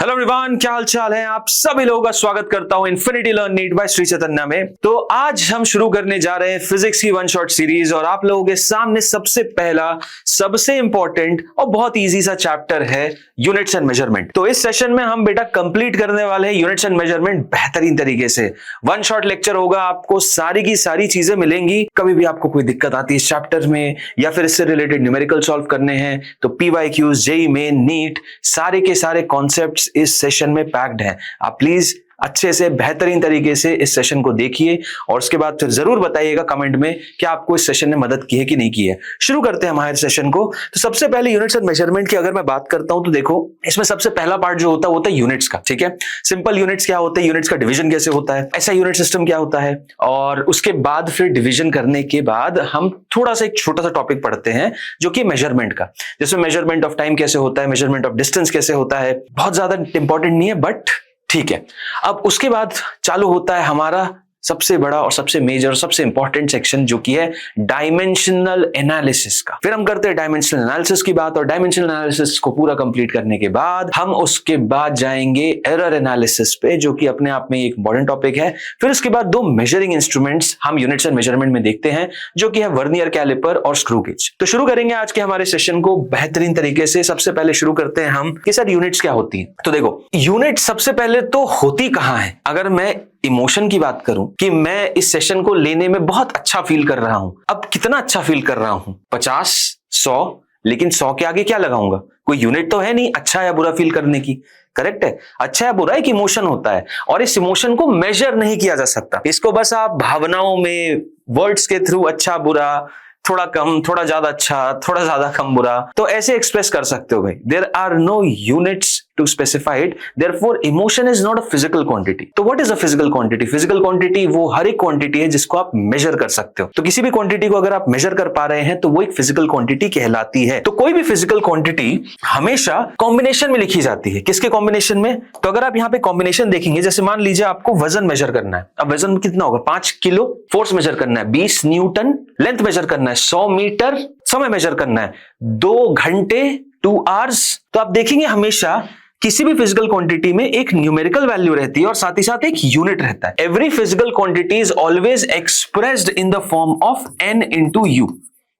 Hello everyone, क्या हाल चाल है। आप सभी लोगों का स्वागत करता हूं infinity learn NEET by Shri Chaitanya में। तो आज हम शुरू करने जा रहे हैं फिजिक्स की वन शॉट सीरीज और आप लोगों के सामने सबसे पहला, सबसे इंपॉर्टेंट और बहुत इजी सा चैप्टर है यूनिट्स एंड मेजरमेंट। तो इस सेशन में हम बेटा कंप्लीट करने वाले हैं यूनिट्स एंड मेजरमेंट बेहतरीन तरीके से। वन शॉट लेक्चर होगा, आपको सारी की सारी चीजें मिलेंगी। कभी भी आपको कोई दिक्कत आती है इस चैप्टर में या फिर इससे रिलेटेड न्यूमेरिकल सॉल्व करने हैं तो PYQs, जेईई मेन, नीट, सारे के सारे कॉन्सेप्ट्स इस सेशन में पैक्ड हैं। आप प्लीज अच्छे से बेहतरीन तरीके से इस सेशन को देखिए और उसके बाद फिर जरूर बताइएगा कमेंट में कि आपको इस सेशन ने मदद की है कि नहीं की है। शुरू करते हैं हमारे सेशन को। तो सबसे पहले यूनिट्स एंड मेजरमेंट की अगर मैं बात करता हूं तो देखो, इसमें सबसे पहला पार्ट जो होता है वो होता है यूनिट्स का। ठीक है, सिंपल यूनिट्स क्या होते हैं, यूनिट्स का डिवीजन कैसे होता है, ऐसा यूनिट सिस्टम क्या होता है, और उसके बाद फिर डिवीजन करने के बाद हम थोड़ा सा एक छोटा सा टॉपिक पढ़ते हैं जो कि मेजरमेंट का, जिसमें मेजरमेंट ऑफ टाइम कैसे होता है, मेजरमेंट ऑफ डिस्टेंस कैसे होता है। बहुत ज्यादा इंपॉर्टेंट नहीं है बट ठीक है। अब उसके बाद चालू होता है हमारा सबसे बड़ा और सबसे मेजर और सबसे इंपॉर्टेंट सेक्शन जो कि है डायमेंशनल एनालिसिस का। फिर हम करते हैं डायमेंशनल एनालिसिस की बात और डायमेंशनल एनालिसिस को पूरा कंप्लीट करने के बाद हम उसके बाद जाएंगे एरर एनालिसिस पे, जो कि अपने आप में एक इंपॉर्टेंट टॉपिक है। फिर उसके बाद दो मेजरिंग इंस्ट्रूमेंट्स हम यूनिट्स एंड मेजरमेंट में देखते हैं जो कि है वर्नियर कैलिपर और स्क्रू गेज। तो शुरू करेंगे आज के हमारे सेशन को बेहतरीन तरीके से। सबसे पहले शुरू करते हैं हम कि सर यूनिट्स क्या होती है। तो देखो, यूनिट सबसे पहले तो होती कहां है। अगर मैं इमोशन की बात करूं कि मैं इस सेशन को लेने में बहुत अच्छा फील कर रहा हूं, अब कितना अच्छा फील कर रहा हूं, 50, 100, लेकिन 100 के आगे क्या लगाऊंगा, कोई यूनिट तो है नहीं अच्छा या बुरा फील करने की। करेक्ट है, अच्छा या बुरा एक इमोशन होता है और इस इमोशन को मेजर नहीं किया जा सकता। इसको बस आप भावनाओं में वर्ड्स के थ्रू अच्छा बुरा, थोड़ा कम, थोड़ा ज्यादा अच्छा, थोड़ा ज्यादा कम बुरा, तो ऐसे एक्सप्रेस कर सकते हो भाई। There are no units to specify it, therefore emotion is not a physical quantity. तो what is a physical quantity? Physical quantity वो हर एक क्वांटिटी है जिसको आप मेजर कर सकते हो। तो किसी भी क्वांटिटी को अगर आप मेजर कर पा रहे हैं तो वो एक फिजिकल क्वांटिटी कहलाती है। तो कोई भी फिजिकल क्वांटिटी हमेशा कॉम्बिनेशन में लिखी जाती है। किसके कॉम्बिनेशन में? तो अगर आप यहाँ पे कॉम्बिनेशन देखेंगे, जैसे मान लीजिए आपको वजन मेजर करना है। अब वजन कितना होगा? 5 किलो। फोर्स मेजर करना है 20 न्यूटन। लेंथ मेजर करना है 100 मीटर। समय मेजर करना है 2 घंटे, 2 आवर्स। तो आप देखेंगे हमेशा किसी भी फिजिकल क्वांटिटी में एक न्यूमेरिकल वैल्यू रहती है और साथ ही साथ एक यूनिट रहता है। Every physical quantity is always expressed in the form of n into u।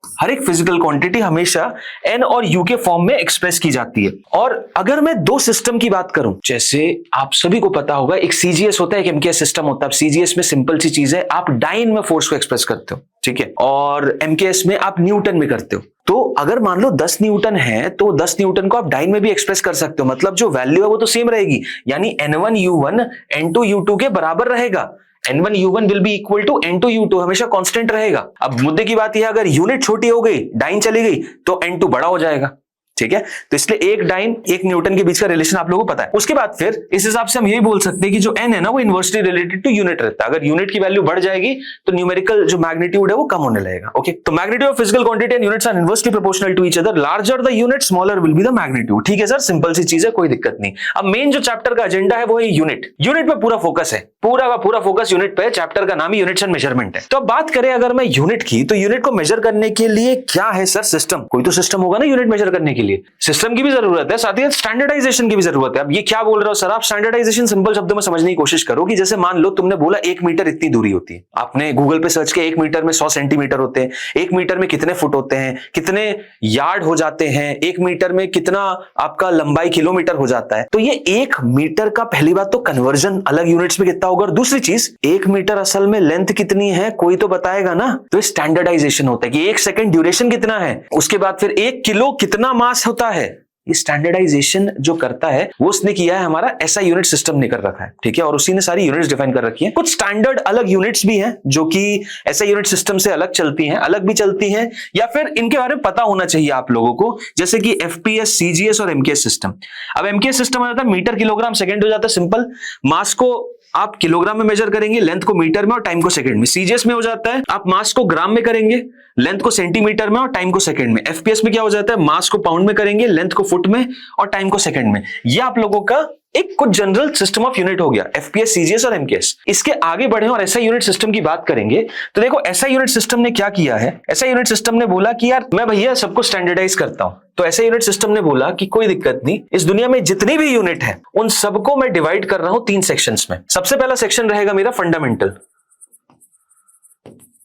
हर एक फिजिकल क्वांटिटी हमेशा n और u के फॉर्म में एक्सप्रेस की जाती है। और अगर मैं दो सिस्टम की बात करूं, जैसे आप सभी को पता होगा एक CGS होता है, एक MKS सिस्टम होता है। अब CGS में सिंपल सी चीज है, आप डाइन में फोर्स को एक्सप्रेस करते हो, ठीक है, और MKS में आप न्यूटन में करते हो। तो अगर मान लो 10 न्यूटन है तो 10 न्यूटन को आप डाइन में भी एक्सप्रेस कर सकते हो, मतलब जो वैल्यू है वो तो सेम रहेगी, यानी N1U1 N2U2 के बराबर रहेगा। N1U1 will be equal to N2U2, हमेशा कांस्टेंट रहेगा। अब मुद्दे की बात यह, अगर यूनिट छोटी हो गई, डाइन चली गई, तो N2 बड़ा हो जाएगा। ठीक है, तो इसलिए एक डाइन एक न्यूटन के बीच का रिलेशन आप लोगों को पता है। उसके बाद फिर इस हिसाब से हम यही बोल सकते हैं कि जो n है ना वो इनवर्सली रिलेटेड टू यूनिट रहता है। अगर यूनिट की वैल्यू बढ़ जाएगी तो न्यूमेरिकल जो मैग्नीट्यूड है वो कम होने लगेगा। ओके, तो magnitude of physical quantity and units are inversely proportional to each other. Larger the unit, smaller will be the magnitude. ठीक है सर, सिंपल सी चीज है, कोई दिक्कत नहीं। अब मेन जो चैप्टर का एजेंडा है वो है यूनिट। यूनिट पे पूरा फोकस है, पूरा का पूरा फोकस यूनिट पे। चैप्टर का नाम ही यूनिट्स एंड मेजरमेंट है। तो अब बात करें अगर मैं यूनिट की, तो यूनिट को मेजर करने के लिए क्या है सर? सिस्टम। कोई तो सिस्टम होगा ना यूनिट मेजर करने के लिए। सिस्टम की भी जरूरत है, साथ ही स्टैंडर्डाइजेशन की भी जरूरत है। अब ये क्या बोल रहे हो सर आप? स्टैंडर्डाइजेशन सिंपल शब्दों में समझने की कोशिश करो कि जैसे मान लो तुमने बोला 1 मीटर इतनी दूरी होती है। आपने गूगल पे सर्च किया 1 मीटर में 100 सेंटीमीटर होते हैं, 1 मीटर में कितने फुट होते हैं, कितने यार्ड हो जाते हैं, 1 मीटर में कितना आपका लंबाई किलोमीटर हो जाता है। तो ये 1 मीटर का पहली बात तो कन्वर्जन अलग यूनिट्स में कितना होगा, और दूसरी चीज 1 मीटर असल में लेंथ कितनी है कोई तो बताएगा ना। तो स्टैंडर्डाइजेशन होता है कि 1 सेकंड ड्यूरेशन कितना है, उसके बाद फिर 1 किलो कितना मास होता है। ये स्टैंडर्डाइजेशन जो करता है वो उसने किया है, हमारा ऐसा यूनिट सिस्टम ने कर रखा है। ठीक है, और उसी ने सारी यूनिट्स डिफाइन कर रखी है। कुछ स्टैंडर्ड अलग यूनिट्स भी हैं जो कि ऐसा यूनिट सिस्टम से अलग चलती हैं, अलग भी चलती हैं, या फिर इनके बारे में पता होना चाहिए आप लोगों को, जैसे कि FPS, CGS और MKS सिस्टम। अब MKS सिस्टम हो जाता है मीटर किलोग्राम सेकंड हो जाता है सिंपल। मास को आप किलोग्राम में मेजर करेंगे, लेंथ को मीटर में और टाइम को सेकंड में। CGS में हो जाता है आप मास को ग्राम में करेंगे, लेंथ को सेंटीमीटर में और टाइम को सेकंड में। FPS में क्या हो जाता है, मास को पाउंड में करेंगे, लेंथ को फुट में और टाइम को सेकंड में। ये आप लोगों का एक कुछ जनरल सिस्टम ऑफ यूनिट हो गया, एफपीएस, सीजीएस और एमकेएस। इसके आगे बढ़े और एसआई यूनिट सिस्टम की बात करेंगे तो देखो एसआई यूनिट सिस्टम ने क्या किया है। एसआई यूनिट सिस्टम ने बोला कि यार मैं भैया सबको स्टैंडर्डाइज करता हूं। तो एसआई यूनिट सिस्टम ने बोला कि कोई दिक्कत नहीं, इस दुनिया में जितनी भी यूनिट है उन सबको मैं डिवाइड कर रहा हूं 3 सेक्शंस में। सबसे पहला सेक्शन रहेगा मेरा फंडामेंटल,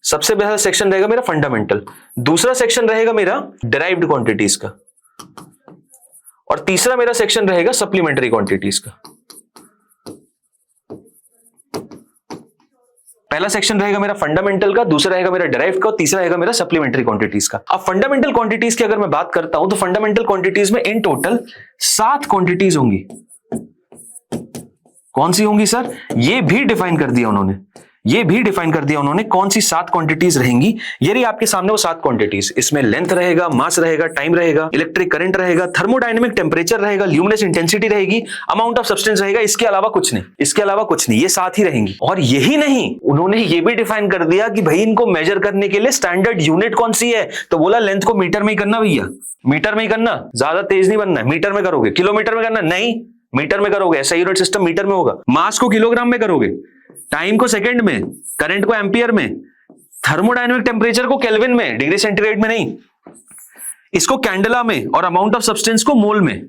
सबसे पहला सेक्शन रहेगा मेरा फंडामेंटल, दूसरा सेक्शन रहेगा मेरा डिराइव्ड क्वांटिटीज का, और तीसरा मेरा सेक्शन रहेगा सप्लीमेंट्री क्वांटिटीज का। पहला सेक्शन रहेगा मेरा फंडामेंटल का, दूसरा रहेगा मेरा डिराइव्ड का, और तीसरा रहेगा मेरा सप्लीमेंट्री क्वांटिटीज का। अब फंडामेंटल क्वांटिटीज की अगर मैं बात करता हूं तो फंडामेंटल क्वांटिटीज में इन टोटल 7 क्वांटिटीज होंगी। कौन सी होंगी सर? ये भी डिफाइन कर दिया उन्होंने, ये भी डिफाइन कर दिया उन्होंने कौन सी 7 क्वांटिटीज रहेंगी। ये रही आपके सामने वो 7 क्वांटिटीज। इसमें लेंथ रहेगा, मास रहेगा, टाइम रहेगा, इलेक्ट्रिक करंट रहेगा, थर्मोडायनेमिक टेम्परेचर रहेगा, ल्यूमिनेस इंटेंसिटी रहेगी, अमाउंट ऑफ सब्सटेंस रहेगा। इसके अलावा कुछ नहीं, इसके अलावा कुछ नहीं, ये 7 ही रहेंगी। और यही नहीं, उन्होंने ये भी डिफाइन कर दिया कि भाई इनको मेजर करने के लिए स्टैंडर्ड यूनिट कौन सी है। तो बोला लेंथ को मीटर में ही करना भैया, मीटर में ही करना, ज्यादा तेज नहीं बनना है, मीटर में करोगे। किलोमीटर में करना नहीं, मीटर में करोगे, ऐसा यूनिट सिस्टम मीटर में होगा। मास को किलोग्राम में करोगे, टाइम को सेकंड में, करंट को एम्पियर में, थर्मोडायनेमिक टेम्परेचर को केल्विन में, डिग्री सेंटीग्रेड में नहीं, इसको कैंडेला में, और अमाउंट ऑफ सब्सटेंस को मोल में।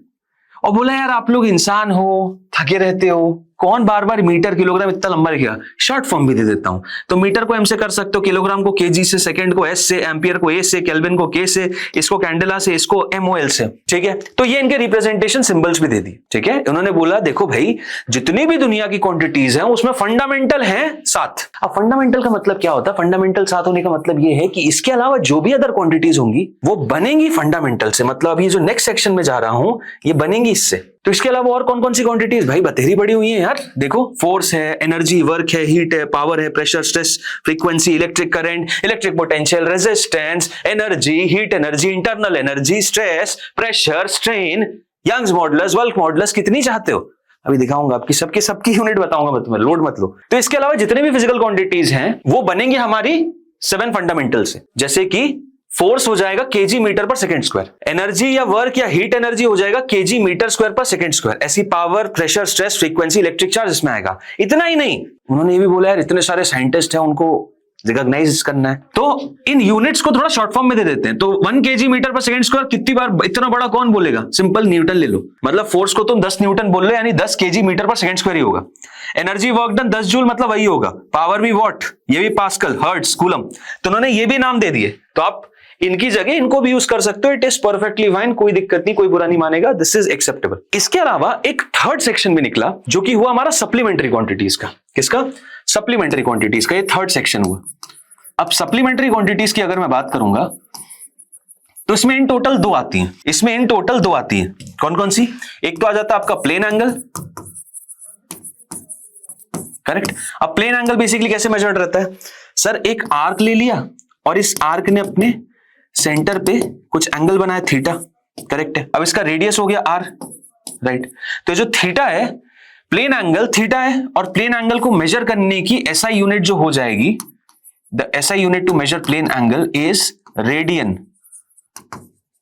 और बोला यार आप लोग इंसान हो, थके रहते हो, कौन बार बार मीटर किलोग्राम इतना लंबा लिखेगा, शॉर्ट फॉर्म भी दे देता हूं। तो मीटर को एम से कर सकते हो, किलोग्राम को केजी से, सेकंड को एस से, एम्पियर को ए से, केल्विन को के से, इसको कैंडेला से, इसको एमओएल से। ठीक है, तो ये इनके रिप्रेजेंटेशन सिंबल्स भी दे दी। ठीक है, उन्होंने बोला देखो भाई जितनी भी दुनिया की क्वांटिटीज हैं उसमें फंडामेंटल है 7। अब फंडामेंटल का मतलब क्या होता है? फंडामेंटल 7 होने का मतलब ये है कि इसके अलावा जो भी अदर क्वांटिटीज होंगी वो बनेंगी फंडामेंटल से। मतलब अभी जो नेक्स्ट सेक्शन में जा रहा हूं ये बनेंगी इससे। तो इसके अलावा और कौन कौन सी क्वांटिटीज भाई बतेरी पड़ी हुई है यार। देखो फोर्स है, एनर्जी, वर्क है, हीट है, पावर है, pressure, stress, frequency, electric current, electric potential, resistance, energy, heat energy, internal energy, stress, pressure, strain, Young's modulus, bulk modulus, कितनी चाहते हो अभी दिखाऊंगा आपकी, सबकी यूनिट बताऊंगा मैं तुम्हें, लोड मत लो। तो इसके अलावा जितने भी फिजिकल क्वांटिटीज हैं वो बनेंगी हमारी 7 फंडामेंटल से। जैसे कि फोर्स हो जाएगा केजी मीटर पर सेकंड स्क्वायर, एनर्जी या वर्क या हीट एनर्जी हो जाएगा केजी मीटर स्क्वायर पर सेकंड स्क्वायर। ऐसी power, pressure, stress, frequency, electric charge इसमें आएगा। इतना ही नहीं, उन्होंने ये भी बोला यार इतने सारे साइंटिस्ट हैं उनको रिकॉग्नाइज करना है, तो इन यूनिट्स को थोड़ा शॉर्ट फॉर्म में दे देते हैं। तो 1 केजी मीटर पर सेकंड स्क्वायर कितनी बार, इतना बड़ा कौन बोलेगा? सिंपल न्यूटन ले लो। मतलब फोर्स को तुम 10 न्यूटन बोल लो, यानी 10 केजी मीटर पर सेकंड स्क्वायर ही होगा। एनर्जी वर्क डन 10 जूल, मतलब वही होगा। पावर भी वॉट, ये भी पास्कल, हर्ट्ज, कूलम। तो उन्होंने ये भी नाम दे दिए, तो आप इनकी जगह इनको भी यूज कर सकते हो। इट इज परफेक्टली फाइन, कोई दिक्कत नहीं, कोई बुरा नहीं मानेगा, दिस इज एक्सेप्टेबल। इसके अलावा एक थर्ड सेक्शन भी निकला जो कि हुआ हमारा सप्लीमेंट्री क्वांटिटीज का। किसका? सप्लीमेंट्री क्वांटिटीज का, ये थर्ड सेक्शन हुआ। अब सप्लीमेंट्री क्वांटिटीज की अगर मैं बात करूंगा तो इसमें इन टोटल 2 आती हैं। इसमें इन टोटल 2 आती हैं। कौन कौन सी? एक तो आ जाता है आपका प्लेन एंगल, करेक्ट। अब प्लेन एंगल बेसिकली कैसे मेजर्ड रहता है? सर एक आर्क ले लिया और इस आर्क ने अपने सेंटर पे कुछ एंगल बनाया थीटा, करेक्ट है। अब इसका रेडियस हो गया आर, राइट। तो जो थीटा है, प्लेन एंगल थीटा है, और प्लेन एंगल को मेजर करने की एसआई यूनिट जो हो जाएगी, the S I unit to measure plane angle is radian.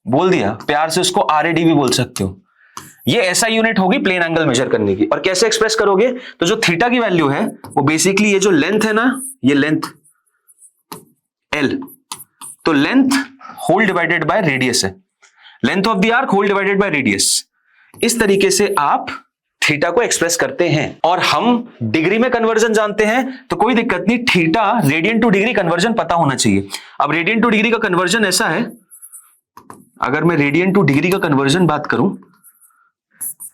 बोल दिया प्यार से, उसको आरएडी भी बोल सकते हो। ये एसआई यूनिट होगी प्लेन एंगल मेजर करने की। और कैसे एक्सप्रेस करोगे? तो जो थीटा की वैल्यू है वो बेसिकली ये जो लेंथ है ना, ये लेंथ एल, तो length whole divided by radius है। Length of the arc whole divided by radius. इस तरीके से आप थीटा को एक्सप्रेस करते हैं। और हम डिग्री में कन्वर्जन जानते हैं, तो कोई दिक्कत नहीं, theta radian two degree conversion पता होना चाहिए। अब रेडियन टू डिग्री का कन्वर्जन ऐसा है, अगर मैं रेडियन टू डिग्री का कन्वर्जन बात करूं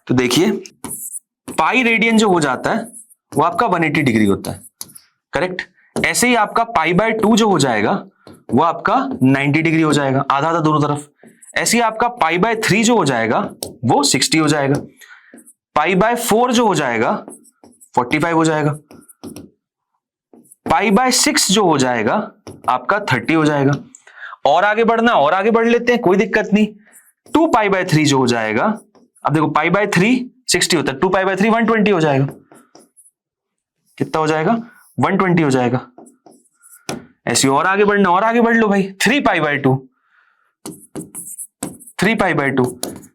तो देखिए पाई रेडियन जो हो जाता है वो आपका 180 डिग्री होता है, करेक्ट। ऐसे ही आपका पाई बाय 2 जो हो जाएगा वो आपका 90 डिग्री हो जाएगा, आधा आधा दोनों तरफ। ऐसे ही आपका पाई बाय 3 जो हो जाएगा वो 60 हो जाएगा। पाई बाय 4 जो हो जाएगा 45 हो जाएगा। पाई बाय 6 जो हो जाएगा आपका 30 हो जाएगा। और आगे बढ़ना, और आगे बढ़ लेते हैं, कोई दिक्कत नहीं। 2 पाई बाय 3 जो हो जाएगा, अब देखो पाई बाय 3 60 होता है, 2 पाई बाय 3 120 हो जाएगा। कितना हो जाएगा? 120 हो जाएगा। ऐसे और आगे बढ़ना, और आगे बढ़ लो भाई। 3 पाई बाय 2, 3 पाई बाय 2,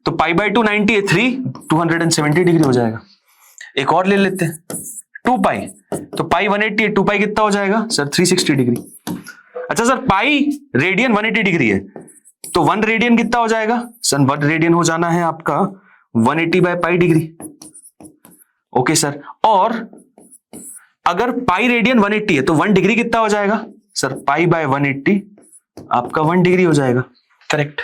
तो पाई बाय 2 90 है, 3 270 डिग्री हो जाएगा। एक और ले लेते हैं 2 पाई, तो पाई 180 है, 2 पाई कितना हो जाएगा सर 360 डिग्री। अच्छा सर पाई रेडियन 180 डिग्री है, तो 1 रेडियन कितना हो जाएगा सर 1 रेडियन हो जाना है आपका 180 by pi degree. Okay sir, और अगर पाई रेडियन 180 है तो 1 डिग्री कितना हो जाएगा सर पाई बाय 180 आपका 1 डिग्री हो जाएगा। करेक्ट,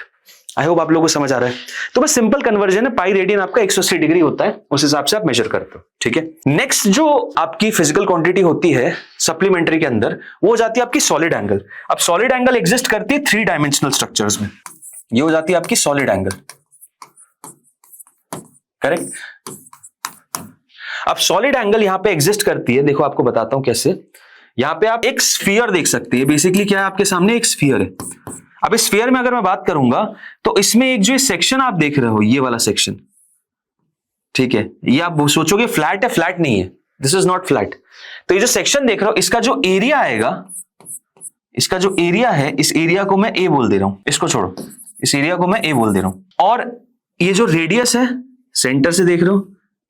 आई होप आप लोगों को समझ आ रहा है। तो बस सिंपल कन्वर्जन है, पाई रेडियन आपका 180 डिग्री होता है, उस हिसाब से आप मेजर करते हो। ठीक है, नेक्स्ट जो आपकी फिजिकल क्वांटिटी होती है सप्लीमेंट्री के अंदर, वो हो जाती है आपकी सॉलिड एंगल। अब सॉलिड एंगल एग्जिस्ट करती है 3 डायमेंशनल स्ट्रक्चर्स में, ये हो जाती है आपकी सॉलिड एंगल। करेक्ट, अब सॉलिड एंगल यहां पे एग्जिस्ट करती है, देखो आपको बताता हूं कैसे। यहां पे आप एक स्फीयर देख सकते हैं, बेसिकली क्या है आपके सामने एक स्फीयर है। अब इस स्फीयर में अगर मैं बात करूंगा तो इसमें एक जो सेक्शन आप देख रहे हो, ये वाला सेक्शन, ठीक है, ये आप सोचोगे फ्लैट है, फ्लैट नहीं है, दिस इज नॉट फ्लैट। तो ये जो सेक्शन देख रहे हो, इसका जो एरिया आएगा, इसका जो एरिया है, इस एरिया को मैं ए बोल दे रहा हूं, इसको छोड़ो, इस एरिया को मैं ए बोल दे रहा हूं। और ये जो रेडियस है, सेंटर से देख रहे हो,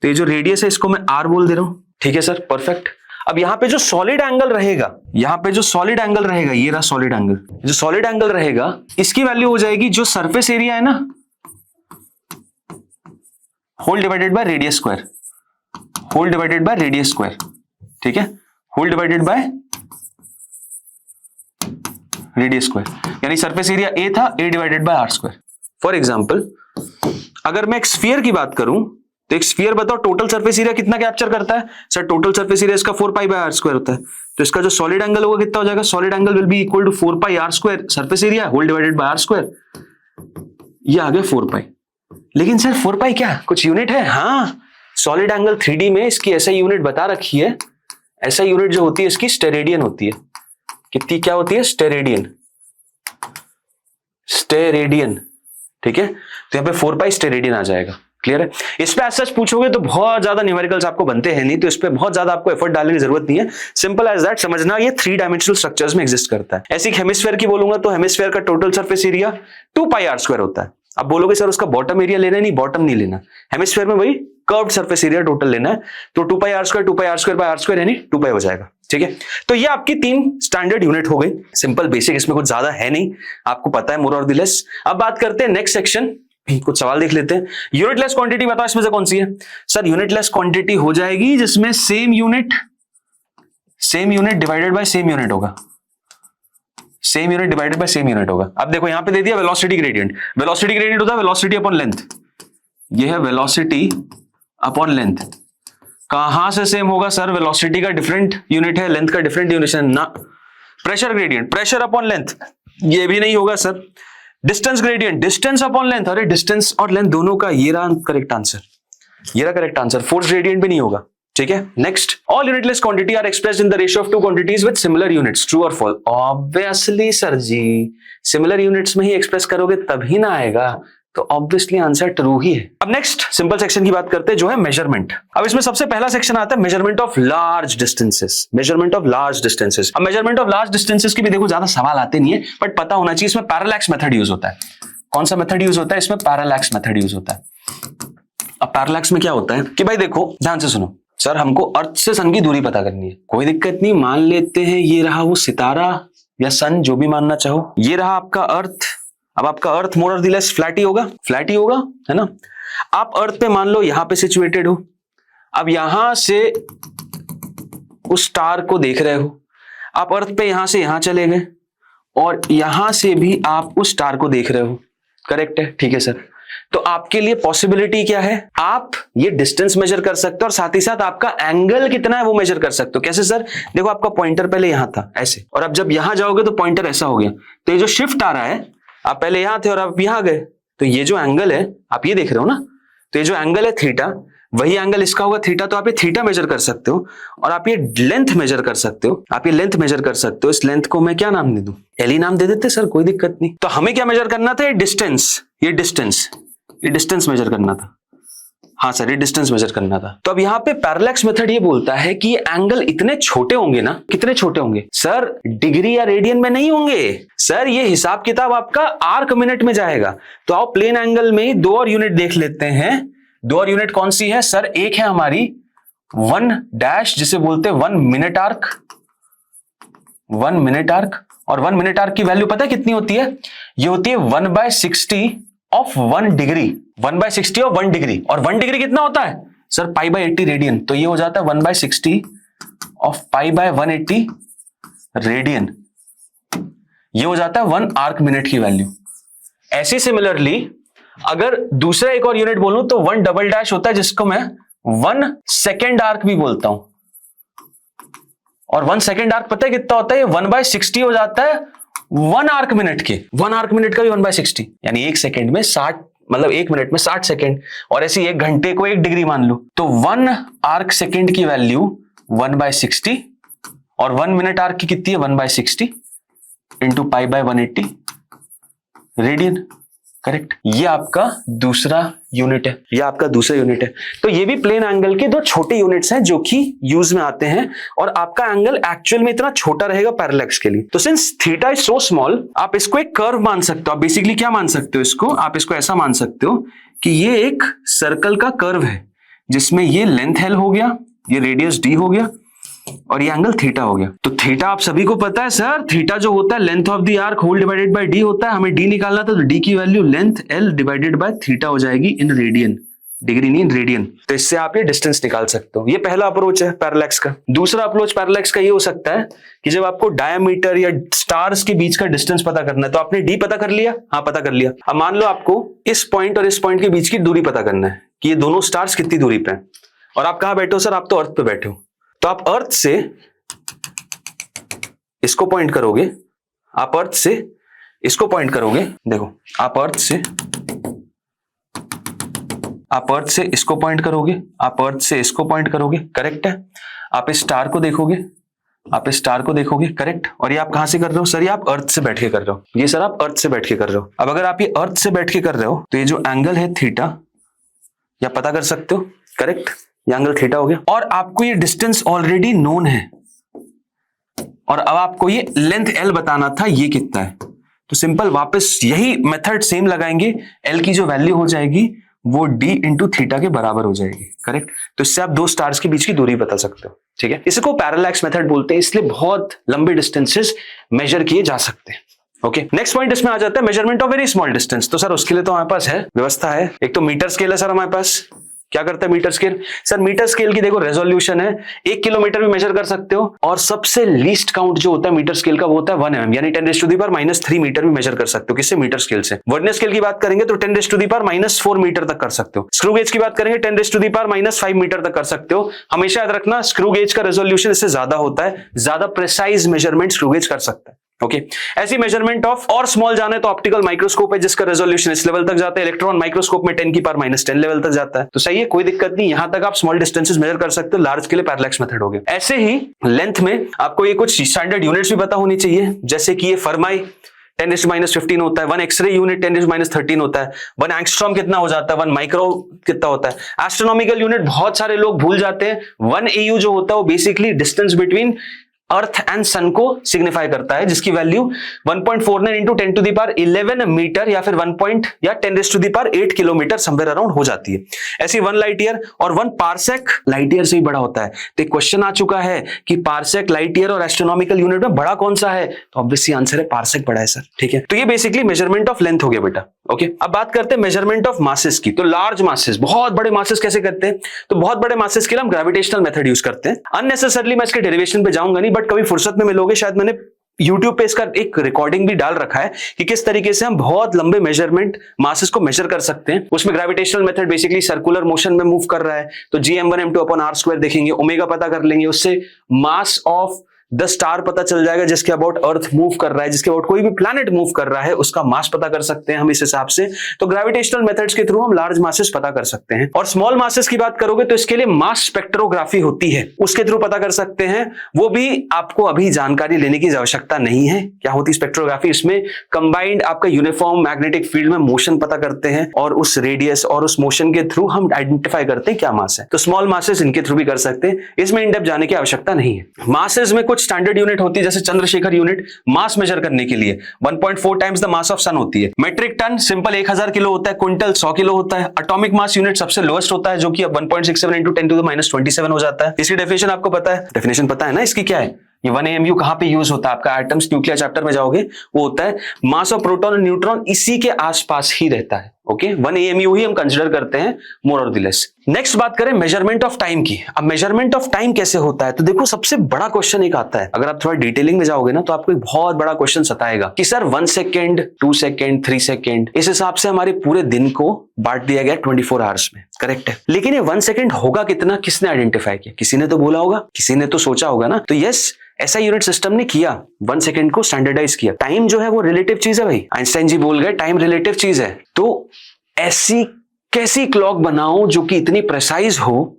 तो ये जो रेडियस है इसको मैं आर बोल दे रहा हूं। ठीक है सर, परफेक्ट। अब यहां पे जो सॉलिड एंगल रहेगा, यहां पे जो सॉलिड एंगल रहेगा, ये रहा सॉलिड एंगल, जो सॉलिड एंगल रहेगा इसकी वैल्यू हो जाएगी जो सरफेस एरिया है ना, whole divided by radius square, whole divided by radius square. ठीक है, whole divided by radius square, यानी सरफेस एरिया ए था, A divided by are square. For example अगर मैं एक स्फीयर की बात करूं, तो एक स्फीयर बताओ टोटल सरफेस एरिया कितना कैप्चर करता है सर, टोटल सरफेस एरिया इसका 4 पाई बाय आर स्क्वायर होता है, तो इसका जो सॉलिड एंगल होगा कितना हो जाएगा, solid angle will be equal to 4 pi are square surface area whole divided by are square, ये आ गया 4 पाई। लेकिन सर 4 पाई क्या कुछ यूनिट है? हाँ, सॉलिड एंगल 3D में इसकी ऐसा यूनिट बता रखी है, ऐसा यूनिट जो होती है इसकी स्टेरेडियन होती है। कितनी क्या होती है? Steradian, steradian. ठीक है, तो यहाँ पे 4 पाई स्टेरेडियन आ जाएगा। क्लियर है? इस पे सच पूछोगे तो बहुत ज्यादा न्यूमेरिकल्स आपको बनते हैं नहीं, तो इस पे बहुत ज्यादा आपको एफर्ट डालने की जरूरत नहीं है। सिंपल एज दैट समझना, ये 3 डायमेंशनल स्ट्रक्चर्स में एग्जिस्ट करता है। ऐसी हेमिस्फीयर की बोलूंगा तो हेमिस्फीयर का total surface area 2 pi are square होता है। अब बोलोगे सर उसका बॉटम एरिया लेना है, नहीं बॉटम नहीं लेना, हेमिस्फीयर में वही कर्व्ड सरफेस एरिया टोटल लेना है, तो 2 pi are square, 2 pi are square by are square यानी 2 पाई हो जाएगा। ठीक है, तो ये आपकी 3 स्टैंडर्ड यूनिट हो गई, सिंपल बेसिक, इसमें कुछ ज्यादा है नहीं, आपको पता है मोर और लेस। अब बात करते हैं नेक्स्ट सेक्शन, कुछ सवाल देख लेते हैं। यूनिटलेस क्वांटिटी बताओ इसमें से कौन सी है सर? यूनिटलेस क्वांटिटी हो जाएगी जिसमें same unit divided by same unit होगा, same unit divided by same unit होगा। अब देखो यहां पे दे दिया वेलोसिटी ग्रेडियंट, वेलोसिटी ग्रेडियंट होता है वेलोसिटी अपॉन लेंथ, ये है वेलोसिटी अपॉन लेंथ। कहां से सेम होगा सर? वेलोसिटी का डिफरेंट यूनिट है, लेंथ का डिफरेंट यूनिट है ना। Pressure gradient, pressure upon length, ये भी नहीं होगा sir. Distance gradient, distance upon length, अरे डिस्टेंस और लेंथ दोनों का ये रहा करेक्ट आंसर, ये रहा करेक्ट आंसर। फोर्स ग्रेडियंट भी नहीं होगा। ठीक है, next, all unitless quantity are expressed in the ratio of 2 quantities with similar units, true और false. Obviously sir ji, similar units में ही एक्सप्रेस करोगे तभी ना आएगा, तो ऑब्वियसली आंसर ट्रू ही है। अब नेक्स्ट सिंपल सेक्शन की बात करते हैं जो है मेजरमेंट। अब इसमें सबसे पहला सेक्शन आता है measurement of large distances, measurement of large distances. अब मेजरमेंट ऑफ लार्ज डिस्टेंसेस की भी देखो ज्यादा सवाल आते नहीं है, बट पता होना चाहिए इसमें पैरालैक्स मेथड यूज होता है। कौन सा मेथड यूज होता है? इसमें पैरालैक्स मेथड यूज होता है। अब पैरालैक्स में क्या होता है कि भाई देखो ध्यान से सुनो सर, हमको अर्थ से सन की दूरी पता करनी है, कोई दिक्कत नहीं, मान लेते हैं ये रहा वो सितारा या सन, जो भी मानना चाहो, ये रहा आपका अर्थ। अब आपका अर्थ मोर और लेस फ्लैट ही होगा, फ्लैट ही होगा, है ना। आप अर्थ पे मान लो यहां पे सिचुएटेड हो, अब यहां से उस स्टार को देख रहे हो, आप अर्थ पे यहां से यहां चले गए और यहां से भी आप उस स्टार को देख रहे हो, करेक्ट है? ठीक है सर, तो आपके लिए पॉसिबिलिटी क्या है? आप ये डिस्टेंस मेजर कर सकते हो और साथ ही साथ आपका एंगल कितना है वो मेजर कर सकते हो। कैसे सर? देखो आपका पॉइंटर पहले यहां था ऐसे, और अब जब यहां जाओगे तो पॉइंटर ऐसा हो गया, तो ये जो शिफ्ट आ रहा है, आप पहले यहां थे और आप यहां गए, तो ये जो एंगल है आप ये देख रहे हो ना, तो ये जो एंगल है थीटा, वही एंगल इसका होगा थीटा, तो आप ये थीटा मेजर कर सकते हो और आप ये लेंथ मेजर कर सकते हो, आप ये लेंथ मेजर कर सकते हो। इस लेंथ को मैं क्या नाम दे दूं? एल ही नाम दे देते सर, कोई दिक्कत नहीं। तो हमें क्या मेजर करना था? ये डिस्टेंस मेजर करना था। हाँ सर, ये डिस्टेंस मेजर करना था। तो अब यहाँ पे पैरालैक्स मेथड ये बोलता है कि ये एंगल इतने छोटे होंगे ना, कितने छोटे होंगे सर? डिग्री या रेडियन में नहीं होंगे सर, ये हिसाब किताब आपका आर्क मिनट में जाएगा। तो आओ प्लेन एंगल में 2 और यूनिट देख लेते हैं। 2 और यूनिट कौन सी है सर? एक है हमारी 1 डैश जिसे बोलते हैं 1 मिनट आर्क, 1 मिनट आर्क। और 1 मिनट आर्क की वैल्यू पता है कितनी होती है? ये होती है 1/60 ऑफ 1 डिग्री, 1/60 ऑफ 1 डिग्री। और 1 डिग्री कितना होता है सर? π/80 रेडियन। तो ये हो जाता है 1/60 ऑफ π/180 रेडियन। ये हो जाता है 1 आर्क मिनट की वैल्यू। ऐसी सिमिलरली अगर दूसरा एक और यूनिट बोलूं तो 1 डबल डैश होता है जिसको मैं 1 सेकेंड आर्क भी बोलता हूं। और 1 सेकेंड आर्क पता है कितना होता है? ये 1/60 हो जाता है 1 आर्क मिनट के। 1 आर्क मिनट का भी 1/60, यानी 1 सेकेंड में 60, मतलब 1 मिनट में 60 सेकेंड। और ऐसे 1 घंटे को 1 डिग्री मान लो तो 1 आर्क सेकेंड की वैल्यू 1/60 और 1 मिनट आर्क की कितनी है? 1/60 इंटू π/180 रेडियन। करेक्ट। ये आपका दूसरा यूनिट है, ये आपका दूसरा यूनिट है। तो ये भी प्लेन एंगल के दो छोटे यूनिट्स हैं जो कि यूज में आते हैं, और आपका एंगल एक्चुअल में इतना छोटा रहेगा पैरेलैक्स के लिए। तो since theta is so small, आप इसको एक कर्व मान सकते हो। आप बेसिकली क्या मान सकते हो इसको? आप इसको ऐसा मान सकते हो कि ये एक सर्कल का कर्व है जिसमें ये लेंथ L हो गया, ये रेडियस D हो गया और ये एंगल थीटा हो गया। तो थीटा आप सभी को पता है सर, थीटा जो होता है length of the arc whole divided by D होता है। हमें डी निकालना था तो डी की value length L divided by theta हो जाएगी इन रेडियन, डिग्री नहीं इन रेडियन। तो इससे आप ये डिस्टेंस निकाल सकते हो। ये पहला अप्रोच है पैरेलैक्स का। दूसरा अप्रोच पैरेलैक्स का ये हो सकता है कि जब आपको डायमीटर या स्टार्स के बीच का डिस्टेंस पता करना है, तो आपने डी पता कर लिया, हाँ पता कर लिया। अब मान लो आपको इस पॉइंट और इस पॉइंट के बीच की दूरी पता करना है कि ये दोनों स्टार्स कितनी दूरी पे हैं। और आप कहां बैठे हो सर? आप तो अर्थ पे बैठे हो। तो आप अर्थ से इसको पॉइंट करोगे, आप अर्थ से इसको पॉइंट करोगे। देखो आप अर्थ से इसको पॉइंट करोगे, आप अर्थ से इसको पॉइंट करोगे, करेक्ट है। आप इस स्टार को देखोगे, आप इस स्टार को देखोगे, करेक्ट। और ये आप कहां से कर रहे हो सर? ये आप अर्थ से बैठ के कर रहे हो। ये सर आप अर्थ से बैठ के कर रहे हो। अब अगर आप ये अर्थ से बैठ के कर रहे हो तो ये जो एंगल है थीटा, या पता कर सकते हो, करेक्ट। ये एंगल थीटा हो गया और आपको ये डिस्टेंस ऑलरेडी नोन है। और अब आपको ये लेंथ L बताना था, ये कितना है। तो सिंपल वापस यही मेथड सेम लगाएंगे। L की जो वैल्यू हो जाएगी वो D इंटू थीटा के बराबर हो जाएगी, करेक्ट। तो इससे आप दो स्टार्स के बीच की दूरी बता सकते हो, ठीक है। इसको पैरेलैक्स मेथड बोलते हैं, इसलिए बहुत लंबे डिस्टेंसेस मेजर किए जा सकते हैं। ओके, नेक्स्ट पॉइंट इसमें आ जाता है measurement of very small distance. तो सर उसके लिए तो हमारे पास है व्यवस्था है। एक तो मीटर स्केल है सर हमारे पास। क्या करता है metre scale? Sir metre scale की देखो रेजोल्यूशन है 1 किलोमीटर भी मेजर कर सकते हो, और सबसे लीस्ट काउंट जो होता है मीटर स्केल का वो होता है 1 mm, यानी 10⁻³ मीटर भी मेजर कर सकते हो। किससे? मीटर स्केल से। वर्नियर स्केल की बात करेंगे तो 10⁻⁻4 मीटर तक कर सकते हो। स्क्रू गेज की बात करेंगे 10⁻⁻5 मीटर तक कर सकते हो। हमेशा याद रखना स्क्रू गेज का रेजोल्यूशन इससे ज्यादा होता है, ज्यादा प्रिसाइज मेजरमेंट स्क्रू गेज कर सकता है। ओके, ऐसी मेजरमेंट ऑफ और स्मॉल जाने तो ऑप्टिकल माइक्रोस्कोप है जिसका रेजोल्यूशन इस लेवल तक जाता है। इलेक्ट्रॉन माइक्रोस्कोप में 10⁻⁻10 लेवल तक जाता है। तो सही है, कोई दिक्कत नहीं, यहां तक आप स्मॉल डिस्टेंसेस मेजर कर सकते हो। लार्ज के लिए पैरेलैक्स मेथड हो गया। ऐसे ही लेंथ में आपको ये कुछ स्टैंडर्ड यूनिट्स भी पता होनी चाहिए, जैसे कि ये फर्माई 10⁻15 होता है, 1 एक्सरे यूनिट 10⁻13 होता है, 1 एंगस्ट्रॉम कितना हो जाता है, 1 माइक्रो कितना होता है। एस्ट्रोनॉमिकल यूनिट बहुत सारे लोग भूल जाते हैं। 1 AU जो होता है वो basically distance between earth and sun को सिग्निफाई करता है, जिसकी वैल्यू 1.49 इंटू 10⁻11 मीटर या फिर 10⁻8 किलोमीटर समवेयर अराउंड हो जाती है। ऐसी 1 लाइट ईयर और 1 पारसेक लाइट ईयर से ही बड़ा होता है। तो एक क्वेश्चन आ चुका है कि पारसेक, लाइट ईयर और एस्ट्रोनॉमिकल यूनिट में बड़ा कौन सा है? तो ऑब्वियसली आंसर है पारसेक बड़ा है सर, ठीक है। तो ये बेसिकली मेजरमेंट ऑफ लेंथ हो गया बेटा। ओके, अब बात करते हैं मेजरमेंट ऑफ मासेस की। तो लार्ज मासेस, बहुत बड़े मासेस कैसे करते हैं? तो बहुत बड़े मासेस के लिए हम ग्रेविटेशनल मेथड यूज करते हैं। अननेसेसरली मैं इसके डेरिवेशन पे जाऊंगा नहीं, बट कभी फुर्सत में मिलोगे, शायद मैंने YouTube पे इसका एक रिकॉर्डिंग भी डाल रखा है कि किस तरीके से हम बहुत लंबे मेजरमेंट मासेस को मेजर कर सकते हैं। उसमें gravitational method basically circular motion में मूव कर रहा है, तो Gm1m2/r² देखेंगे, ओमेगा पता कर लेंगे, उससे मास ऑफ द स्टार पता चल जाएगा जिसके अबाउट अर्थ मूव कर रहा है, जिसके अबाउट कोई भी प्लैनेट मूव कर रहा है, उसका मास पता कर सकते हैं हम इस हिसाब से। तो ग्रेविटेशनल मेथड्स के थ्रू हम लार्ज मासेस पता कर सकते हैं। और स्मॉल मासेस की बात करोगे तो इसके लिए मास स्पेक्ट्रोग्राफी होती है, उसके थ्रू पता कर सकते हैं। वो भी आपको अभी जानकारी लेने की आवश्यकता नहीं है। क्या होती है स्पेक्ट्रोग्राफी? इसमें कंबाइंड आपका यूनिफॉर्म मैग्नेटिक फील्ड में मोशन पता करते हैं और उस रेडियस और उस मोशन के थ्रू हम आइडेंटिफाई करते हैं क्या मास है। तो स्मॉल मासेस इनके थ्रू भी कर सकते हैं, इसमें इन डेप्थ जाने की आवश्यकता नहीं है। मासेस में कुछ कुछ स्टैंडर्ड यूनिट होती है जैसे चंद्रशेखर यूनिट मास मेजर करने के लिए 1.4 टाइम्स द मास ऑफ सन होती है। मेट्रिक टन सिंपल 1000 किलो होता है, क्विंटल 100 किलो होता है। एटॉमिक मास यूनिट सबसे लोएस्ट होता है जो कि 1.67 इंटू 10⁻27 हो जाता है। इसकी डेफिनेशन आपको पता है, डेफिनेशन पता है ना इसकी क्या है? ये 1 AMU कहां पे यूज होता है? आपका एटम्स न्यूक्लियर चैप्टर में जाओगे, वो होता है मास ऑफ प्रोटॉन और न्यूट्रॉन इसी के आसपास ही रहता है। ओके, 1 AMU ही हम कंसिडर करते हैं मोर और लेस। नेक्स्ट बात करें मेजरमेंट ऑफ टाइम की। अब मेजरमेंट ऑफ टाइम कैसे होता है? तो देखो सबसे बड़ा क्वेश्चन एक आता है, अगर आप थोड़ा डिटेलिंग में जाओगे ना तो आपको एक बहुत बड़ा क्वेश्चन सताएगा कि सर 1 सेकेंड, 2 सेकेंड, 3 सेकेंड, इस हिसाब से हमारे पूरे दिन को बांट दिया गया 24 आवर्स में। करेक्ट है, लेकिन ये 1 सेकेंड होगा कितना, किसने आइडेंटिफाई किया? किसी ने तो बोला होगा, किसी ने तो सोचा होगा ना। तो यस, ऐसा यूनिट सिस्टम ने किया, 1 सेकेंड को स्टैंडर्डाइज किया। टाइम जो है वो रिलेटिव चीज है भाई, आइंस्टाइन जी बोल गए टाइम रिलेटिव चीज है। तो ऐसी कैसी क्लॉक बनाओ जो कि इतनी प्रेसाइज हो,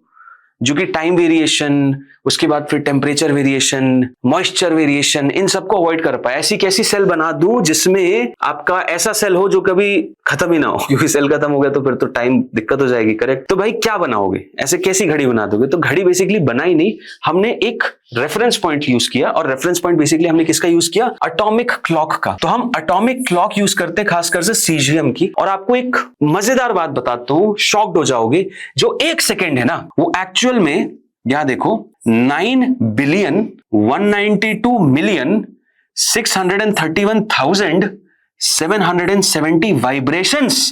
जो कि टाइम वेरिएशन, उसके बाद फिर टेम्परेचर वेरिएशन, मॉइस्चर वेरिएशन, इन सबको अवॉइड कर पाए। ऐसी कैसी सेल बना दूं जिसमें आपका ऐसा सेल हो जो कभी खत्म ही ना हो, क्योंकि सेल खत्म हो गया तो फिर तो टाइम दिक्कत हो जाएगी। करेक्ट, तो भाई क्या बनाओगे, ऐसे कैसी घड़ी बना दोगे? तो घड़ी बेसिकली बनाई नहीं, हमने एक रेफरेंस पॉइंट यूज किया, और रेफरेंस पॉइंट बेसिकली हमने किसका यूज किया? एटॉमिक क्लॉक का। तो हम एटॉमिक क्लॉक यूज करते हैं खासकर से सीजियम की। और आपको एक मजेदार बात बताता हूं, शॉक्ड हो जाओगे, जो 1 सेकेंड है ना वो एक्चुअल में, यहां देखो, 9,192,631,770 वाइब्रेशंस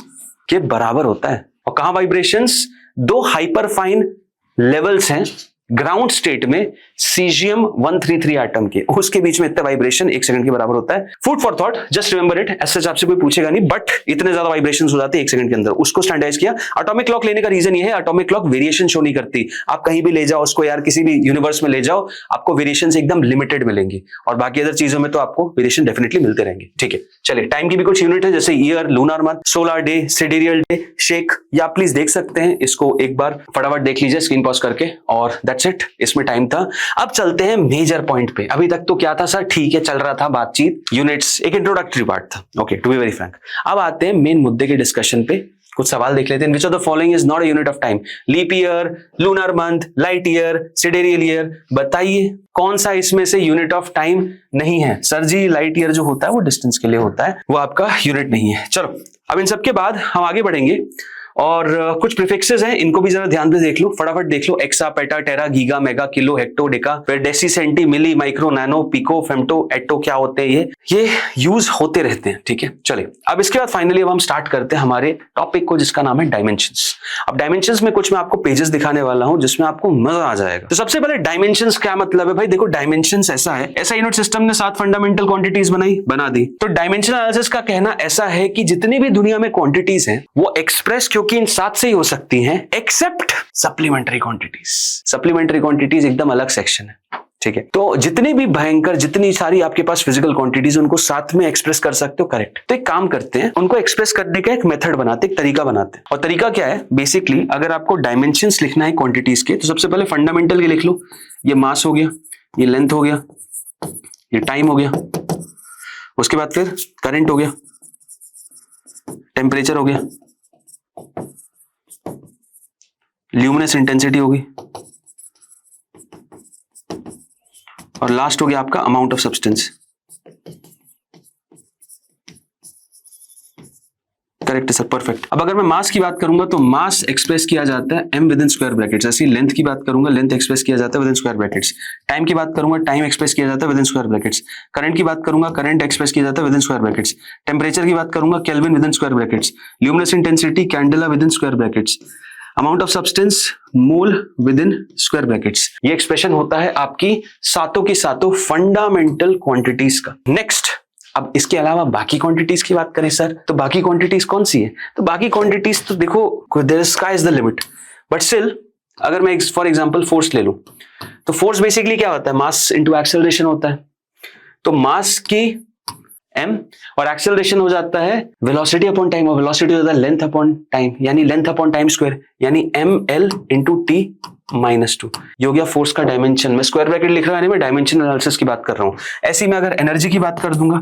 के बराबर होता है। और कहां वाइब्रेशंस? 2 हाइपरफाइन लेवल्स हैं ग्राउंड स्टेट में सीजियम 133 एटम के, उसके बीच में इतना वाइब्रेशन 1 सेकंड के बराबर होता है। Food for thought, just remember it. ऐसे आपसे कोई पूछेगा नहीं, बट इतने ज्यादा वाइब्रेशंस हो जाते हैं 1 सेकंड के अंदर, उसको स्टैंडर्डाइज किया। एटॉमिक क्लॉक लेने का रीजन ये है, एटॉमिक क्लॉक वेरिएशन शो नहीं करती। आप कहीं भी ले जाओ उसको यार, किसी भी यूनिवर्स में ले जाओ, आपको वेरिएशन एकदम लिमिटेड मिलेंगी, और बाकी अदर चीजों में तो आपको वेरिएशन डेफिनेटली मिलते रहेंगे। ठीक है, चलिए टाइम की भी कुछ यूनिट है जैसे year, lunar month, solar day, sidereal day, shake, या प्लीज देख सकते हैं इसको एक बार फटाफट देख लीजिए स्क्रीन पॉज करके, और दैट्स इट, इसमें टाइम था। अब चलते हैं मेजर पॉइंट पे। अभी तक तो क्या था सर, ठीक है चल रहा था बातचीत, यूनिट्स, एक इंट्रोडक्टरी पार्ट था। Okay, to be very frank, अब आते हैं मेन मुद्दे के डिस्कशन पे। कुछ सवाल देख लेते हैं। Which of the following is not a unit of time? Leap year, lunar month, light year, sidereal year. बताइए कौन सा इसमें से यूनिट ऑफ टाइम नहीं है? सर जी लाइट ईयर जो होता है वो डिस्टेंस के लिए होता है, वो आपका यूनिट नहीं है। चलो अब इन सबके बाद हम आगे बढ़ेंगे, और कुछ प्रीफिक्सेस हैं, इनको भी जरा ध्यान से देख लो, फटाफट देख लो। Exa, peta, tera, giga, mega, kilo, hecto, deca, फिर deci, centi, milli, micro, nano, pico, femto, atto, क्या होते हैं ये यूज होते रहते हैं। ठीक है, चलिए अब इसके बाद फाइनली अब हम स्टार्ट करते हैं हमारे टॉपिक को, जिसका नाम है डायमेंशंस। अब डायमेंशंस में कुछ मैं आपको पेजेस दिखाने वाला हूं जिसमें आपको मजा आ जाएगा। तो सबसे पहले डायमेंशंस क्या मतलब है भाई? देखो डायमेंशंस ऐसा है, ऐसा यूनिट सिस्टम ने 7 फंडामेंटल क्वांटिटीज बना दी। तो डायमेंशन एनालिसिस का कहना ऐसा है कि जितनी भी दुनिया में क्वांटिटीज हैं वो एक्सप्रेस क्योंकि इन 7 से ही हो सकती हैं, except supplementary quantities. Supplementary quantities एकदम अलग सेक्शन है। ठीक है, तो जितनी भी भयंकर, जितनी सारी आपके पास फिजिकल क्वांटिटीज, उनको साथ में एक्सप्रेस कर सकते हो। करेक्ट, तो एक काम करते हैं, उनको एक्सप्रेस करने का एक मेथड बनाते, एक तरीका बनाते हैं। और तरीका क्या है? बेसिकली अगर आपको डायमेंशंस लिखना है क्वांटिटीज के, तो सबसे पहले फंडामेंटल के लिख लो। ये मास हो गया, ये लेंथ हो गया, ये टाइम हो गया, उसके बाद फिर करंट हो गया, टेम्परेचर हो गया, ल्यूमिनस इंटेंसिटी होगी, और लास्ट हो गया आपका अमाउंट ऑफ सब्सटेंस। करेक्ट है सर, परफेक्ट। अब अगर मैं मास की बात करूंगा तो मास एक्सप्रेस किया जाता है m with in square brackets. ऐसी लेंथ की बात करूंगा, लेंथ एक्सप्रेस किया जाता है with in square brackets. Time की बात करूंगा, टाइम एक्सप्रेस किया जाता है with in square brackets. Current की बात करूंगा, करंट एक्सप्रेस किया जाता है with in square brackets. Temperature की बात करूंगा, kelvin with in square brackets. Luminous intensity, candela with in square brackets. Amount of substance, mole with in square brackets. ये एक्सप्रेशन होता है आपकी सातों की सातों फंडामेंटल क्वांटिटीज का। नेक्स्ट, अब इसके अलावा बाकी क्वांटिटीज की बात करें सर, तो बाकी क्वांटिटीज कौन सी है? तो बाकी क्वांटिटीज तो देखो, there sky is the limit, but still अगर मैं फॉर एग्जांपल फोर्स ले लूं, तो फोर्स बेसिकली क्या होता है? मास इंटू एक्सेलरेशन होता है। तो मास की m और एक्सेलरेशन हो जाता है वेलोसिटी अपॉन टाइम, और वेलोसिटी हो जाता है लेंथ अपॉन टाइम, यानी लेंथ अपॉन टाइम स्क्वायर, यानी ml इंटू t माइनस 2। ये हो गया फोर्स का डायमेंशन। मैं स्क्वायर ब्रैकेट लिख रहा हूं, मैं डायमेंशन एनालिसिस की बात कर रहा हूं। ऐसी में अगर एनर्जी की बात कर दूंगा,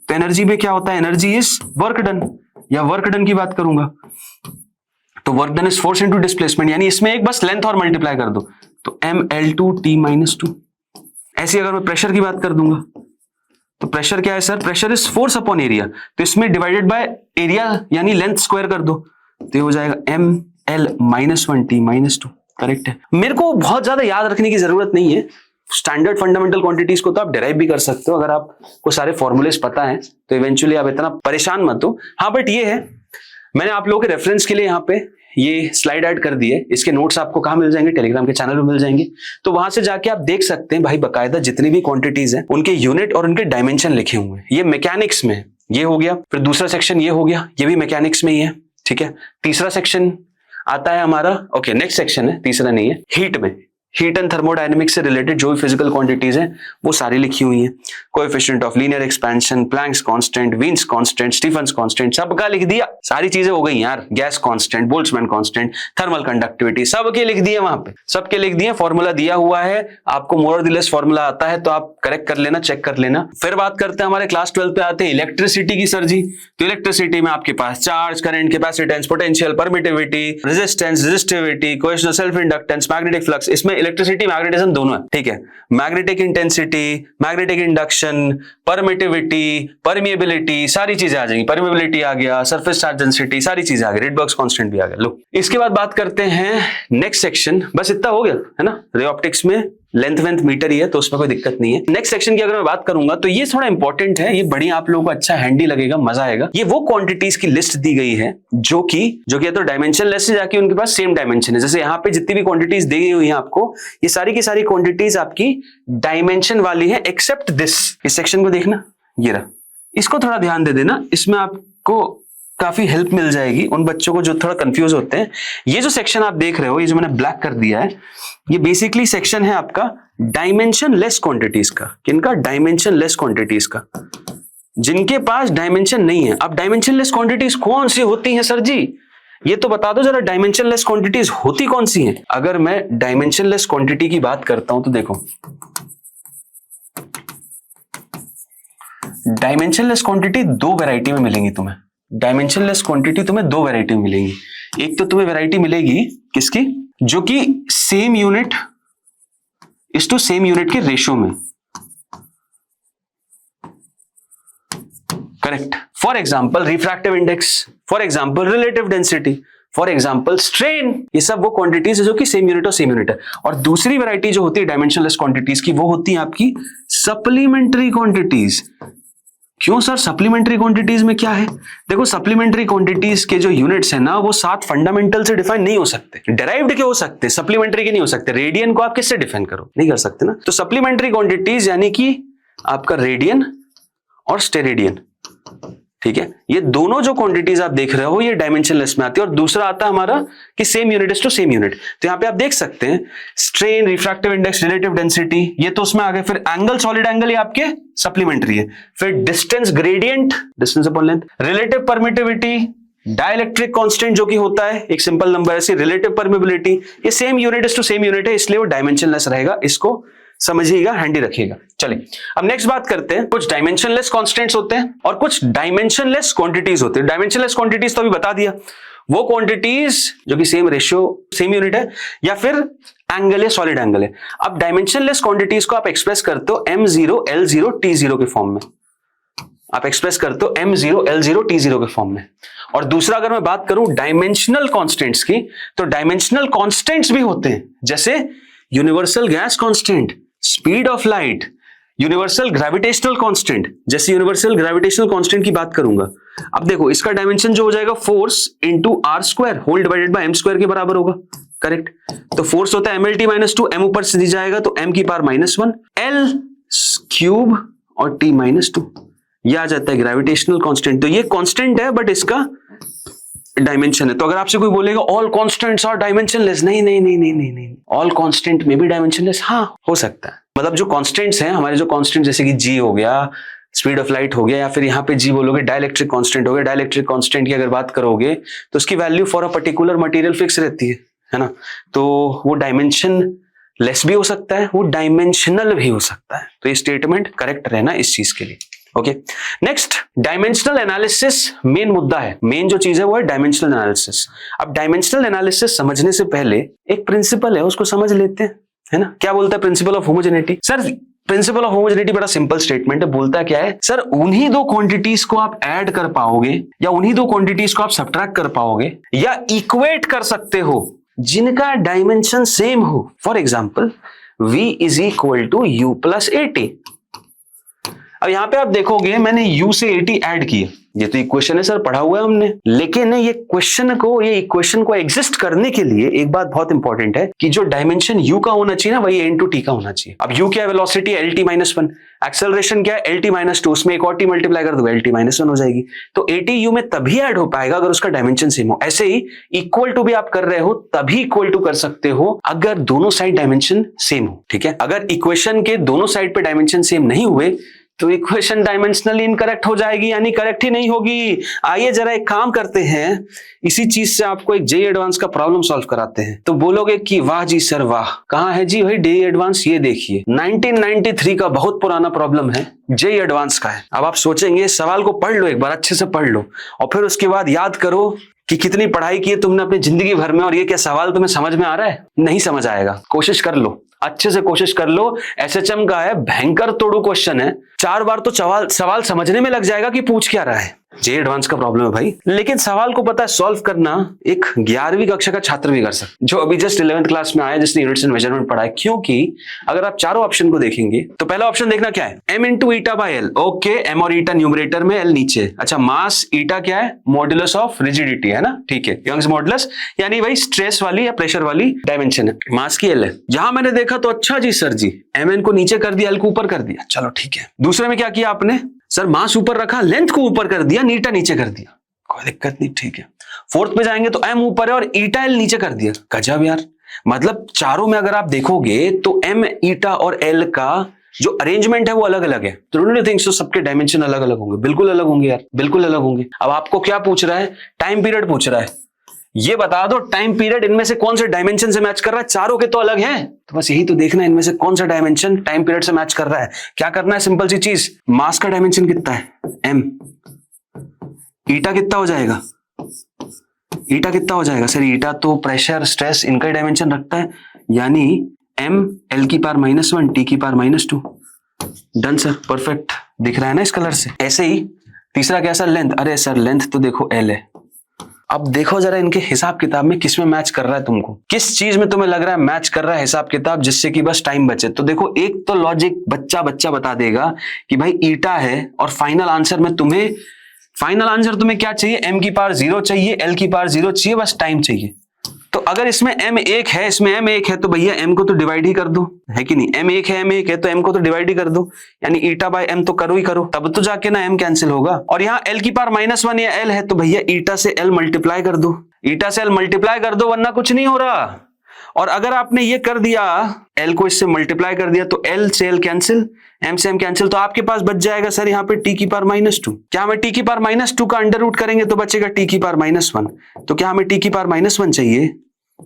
तो एनर्जी में क्या होता है? एनर्जी इज वर्क डन, या वर्क डन की बात करूंगा तो work done is force into displacement, यानी इसमें एक बस लेंथ और मल्टीप्लाई कर दो, तो ml2 t माइनस 2। ऐसी अगर मैं प्रेशर की बात कर दूंगा तो प्रेशर क्या है sir, pressure is force upon area, तो इसमें डिवाइडेड बाय एरिया यानी लेंथ स्क्वायर कर दो तो ये हो जाएगा ml -1t-2। करेक्ट है। मेरे को बहुत ज्यादा याद रखने की जरूरत नहीं है, स्टैंडर्ड फंडामेंटल क्वांटिटीज को तो आप डिराइव भी कर सकते हो, अगर आपको सारे फॉर्मूलेस पता है तो इवेंचुअली आप इतना परेशान मत हो। हाँ बट ये है, मैंने आप लोगों के रेफरेंस के लिए यहाँ पे ये स्लाइड ऐड कर दी है, इसके नोट्स आपको कहाँ मिल जाएंगे, टेलीग्राम के चैनल पे मिल जाएंगे, तो वहां से जाके आप देख सकते हैं भाई बकायदा जितनी भी क्वांटिटीज हैं उनके यूनिट और उनके डायमेंशन लिखे हुए हैं। ये मैकेनिक्स में ये हो गया, फिर दूसरा सेक्शन ये हो गया, ये भी मैकेनिक्स में ही है, ठीक है। तीसरा सेक्शन आता है हमारा, ओके नेक्स्ट सेक्शन है, तीसरा नहीं है, हीट में, हीट एंड थर्मोडायनेमिक्स से रिलेटेड जो भी फिजिकल क्वांटिटीज हैं वो सारी लिखी हुई हैं। Coefficient of linear expansion, Planck's constant, Wien's constant, Stefan's constant, सबका लिख दिया, सारी चीजें हो गई यार। Gas constant, Boltzmann constant, thermal conductivity, सबके लिख दिए वहां पे, सबके लिख दिए, फॉर्मूला दिया हुआ है, आपको मोर और लेस फॉर्मूला आता है तो आप करेक्ट कर लेना, चेक कर लेना। फिर बात करते हैं हमारे क्लास 12 पे आते हैं इलेक्ट्रिसिटी की सर जी। तो इलेक्ट्रिसिटी में आपके पास charge, current, capacitance, potential, permittivity, resistance, resistivity, coefficient of self inductance, magnetic flux, इसमें इलेक्ट्रिसिटी मैग्नेटिज्म दोनों है, ठीक है। Magnetic intensity, magnetic induction, permittivity, permeability, सारी चीजें आ जाएंगी, परमिएबिलिटी आ गया, सरफेस चार्ज डेंसिटी, सारी चीजें आ गई, रेडबर्ग्स कांस्टेंट भी आ गया। लो इसके बाद बात करते हैं नेक्स्ट सेक्शन, बस इतना हो गया है ना। रे ऑप्टिक्स में लेंथ वेंथ मीटर ही है तो उसमें कोई दिक्कत नहीं है। नेक्स्ट सेक्शन की अगर मैं बात करूंगा तो ये थोड़ा इंपॉर्टेंट है, ये बढ़िया आप लोगों को अच्छा हैंडी लगेगा, मजा आएगा। ये वो क्वांटिटीज की लिस्ट दी गई है जो कि तो डायमेंशन लेस से जाके उनके पास सेम डायमेंशन है। जैसे यहाँ पे जितनी भी क्वांटिटीज दी गई हुई है आपको, ये सारी की सारी क्वांटिटीज आपकी डायमेंशन वाली है एक्सेप्ट दिस। इस सेक्शन को देखना, ये रहा, इसको थोड़ा ध्यान दे देना, इसमें आपको काफी हेल्प मिल जाएगी उन बच्चों को जो थोड़ा कंफ्यूज होते हैं। ये जो सेक्शन आप देख रहे हो, ये जो मैंने ब्लैक कर दिया है, ये बेसिकली सेक्शन है आपका डायमेंशन लेस क्वांटिटीज का। किनका? डायमेंशन लेस क्वांटिटीज का, जिनके पास डायमेंशन नहीं है। अब डायमेंशन लेस क्वांटिटीज कौन सी होती हैं सर जी, ये तो बता दो जरा, डायमेंशन लेस क्वांटिटीज होती कौन सी हैं? अगर मैं डायमेंशन लेस क्वांटिटी की बात करता हूं तो देखो, डायमेंशन लेस क्वांटिटी दो वैरायटी में मिलेंगी तुम्हें। डायमेंशन लेस क्वांटिटी तुम्हें दो वैरायटी में मिलेंगी। एक तो तुम्हें वैरायटी मिलेगी किसकी, जो कि सेम यूनिट इस टू सेम यूनिट के रेशियो में, correct. For example refractive index, for example relative density, for example strain, ये सब वो क्वांटिटीज है जो कि सेम यूनिट और सेम यूनिट है। और दूसरी वैरायटी जो होती है डायमेंशनलेस क्वांटिटीज की, वो होती है आपकी सप्लीमेंट्री क्वांटिटीज। क्यों सर? सप्लीमेंट्री क्वांटिटीज में क्या है? देखो सप्लीमेंट्री क्वांटिटीज के जो यूनिट्स है ना, वो 7 फंडामेंटल से डिफाइन नहीं हो सकते, डिराइव्ड के हो सकते, सप्लीमेंट्री के नहीं हो सकते। रेडियन को आप किससे डिफाइन करो? नहीं कर सकते ना। तो सप्लीमेंट्री क्वांटिटीज यानी कि आपका रेडियन और स्टेरेडियन, ठीक है। ये दोनों जो क्वांटिटीज आप देख रहे हो ये डायमेंशनलेस में आती है। और दूसरा आता है हमारा कि same unit is to same unit. तो यहाँ पे आप देख सकते हैं strain, refractive index, relative density, ये तो उसमें आ गए। फिर एंगल, सॉलिड एंगल, ये आपके सप्लीमेंट्री है। फिर distance gradient, distance upon length, relative permittivity, dielectric constant जो कि होता है एक सिंपल नंबर, ऐसे रिलेटिव परमिबिलिटी, ये same unit is to same unit है, इसलिए वो डायमेंशनलेस रहेगा। इसको समझिएगा, हैंडी रखिएगा। चलिए अब नेक्स्ट बात करते हैं, कुछ डायमेंशनलेस कांस्टेंट्स होते हैं और कुछ डायमेंशनलेस क्वांटिटीज होते हैं। डायमेंशनलेस क्वांटिटीज तो अभी बता दिया, वो क्वांटिटीज जो कि सेम रेशियो, सेम यूनिट है, या फिर एंगल या सॉलिड एंगल है। अब डायमेंशनलेस क्वांटिटीज को आप एक्सप्रेस करते हो m0 l0 t0 के फॉर्म में, आप एक्सप्रेस करते हो m0 l0 t0 के फॉर्म में। और दूसरा अगर मैं बात करूं डायमेंशनल कांस्टेंट्स की, तो डायमेंशनल कांस्टेंट्स भी होते हैं, जैसे universal gas constant, speed of light, universal gravitational constant. जैसे यूनिवर्सल ग्रेविटेशनल कांस्टेंट की बात करूंगा, अब देखो इसका डायमेंशन जो हो जाएगा force into r square whole divided by m square के बराबर होगा, करेक्ट। तो फोर्स होता है mlt-2, m ऊपर से दी जाएगा तो m की पावर -1, l क्यूब और t -2, यह आ जाता है ग्रेविटेशनल कांस्टेंट। तो ये कांस्टेंट है बट इसका डायमेंशन है। तो अगर आपसे कोई बोलेगा ऑल कांस्टेंट्स आर डायमेंशनलेस, नहीं नहीं नहीं नहीं नहीं नहीं, ऑल कांस्टेंट में भी डायमेंशनलेस हाँ हो सकता है। मतलब जो कांस्टेंट्स हैं हमारे, जो कांस्टेंट जैसे कि g हो गया, स्पीड ऑफ लाइट हो गया, या फिर यहाँ पे g बोलोगे डाइलेक्ट्रिक कांस्टेंट हो गया। डाइलेक्ट्रिक कांस्टेंट की अगर बात करोगे तो उसकी value for a particular material fix रहती है ना। तो वो डायमेंशन लेस भी हो सकता है, वो डायमेंशनल भी हो सकता है। तो ये स्टेटमेंट करेक्ट रहना इस चीज के लिए। Okay, next dimensional analysis main मुद्दा है, मेन जो चीज है वो है डायमेंशनल एनालिसिस। अब डायमेंशनल एनालिसिस समझने से पहले एक प्रिंसिपल है, उसको समझ लेते हैं, है ना। क्या बोलता है principle of homogeneity? Sir principle of homogeneity बड़ा सिंपल स्टेटमेंट है, बोलता क्या है सर, उन्हीं दो क्वांटिटीज को आप ऐड कर पाओगे या उन्हीं दो क्वांटिटीज को आप सब्ट्रैक्ट कर पाओगे या इक्वेट कर सकते हो जिनका डायमेंशन सेम हो। For example v is equal to u plus 80। अब यहां पे आप देखोगे मैंने u से 80 ऐड किया, ये तो इक्वेशन है सर, पढ़ा हुआ है हमने, लेकिन ये इक्वेशन को एग्जिस्ट करने के लिए एक बात बहुत इंपॉर्टेंट है कि जो डायमेंशन u का होना चाहिए ना वही n टू t का होना चाहिए। अब u क्या है, वेलोसिटी है lt माइनस 1, एक्सेलरेशन क्या है lt माइनस 2, उसमें एक और t मल्टीप्लाई कर दो lt माइनस 1 हो जाएगी। तो 80 u में तभी ऐड हो पाएगा अगर उसका डायमेंशन सेम हो। ऐसे ही इक्वल टू भी आप कर रहे हो तभी इक्वल टू कर सकते हो अगर दोनों साइड डायमेंशन सेम हो। ठीक है, अगर इक्वेशन के दोनों साइड पे डायमेंशन सेम नहीं हुए तो इक्वेशन डायमेंशनली इनकरेक्ट हो जाएगी, यानी करेक्ट ही नहीं होगी। आइए जरा एक काम करते हैं, इसी चीज से आपको एक जेईई एडवांस का प्रॉब्लम सॉल्व कराते हैं। तो बोलोगे कि वाह जी सर वाह, कहां है जी भाई जेईई एडवांस, ये देखिए 1993 का बहुत पुराना प्रॉब्लम है, जेईई एडवांस का है। अब आप सोचेंगे सवाल को पढ़ लो, एक बार अच्छे से पढ़ लो और फिर उसके बाद याद करो कि कितनी पढ़ाई की है तुमने अपनी जिंदगी भर में और ये क्या सवाल तुम्हें समझ में आ रहा है। नहीं समझ आएगा, कोशिश कर लो, अच्छे से कोशिश कर लो। एसएचएम का है, भयंकर तोड़ू क्वेश्चन है, 4 बार तो सवाल समझने में लग जाएगा कि पूछ क्या रहा है। जेईई एडवांस का प्रॉब्लम है भाई, लेकिन सवाल को पता है सॉल्व करना एक 11वीं कक्षा का छात्र भी कर सकता, जो अभी जस्ट 11th क्लास में आया, जिसने यूनिट्स एंड मेजरमेंट पढ़ा है। क्योंकि अगर आप चारों ऑप्शन को देखेंगे तो पहला ऑप्शन देखना क्या है, m into eta by L. Okay, m और ईटा न्यूमरेटर में, एल नीचे। अच्छा, मास ईटा क्या है, मॉड्यूलस ऑफ रिजिडिटी है ना, ठीक है, यंग्स मॉड्यूलस, यानी भाई स्ट्रेस वाली या प्रेशर वाली डायमेंशन है, मास की एल है। यहां मैंने देखा तो अच्छा जी सर जी, mn को नीचे कर दिया, एल को ऊपर कर दिया, चलो ठीक है। दूसरे में क्या किया आपने, सर मास ऊपर रखा, लेंथ को ऊपर कर दिया, ईटा नीचे कर दिया, कोई दिक्कत नहीं, ठीक है। फोर्थ पे जाएंगे तो m ऊपर है और ईटा एल नीचे कर दिया, गजब यार। मतलब चारों में अगर आप देखोगे तो m, ईटा और एल का जो अरेंजमेंट है वो अलग अलग है। तो डोंट यू थिंक सो सबके डायमेंशन अलग अलग होंगे? बिल्कुल अलग होंगे यार, बिल्कुल अलग होंगे। अब आपको क्या पूछ रहा है, टाइम पीरियड पूछ रहा है, ये बता दो टाइम पीरियड इनमें से कौन से डायमेंशन से मैच कर रहा है। चारों के तो अलग हैं, तो बस यही तो देखना है इनमें से कौन सा डायमेंशन टाइम पीरियड से मैच कर रहा है। क्या करना है, सिंपल सी चीज, मास का डायमेंशन कितना है, m, ईटा कितना हो जाएगा, ईटा कितना हो जाएगा सर, ईटा तो प्रेशर स्ट्रेस इनका डायमेंशन रखता है, यानी m l की पावर -1 t की पावर -2। डन सर, परफेक्ट दिख रहा है ना इस कलर से। ऐसे ही तीसरा क्या सर, लेंथ, अरे सर लेंथ तो देखो l है। अब देखो जरा इनके हिसाब किताब में किस में मैच कर रहा है, तुमको किस चीज में तुम्हें लग रहा है मैच कर रहा है हिसाब किताब, जिससे कि बस टाइम बचे। तो देखो एक तो लॉजिक बच्चा बता देगा कि भाई ईटा है और फाइनल आंसर तुम्हें क्या चाहिए, m की पावर 0 चाहिए, l की पावर 0 चाहिए, बस टाइम चाहिए। तो अगर इसमें m 1 है, इसमें m 1 है, तो भैया m को तो डिवाइड ही कर दो, है कि नहीं, m 1 है तो m को तो डिवाइड ही कर दो, यानी ईटा बाय m तो करो ही करो, तब तो जाके ना m कैंसिल होगा। और यहाँ l की पावर -1 या l है तो भैया ईटा से l मल्टीप्लाई कर दो, ईटा से l मल्टीप्लाई कर दो, वरना कुछ नहीं हो रहा। और अगर आपने ये कर दिया, l को इससे मल्टीप्लाई कर दिया तो l से l कैंसिल, m से m कैंसिल, तो आपके पास बच जाएगा सर यहाँ पे t की पावर -2। क्या हमें t की पावर -2 का अंडर रूट करेंगे तो बचेगा t की पावर -1। तो क्या हमें t की पावर -1 चाहिए,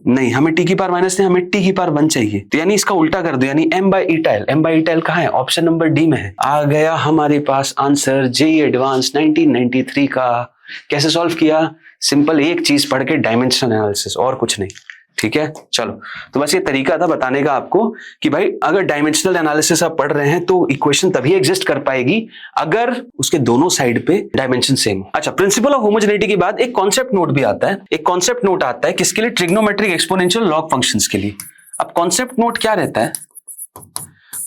नहीं, हमें t की पावर माइनस नहीं, हमें t की पावर 1 चाहिए। तो यानी इसका उल्टा कर दो, यानी m by eta L, m by eta L कहाँ है, ऑप्शन नंबर डी में है। आ गया हमारे पास आंसर जेईई एडवांस 1993 का। कैसे सॉल्व किया, सिंपल एक चीज पढ़ के, डायमेंशनल एनालिसिस, और कुछ नहीं। ठीक है, चलो, तो बस ये तरीका था बताने का आपको कि भाई अगर डायमेंशनल एनालिसिस आप पढ़ रहे हैं तो इक्वेशन तभी एग्जिस्ट कर पाएगी अगर उसके दोनों साइड पे डायमेंशन सेम हो। अच्छा, प्रिंसिपल ऑफ होमोजेनिटी के बाद एक कॉन्सेप्ट नोट भी आता है, एक कॉन्सेप्ट नोट आता है किसके लिए, ट्रिग्नोमेट्रिक एक्सपोनेंशियल लॉग फंक्शंस के लिए। अब कॉन्सेप्ट नोट क्या रहता है,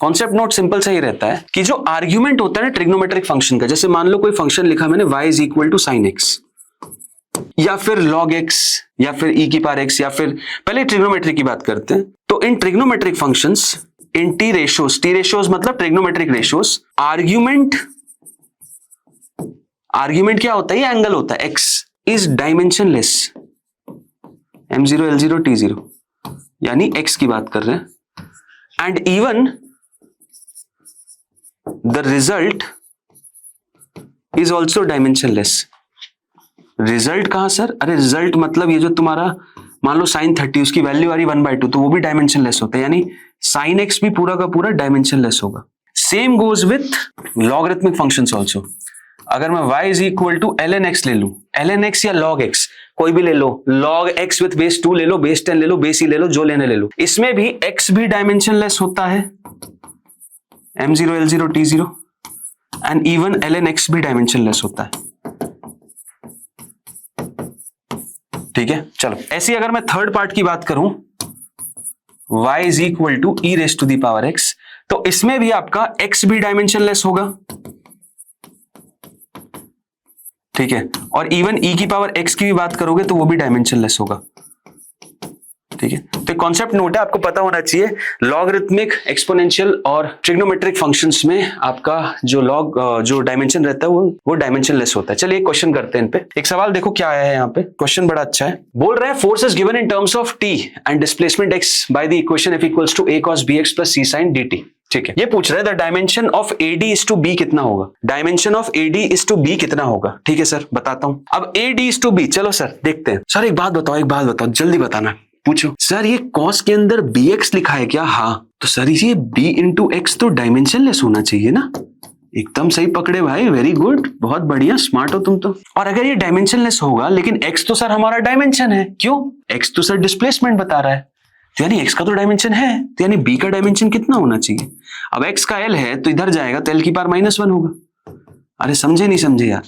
कॉन्सेप्ट नोट सिंपल सा ही रहता है कि जो आर्ग्यूमेंट होता है ना ट्रिग्नोमेट्रिक फंक्शन का, जैसे मान लो कोई फंक्शन लिखा मैंने y is equal to sine x या फिर log x या फिर e की पावर x, या फिर पहले ट्रिग्नोमेट्री की बात करते हैं। तो इन ट्रिग्नोमेट्रिक फंक्शंस, इन टी रेशियोज मतलब ट्रिग्नोमेट्रिक रेशियोज, आर्ग्यूमेंट क्या होता है, ये एंगल होता है x is dimensionless, m0 l0 t0, यानी x की बात कर रहे हैं। And even the result is also dimensionless. Result कहां सर, अरे रिजल्ट मतलब ये जो तुम्हारा मान लो sin 30, उसकी वैल्यू आ रही 1/2, तो वो भी डायमेंशनलेस होता है, यानी sin x भी पूरा का पूरा डायमेंशनलेस होगा। Same goes with logarithmic functions also. अगर मैं y is equal to ln x ले लूं, ln x या log x कोई भी ले लो, log x विथ बेस 2 ले लो, बेस 10 ले लो, बेस e ले लो, जो लेने ले लो, इसमें भी x भी डायमेंशनलेस होता है m0 l0 t0 and even ln x भी डायमेंशनलेस होता है। ठीक है, चलो ऐसी अगर मैं थर्ड पार्ट की बात करूं, y is equal to e raise to the power x, तो इसमें भी आपका x भी डायमेंशनलेस होगा। ठीक है, और इवन e की पावर x की भी बात करोगे तो वो भी डायमेंशनलेस होगा। ठीक है, तो कॉन्सेप्ट नोट है, आपको पता होना चाहिए। लॉगरिथमिक, एक्सपोनेंशियल और ट्रिग्नोमेट्रिक फंक्शंस में आपका जो डायमेंशन रहता है वो डायमेंशनलेस होता है। चलिए एक क्वेश्चन करते हैं इन पे। एक सवाल देखो क्या आया है यहाँ पे, क्वेश्चन बड़ा अच्छा है। बोल रहे हैं force is given in terms of t and displacement x by the equation f equals to a cos bx plus c sin dt। ठीक है, ये पूछ रहे हैं the dimension of AD is to B कितना होगा। Dimension of AD is to B कितना होगा। ठीक है सर, बताता हूं। अब AD इज टू B, चलो सर देखते हैं। सर एक बात बताओ जल्दी बताना। पूछो सर, ये cos के अंदर bx लिखा है क्या? हाँ, तो सर ये b इंटू एक्स तो डायमेंशनलेस होना चाहिए ना। एकदम सही पकड़े भाई, वेरी गुड, बहुत बढ़िया, स्मार्ट हो तुम तो। और अगर ये डायमेंशनलेस होगा, लेकिन x तो सर हमारा डायमेंशन है, क्यों? x तो सर डिस्प्लेसमेंट बता रहा है, तो यानी x का तो डायमेंशन है, तो यानी b का डायमेंशन कितना होना चाहिए? अब x का l है तो इधर जाएगा तो l की पावर -1 होगा। अरे समझे नहीं समझे यार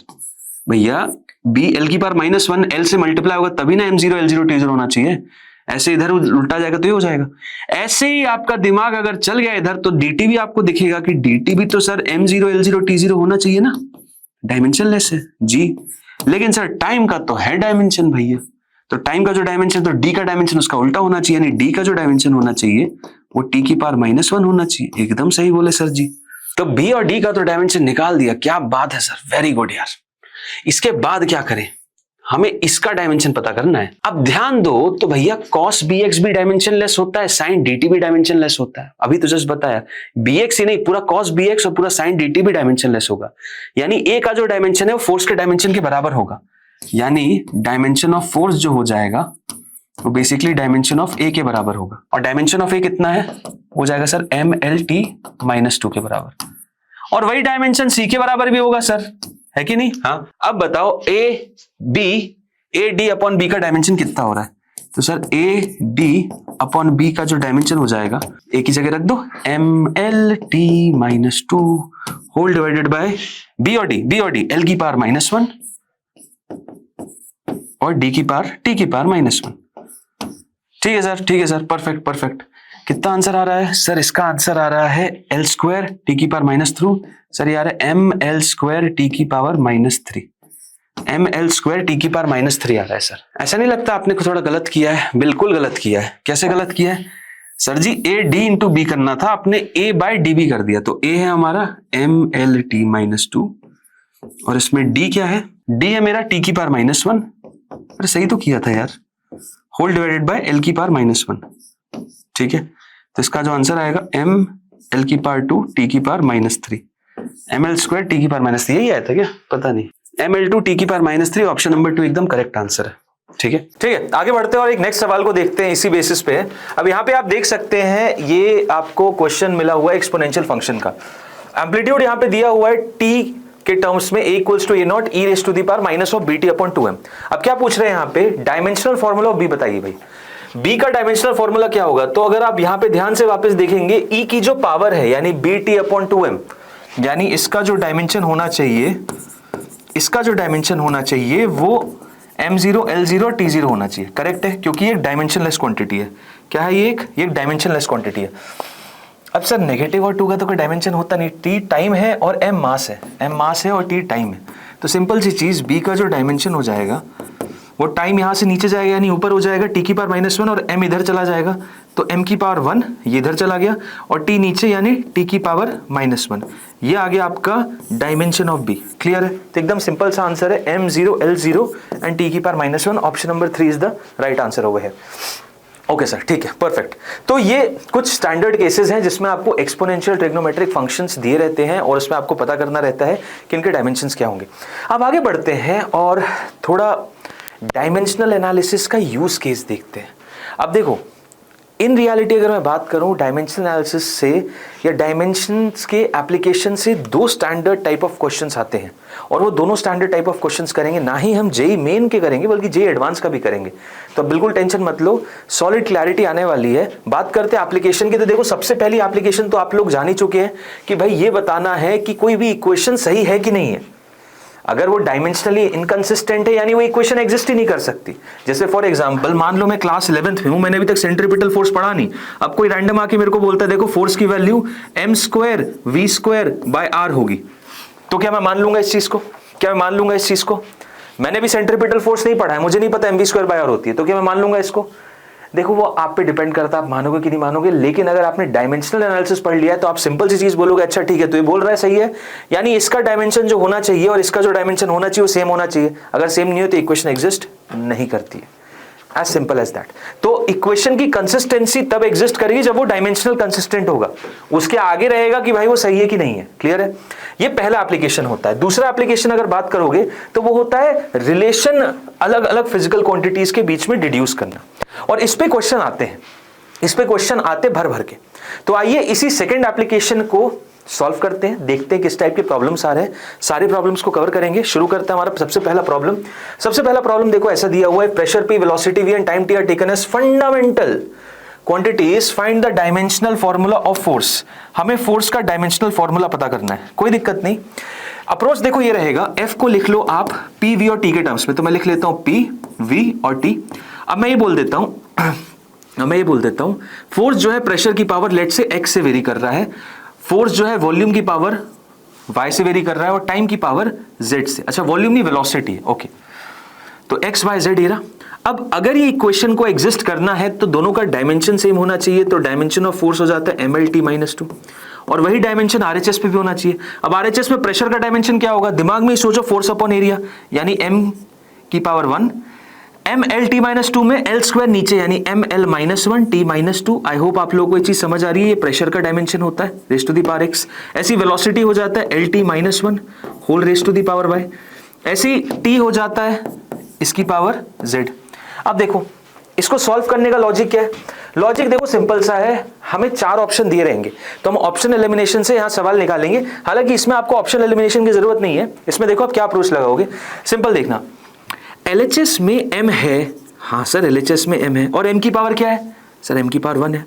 भैया, b l की पावर -1 l से मल्टीप्लाई होगा तभी ना m0 l0 t0 होना चाहिए। ऐसे इधर उल्टा जाएगा तो ये हो जाएगा। ऐसे ही आपका दिमाग अगर चल गया इधर तो dt भी आपको दिखेगा कि dt भी तो सर m0 l0 t0 होना चाहिए ना, डायमेंशनलेस है जी। लेकिन सर टाइम का तो है डायमेंशन भैया, तो टाइम का जो डायमेंशन तो d का डायमेंशन उसका उल्टा होना चाहिए, यानी d का जो डायमेंशन होना चाहिए वो t की पावर -1 होना चाहिए। एकदम सही बोले सर जी। तो b और d का तो डायमेंशन निकाल दिया, क्या बात है सर, वेरी गुड यार। इसके बाद क्या करें, हमें इसका डायमेंशन पता करना है। अब ध्यान दो तो भैया cos bx भी डायमेंशनलेस होता है, sin dt भी डायमेंशनलेस होता है। अभी तो जस्ट बताया, bx ही नहीं पूरा cos bx और पूरा sin dt भी डायमेंशनलेस होगा। यानी a का जो डायमेंशन है वो फोर्स के डायमेंशन के बराबर होगा, यानी डायमेंशन ऑफ फोर्स जो हो जाएगा वो बेसिकली डायमेंशन ऑफ a के बराबर होगा। और डायमेंशन ऑफ a कितना है, हो जाएगा सर mlt -2 के बराबर। और वही डायमेंशन c के बराबर भी होगा सर, है कि नहीं? हाँ, अब बताओ AD अपॉन B का डायमेंशन कितना हो रहा है? तो सर AD अपॉन B का जो डायमेंशन हो जाएगा, A की जगह रख दो mlt -2 whole divided by B और D L की पावर -1 और D की पावर T की पावर -1। ठीक है सर, परफेक्ट। कितना आंसर आ रहा है सर? इसका आंसर आ रहा है l² t की पावर -3। सर ये आ रहा है ml² t की पावर -3। ml² t की पावर -3 आ रहा है सर। ऐसा नहीं लगता आपने थोड़ा गलत किया है? बिल्कुल गलत किया है। कैसे गलत किया है sir ji? a d into b करना था, आपने a बाय db कर दिया। तो a है हमारा mlt -2 और इसमें d क्या है? d है मेरा t की पावर -1। अरे सही तो किया था यार, होल डिवाइडेड बाय l की पावर -1। ठीक है, तो इसका जो आंसर आएगा m l की पावर 2 t की पावर -3 ml² t की पावर -3। यही आया था क्या? पता नहीं, ml2 t की पावर -3 ऑप्शन नंबर 2 एकदम करेक्ट आंसर है। ठीक है, आगे बढ़ते हैं और एक नेक्स्ट सवाल को देखते हैं इसी बेसिस पे। अब यहाँ पे आप देख सकते हैं, ये आपको क्वेश्चन मिला हुआ है एक्सपोनेंशियल फंक्शन का। एम्पलीट्यूड यहाँ पे दिया हुआ है t के टर्म्स में a equals to a0 e raise to the power -bt upon 2m। अब क्या पूछ रहे हैं यहाँ पे? डायमेंशनल फॉर्मूला ऑफ b बताइए भाई। b का डायमेंशनल फॉर्मूला क्या होगा? तो अगर आप यहाँ पे ध्यान से वापस देखेंगे, e की जो पावर है यानी bt अपॉन 2m, यानी इसका जो डायमेंशन होना चाहिए वो m0 l0 t0 होना चाहिए। करेक्ट है, क्योंकि ये डायमेंशनलेस क्वांटिटी है। क्या है ये? एक डायमेंशनलेस क्वांटिटी है। अब सर नेगेटिव और 2 का तो कोई डायमेंशन होता नहीं, t टाइम है और m मास है और t टाइम है। तो सिंपल सी चीज, b का जो डायमेंशन हो जाएगा वो टाइम यहां से नीचे जाएगा यानी ऊपर हो जाएगा t की पावर -1 और m इधर चला जाएगा, तो m की पावर 1 ये इधर चला गया और t नीचे यानी t की पावर -1। ये आ गया आपका डायमेंशन ऑफ b। क्लियर है? तो एकदम सिंपल सा आंसर है m0 l0 एंड t की power -1। Option number 3 is the right answer over here. Okay sir, ठीक है, परफेक्ट। तो ये कुछ स्टैंडर्ड केसेस हैं जिसमें आपको एक्सपोनेंशियल ट्रिग्नोमेट्रिक फंक्शंस दिए रहते हैं और उसमें आपको पता करना रहता है कि इनके डायमेंशंस क्या होंगे। अब आगे बढ़ते हैं और थोड़ा डायमेंशनल एनालिसिस का यूज केस देखते हैं। अब देखो, इन रियलिटी अगर मैं बात करूं डायमेंशनल एनालिसिस से या डायमेंशंस के एप्लीकेशन से दो स्टैंडर्ड टाइप ऑफ क्वेश्चंस आते हैं, और वो दोनों स्टैंडर्ड टाइप ऑफ क्वेश्चंस करेंगे, ना ही हम जेई मेन के करेंगे बल्कि जेई एडवांस का भी करेंगे। तो बिल्कुल टेंशन मत लो, सॉलिड क्लैरिटी आने वाली है। बात करते हैं एप्लीकेशन की, तो देखो सबसे पहली एप्लीकेशन तो आप लोग जान ही चुके हैं कि भाई ये बताना है कि कोई भी इक्वेशन सही है कि नहीं है। अगर वो डायमेंशनली इनकंसिस्टेंट है यानी वो इक्वेशन एग्जिस्ट ही नहीं कर सकती। जैसे फॉर एग्जांपल मान लो मैं क्लास 11th में हूं, मैंने अभी तक सेंट्रीपिटल फोर्स पढ़ा नहीं, अब कोई रैंडम आके मेरे को बोलता है देखो फोर्स की वैल्यू m²v² होगी, तो क्या मैं मान लूंगा इस चीज को? क्या मैं मान लूंगा इस चीज को? मैंने भी सेंट्रीपिटल फोर्स नहीं पढ़ा है, मुझे नहीं पता mv²r होती है, तो क्या मैं मान लूंगा इसको? देखो वो आप पे डिपेंड करता है, आप मानोगे कि नहीं मानोगे। लेकिन अगर आपने डायमेंशनल एनालिसिस पढ़ लिया है तो आप सिंपल सी चीज बोलोगे, अच्छा ठीक है तो ये बोल रहा है सही है, यानी इसका डायमेंशन जो होना चाहिए और इसका जो डायमेंशन होना चाहिए वो सेम होना चाहिए। अगर सेम नहीं हो तो इक्वेशन एग्जिस्ट नहीं करती है। As simple as that. तो इक्वेशन की कंसिस्टेंसी तब एग्जिस्ट करेगी जब वो डायमेंशनल कंसिस्टेंट होगा, उसके आगे रहेगा कि भाई वो सही है कि नहीं है। क्लियर है? ये पहला एप्लीकेशन होता है। दूसरा एप्लीकेशन अगर बात करोगे तो वो होता है रिलेशन अलग अलग फिजिकल क्वांटिटीज के बीच में डिड्यूस करना, और इस पे क्वेश्चन आते हैं, इस पे क्वेश्चन आते भर भर के। तो आइए इसी सेकंड एप्लीकेशन को सॉल्व करते हैं, देखते हैं किस टाइप के प्रॉब्लम्स आ रहे हैं, सारे प्रॉब्लम्स को कवर करेंगे। शुरू करते हैं हमारा सबसे पहला प्रॉब्लम। सबसे पहला प्रॉब्लम देखो ऐसा दिया हुआ है, pressure P, velocity V and time T are taken as fundamental quantities, find the dimensional formula of force. हमें फोर्स का डायमेंशनल फॉर्मूला पता करना है, कोई दिक्कत नहीं। अप्रोच देखो ये रहेगा, F को लिख लो आप P, V और T के टर्म्स में, तो मैं लिख लेता हूं P, V और T। अब मैं ये बोल देता हूं फोर्स जो है प्रेशर की पावर लेट से x से वेरी कर रहा है, फोर्स जो है वॉल्यूम की पावर y से वेरी कर रहा है, और टाइम की पावर z से। अच्छा वॉल्यूम नहीं वेलोसिटी है, ओके। तो x y z ये रहा। अब अगर ये इक्वेशन को एग्जिस्ट करना है तो दोनों का डायमेंशन सेम होना चाहिए, तो डायमेंशन ऑफ फोर्स हो जाता है mlt-2, और वही डायमेंशन RHS पे भी होना चाहिए। अब RHS में प्रेशर का डायमेंशन क्या होगा? दिमाग में ही सोचो, फोर्स अपॉन एरिया, यानी m की पावर 1, mlt-2 में l² नीचे यानी ml-1 t-2। आई होप आप लोगों को ये चीज समझ आ रही है, ये प्रेशर का डायमेंशन होता है raise to the power x। ऐसी वेलोसिटी हो जाता है lt-1 whole raise to the power y। ऐसी t हो जाता है इसकी पावर z। अब देखो इसको सॉल्व करने का लॉजिक क्या है? लॉजिक देखो सिंपल सा है, हमें 4 ऑप्शन दिए रहेंगे तो हम ऑप्शन एलिमिनेशन से यहां सवाल निकालेंगे। हालांकि इसमें आपको ऑप्शन एलिमिनेशन की जरूरत नहीं है, इसमें देखो आप क्या अप्रोच लगाओगे। सिंपल देखना, LHS में m है, हाँ सर LHS में m है, और m की पावर क्या है? सर m की पावर 1 है,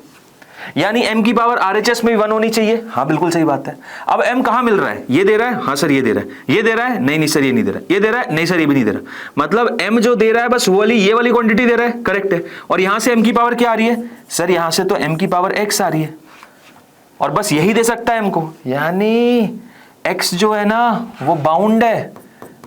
यानी m की पावर RHS में भी 1 होनी चाहिए। हाँ बिल्कुल सही बात है। अब m कहाँ मिल रहा है? ये दे रहा है, हाँ सर ये दे रहा है, ये दे रहा है, नहीं सर ये नहीं दे रहा है, ये दे रहा है, नहीं सर ये भी नहीं दे रहा। मतलब m जो दे रहा है बस वो वाली ये वाली क्वांटिटी दे रहा है, करेक्ट है। और यहां से m की पावर क्या आ रही है? सर यहां से तो m की पावर x आ रही है, और बस यही दे सकता है m को, यानी x जो है ना वो बाउंड है,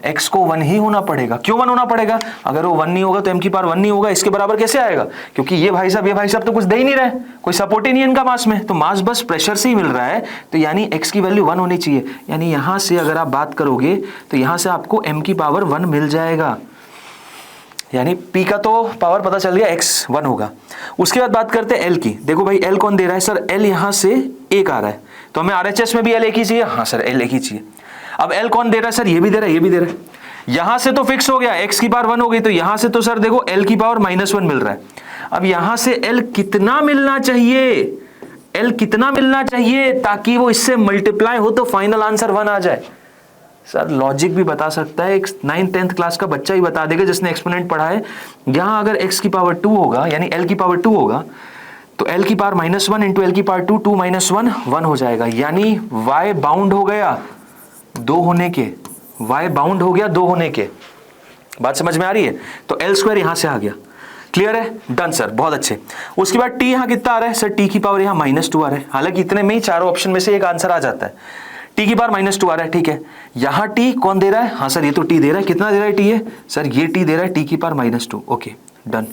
x को 1 ही होना पड़ेगा। क्यों 1 होना पड़ेगा? अगर वो 1 नहीं होगा तो m की पावर 1 नहीं होगा, इसके बराबर कैसे आएगा? क्योंकि ये भाई साहब तो कुछ दे ही नहीं रहे, कोई सपोर्ट ही नहीं है इनका मास में, तो मास बस प्रेशर से ही मिल रहा है, तो यानी x की वैल्यू 1 होनी चाहिए। यानी यहां से अगर आप बात करोगे तो यहां से आपको m की पावर 1 मिल जाएगा, यानी p का तो पावर पता चल गया, x 1 होगा। उसके बाद बात करते हैं l की। देखो भाई l कौन दे रहा है? सर l यहां से 1 आ रहा है, तो हमें RHS में भी l 1 ही चाहिए। हाँ सर l 1 ही चाहिए। अब l कौन दे रहा है? सर ये भी दे रहा है, ये भी दे रहा है। यहां से तो फिक्स हो गया, x की पावर 1 हो गई, तो यहां से तो सर देखो l की पावर -1 मिल रहा है। अब यहां से l कितना मिलना चाहिए? l कितना मिलना चाहिए ताकि वो इससे मल्टीप्लाई हो तो फाइनल आंसर 1 आ जाए? सर लॉजिक भी बता सकता है, एक 9th-10th क्लास का बच्चा ही बता देगा जिसने एक्सपोनेंट पढ़ा है। यहां अगर x की पावर 2 होगा यानी l की पावर 2 होगा, तो l की पावर -1 इंटू l की पावर 2, 2 - 1 1 हो जाएगा, यानी y बाउंड हो गया 2 होने के, y बाउंड हो गया 2 होने के। बात समझ में आ रही है? तो l² यहां से आ गया। क्लियर है? डन सर, बहुत अच्छे। उसके बाद t यहां कितना आ रहा है? सर t की पावर यहां -2 आ रहा है। हालांकि इतने में ही चारों ऑप्शन में से एक आंसर आ जाता है। t की पावर -2 आ रहा है, ठीक है। यहां t कौन दे रहा है? हाँ सर ये तो t दे रहा है। कितना दे रहा है t? है सर ये t दे रहा है, t की पावर -2। Okay done.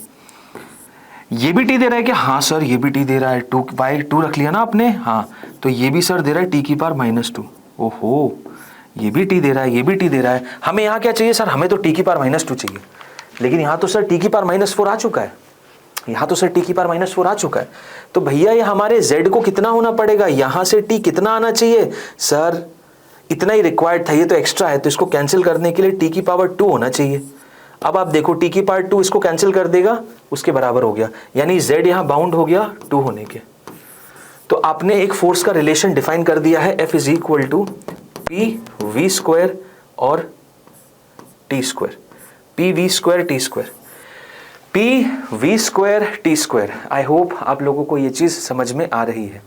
ये भी t दे रहा है क्या? हाँ सर ये भी t दे रहा है, 2/2 रख लिया ना आपने। हाँ तो ये भी सर दे रहा है t की पावर -2। ओहो, ये भी t दे रहा है, ये भी t दे रहा है। हमें यहाँ क्या चाहिए? सर हमें तो t की पावर -2 चाहिए, लेकिन यहाँ तो सर t की पावर -4 आ चुका है, यहाँ तो सर t की पावर -4 आ चुका है। तो भैया ये हमारे z को कितना होना पड़ेगा? यहाँ से t कितना आना चाहिए? सर इतना ही रिक्वायर्ड था, ये तो एक्स्ट्रा है, तो इसको कैंसिल करने के लिए t की पावर 2 होना चाहिए। अब आप देखो टी की पावर 2 इसको कैंसिल कर देगा, उसके बराबर हो गया, यानी z यहां बाउंड हो गया 2 होने के। तो आपने एक फोर्स का रिलेशन डिफाइन कर दिया है, F is equal to P V square और T square, P V square T square, P V square T square. I hope आप लोगों को ये चीज समझ में आ रही है,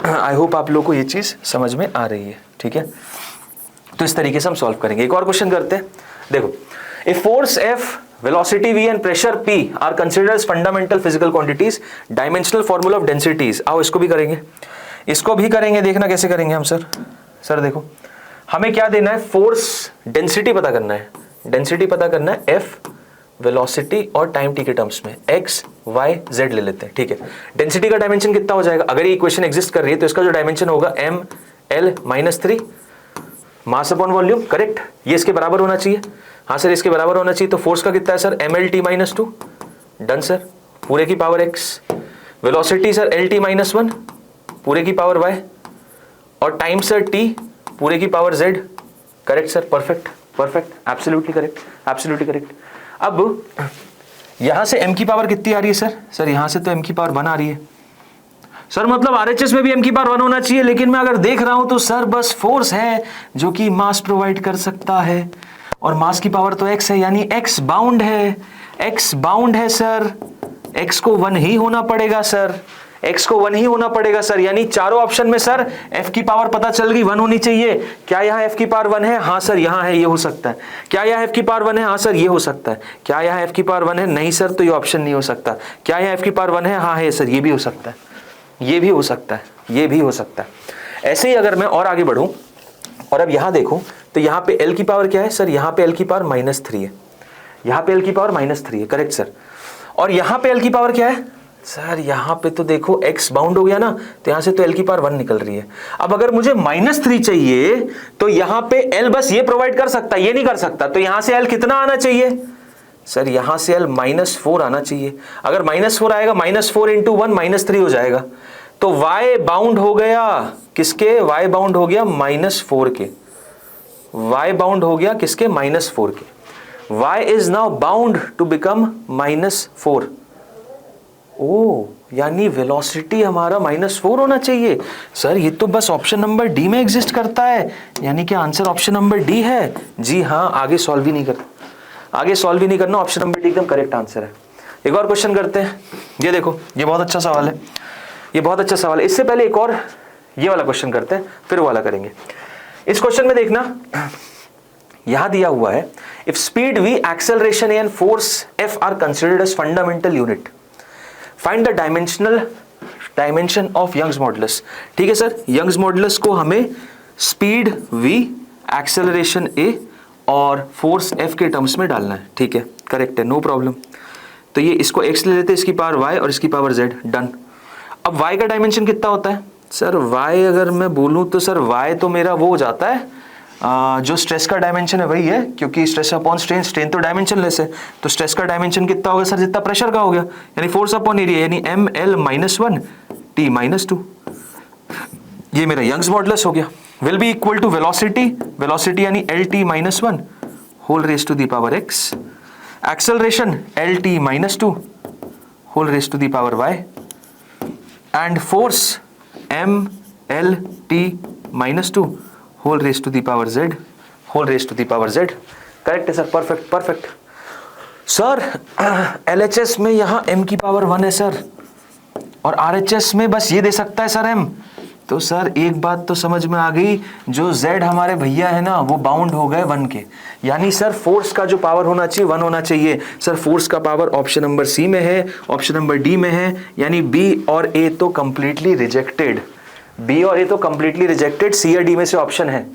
आई होप आप लोगों को ये चीज समझ में आ रही है, ठीक है। तो इस तरीके से हम सॉल्व करेंगे। एक और क्वेश्चन करते हैं, देखो, a force F, velocity V and pressure P are considered as fundamental physical quantities, dimensional formula of densities। आओ इसको भी करेंगे, इसको भी करेंगे, देखना कैसे करेंगे हम। सर देखो, हमें क्या देना है, फोर्स डेंसिटी पता करना है, डेंसिटी पता करना है F, वेलोसिटी और टाइम टी के टर्म्स में, x y z ले लेते हैं, ठीक है। डेंसिटी का डायमेंशन कितना हो जाएगा, अगर ये इक्वेशन एग्जिस्ट कर रही है तो इसका जो डायमेंशन होगा m l -3 mass upon volume, correct. ये इसके बराबर होना चाहिए, हाँ सर इसके बराबर होना चाहिए। तो फोर्स का कितना है सर, mlt -2, डन सर, पूरे की power x। Velocity sir lt -1 पूरे की पावर y, और टाइम सर t पूरे की power z, correct sir, perfect perfect, absolutely correct, absolutely correct. अब यहां से m की पावर कितनी आ रही है सर यहां से तो m की पावर 1 आ रही है सर, मतलब आरएचएस में भी m की पावर 1 होना चाहिए, लेकिन मैं अगर देख रहा हूं तो सर बस फोर्स है जो कि मास प्रोवाइड कर सकता है, और मास की पावर तो x है, यानी x बाउंड है, x बाउंड है सर, x को 1 ही होना पड़ेगा सर, x को 1 ही होना पड़ेगा सर, यानी चारों ऑप्शन में सर f की पावर पता चल गई 1 होनी चाहिए। क्या यहाँ f की पावर 1 है, हाँ सर यहाँ है, ये हो सकता है। क्या यहाँ f की पावर 1 है, हाँ सर ये हो सकता है। क्या यहाँ f की पावर 1 है, नहीं सर तो ये ऑप्शन नहीं हो सकता। क्या यहाँ f की पावर 1 है, हाँ है सर, ये भी हो सकता है, ये भी हो सकता है, ये भी हो सकता है। ऐसे ही अगर मैं और आगे बढ़ूं और अब यहां देखूं तो यहां पे L की पावर क्या है सर, यहां पे L की पावर -3 है, यहां पे L की पावर -3 है, करेक्ट सर। और यहां पे L की पावर क्या है सर, यहां पे तो देखो x बाउंड हो गया ना, तो यहां से तो L की पावर 1 निकल रही है। अब अगर मुझे -3 चाहिए तो यहां पे L बस ये प्रोवाइड कर सकता है, ये नहीं कर सकता, तो यहां से L कितना आना चाहिए सर, यहां से L -4 आना चाहिए। अगर -4 आएगा, -4 × 1 -3 हो जाएगा, तो y बाउंड हो गया किसके, y बाउंड हो गया -4 के, y बाउंड हो गया किसके, -4 के। y is now bound to become -4। ओ, यानी वेलोसिटी हमारा -4 होना चाहिए सर, ये तो बस ऑप्शन नंबर डी में एग्जिस्ट करता है, यानी कि आंसर ऑप्शन नंबर डी है। जी हाँ, आगे सॉल्व ही नहीं करना, आगे सॉल्व ही नहीं करना, ऑप्शन नंबर डी एकदम करेक्ट आंसर है। एक और क्वेश्चन करते हैं, ये देखो, ये बहुत अच्छा सवाल है, ये बहुत अच्छा सवाल है। इससे पहले एक और ये वाला क्वेश्चन करते हैं, फिर वो वाला करेंगे। इस क्वेश्चन में देखना, यहां दिया हुआ है, if speed v, acceleration a and force F are considered as fundamental unit, find the dimension of Young's modulus. ठीक है सर, यंग्स मॉडुलस को हमें स्पीड v, एक्सेलरेशन a और फोर्स F के टर्म्स में डालना है, ठीक है, करेक्ट है, नो प्रॉब्लम। तो ये इसको x ले लेते हैं, इसकी पावर y और इसकी पावर z, डन। अब y का डायमेंशन कितना होता है सर, y अगर मैं बोलूं तो सर y तो मेरा वो हो जाता है, जो स्ट्रेस का डायमेंशन है वही है, क्योंकि स्ट्रेस अपॉन स्ट्रेन, स्ट्रेन तो डायमेंशनलेस है, तो स्ट्रेस का डायमेंशन कितना होगा सर, जितना प्रेशर का हो गया, यानी फोर्स अपॉन एरिया, यानी ml -1 t -2, ये मेरा यंग्स मॉडुलस हो गया। Will be equal to velocity, velocity यानी lt -1 whole raise to the power x, acceleration lt -2 whole raise to the power y, and force mlt -2 whole raise to the power z, whole raise to the power z, correct है sir, perfect perfect. Sir LHS में यहां m की power 1 है sir, और RHS में बस ये दे सकता है सर m, तो सर एक बात तो समझ में आ गई, जो z हमारे भैया है ना वो बाउंड हो गए 1 के, यानी सर फोर्स का जो पावर होना चाहिए 1 होना चाहिए। सर फोर्स का पावर ऑप्शन नंबर सी में है, ऑप्शन नंबर डी में है, यानी बी और ए तो कंप्लीटली रिजेक्टेड, बी और ए तो कंप्लीटली रिजेक्टेड, सी या डी में से ऑप्शन है।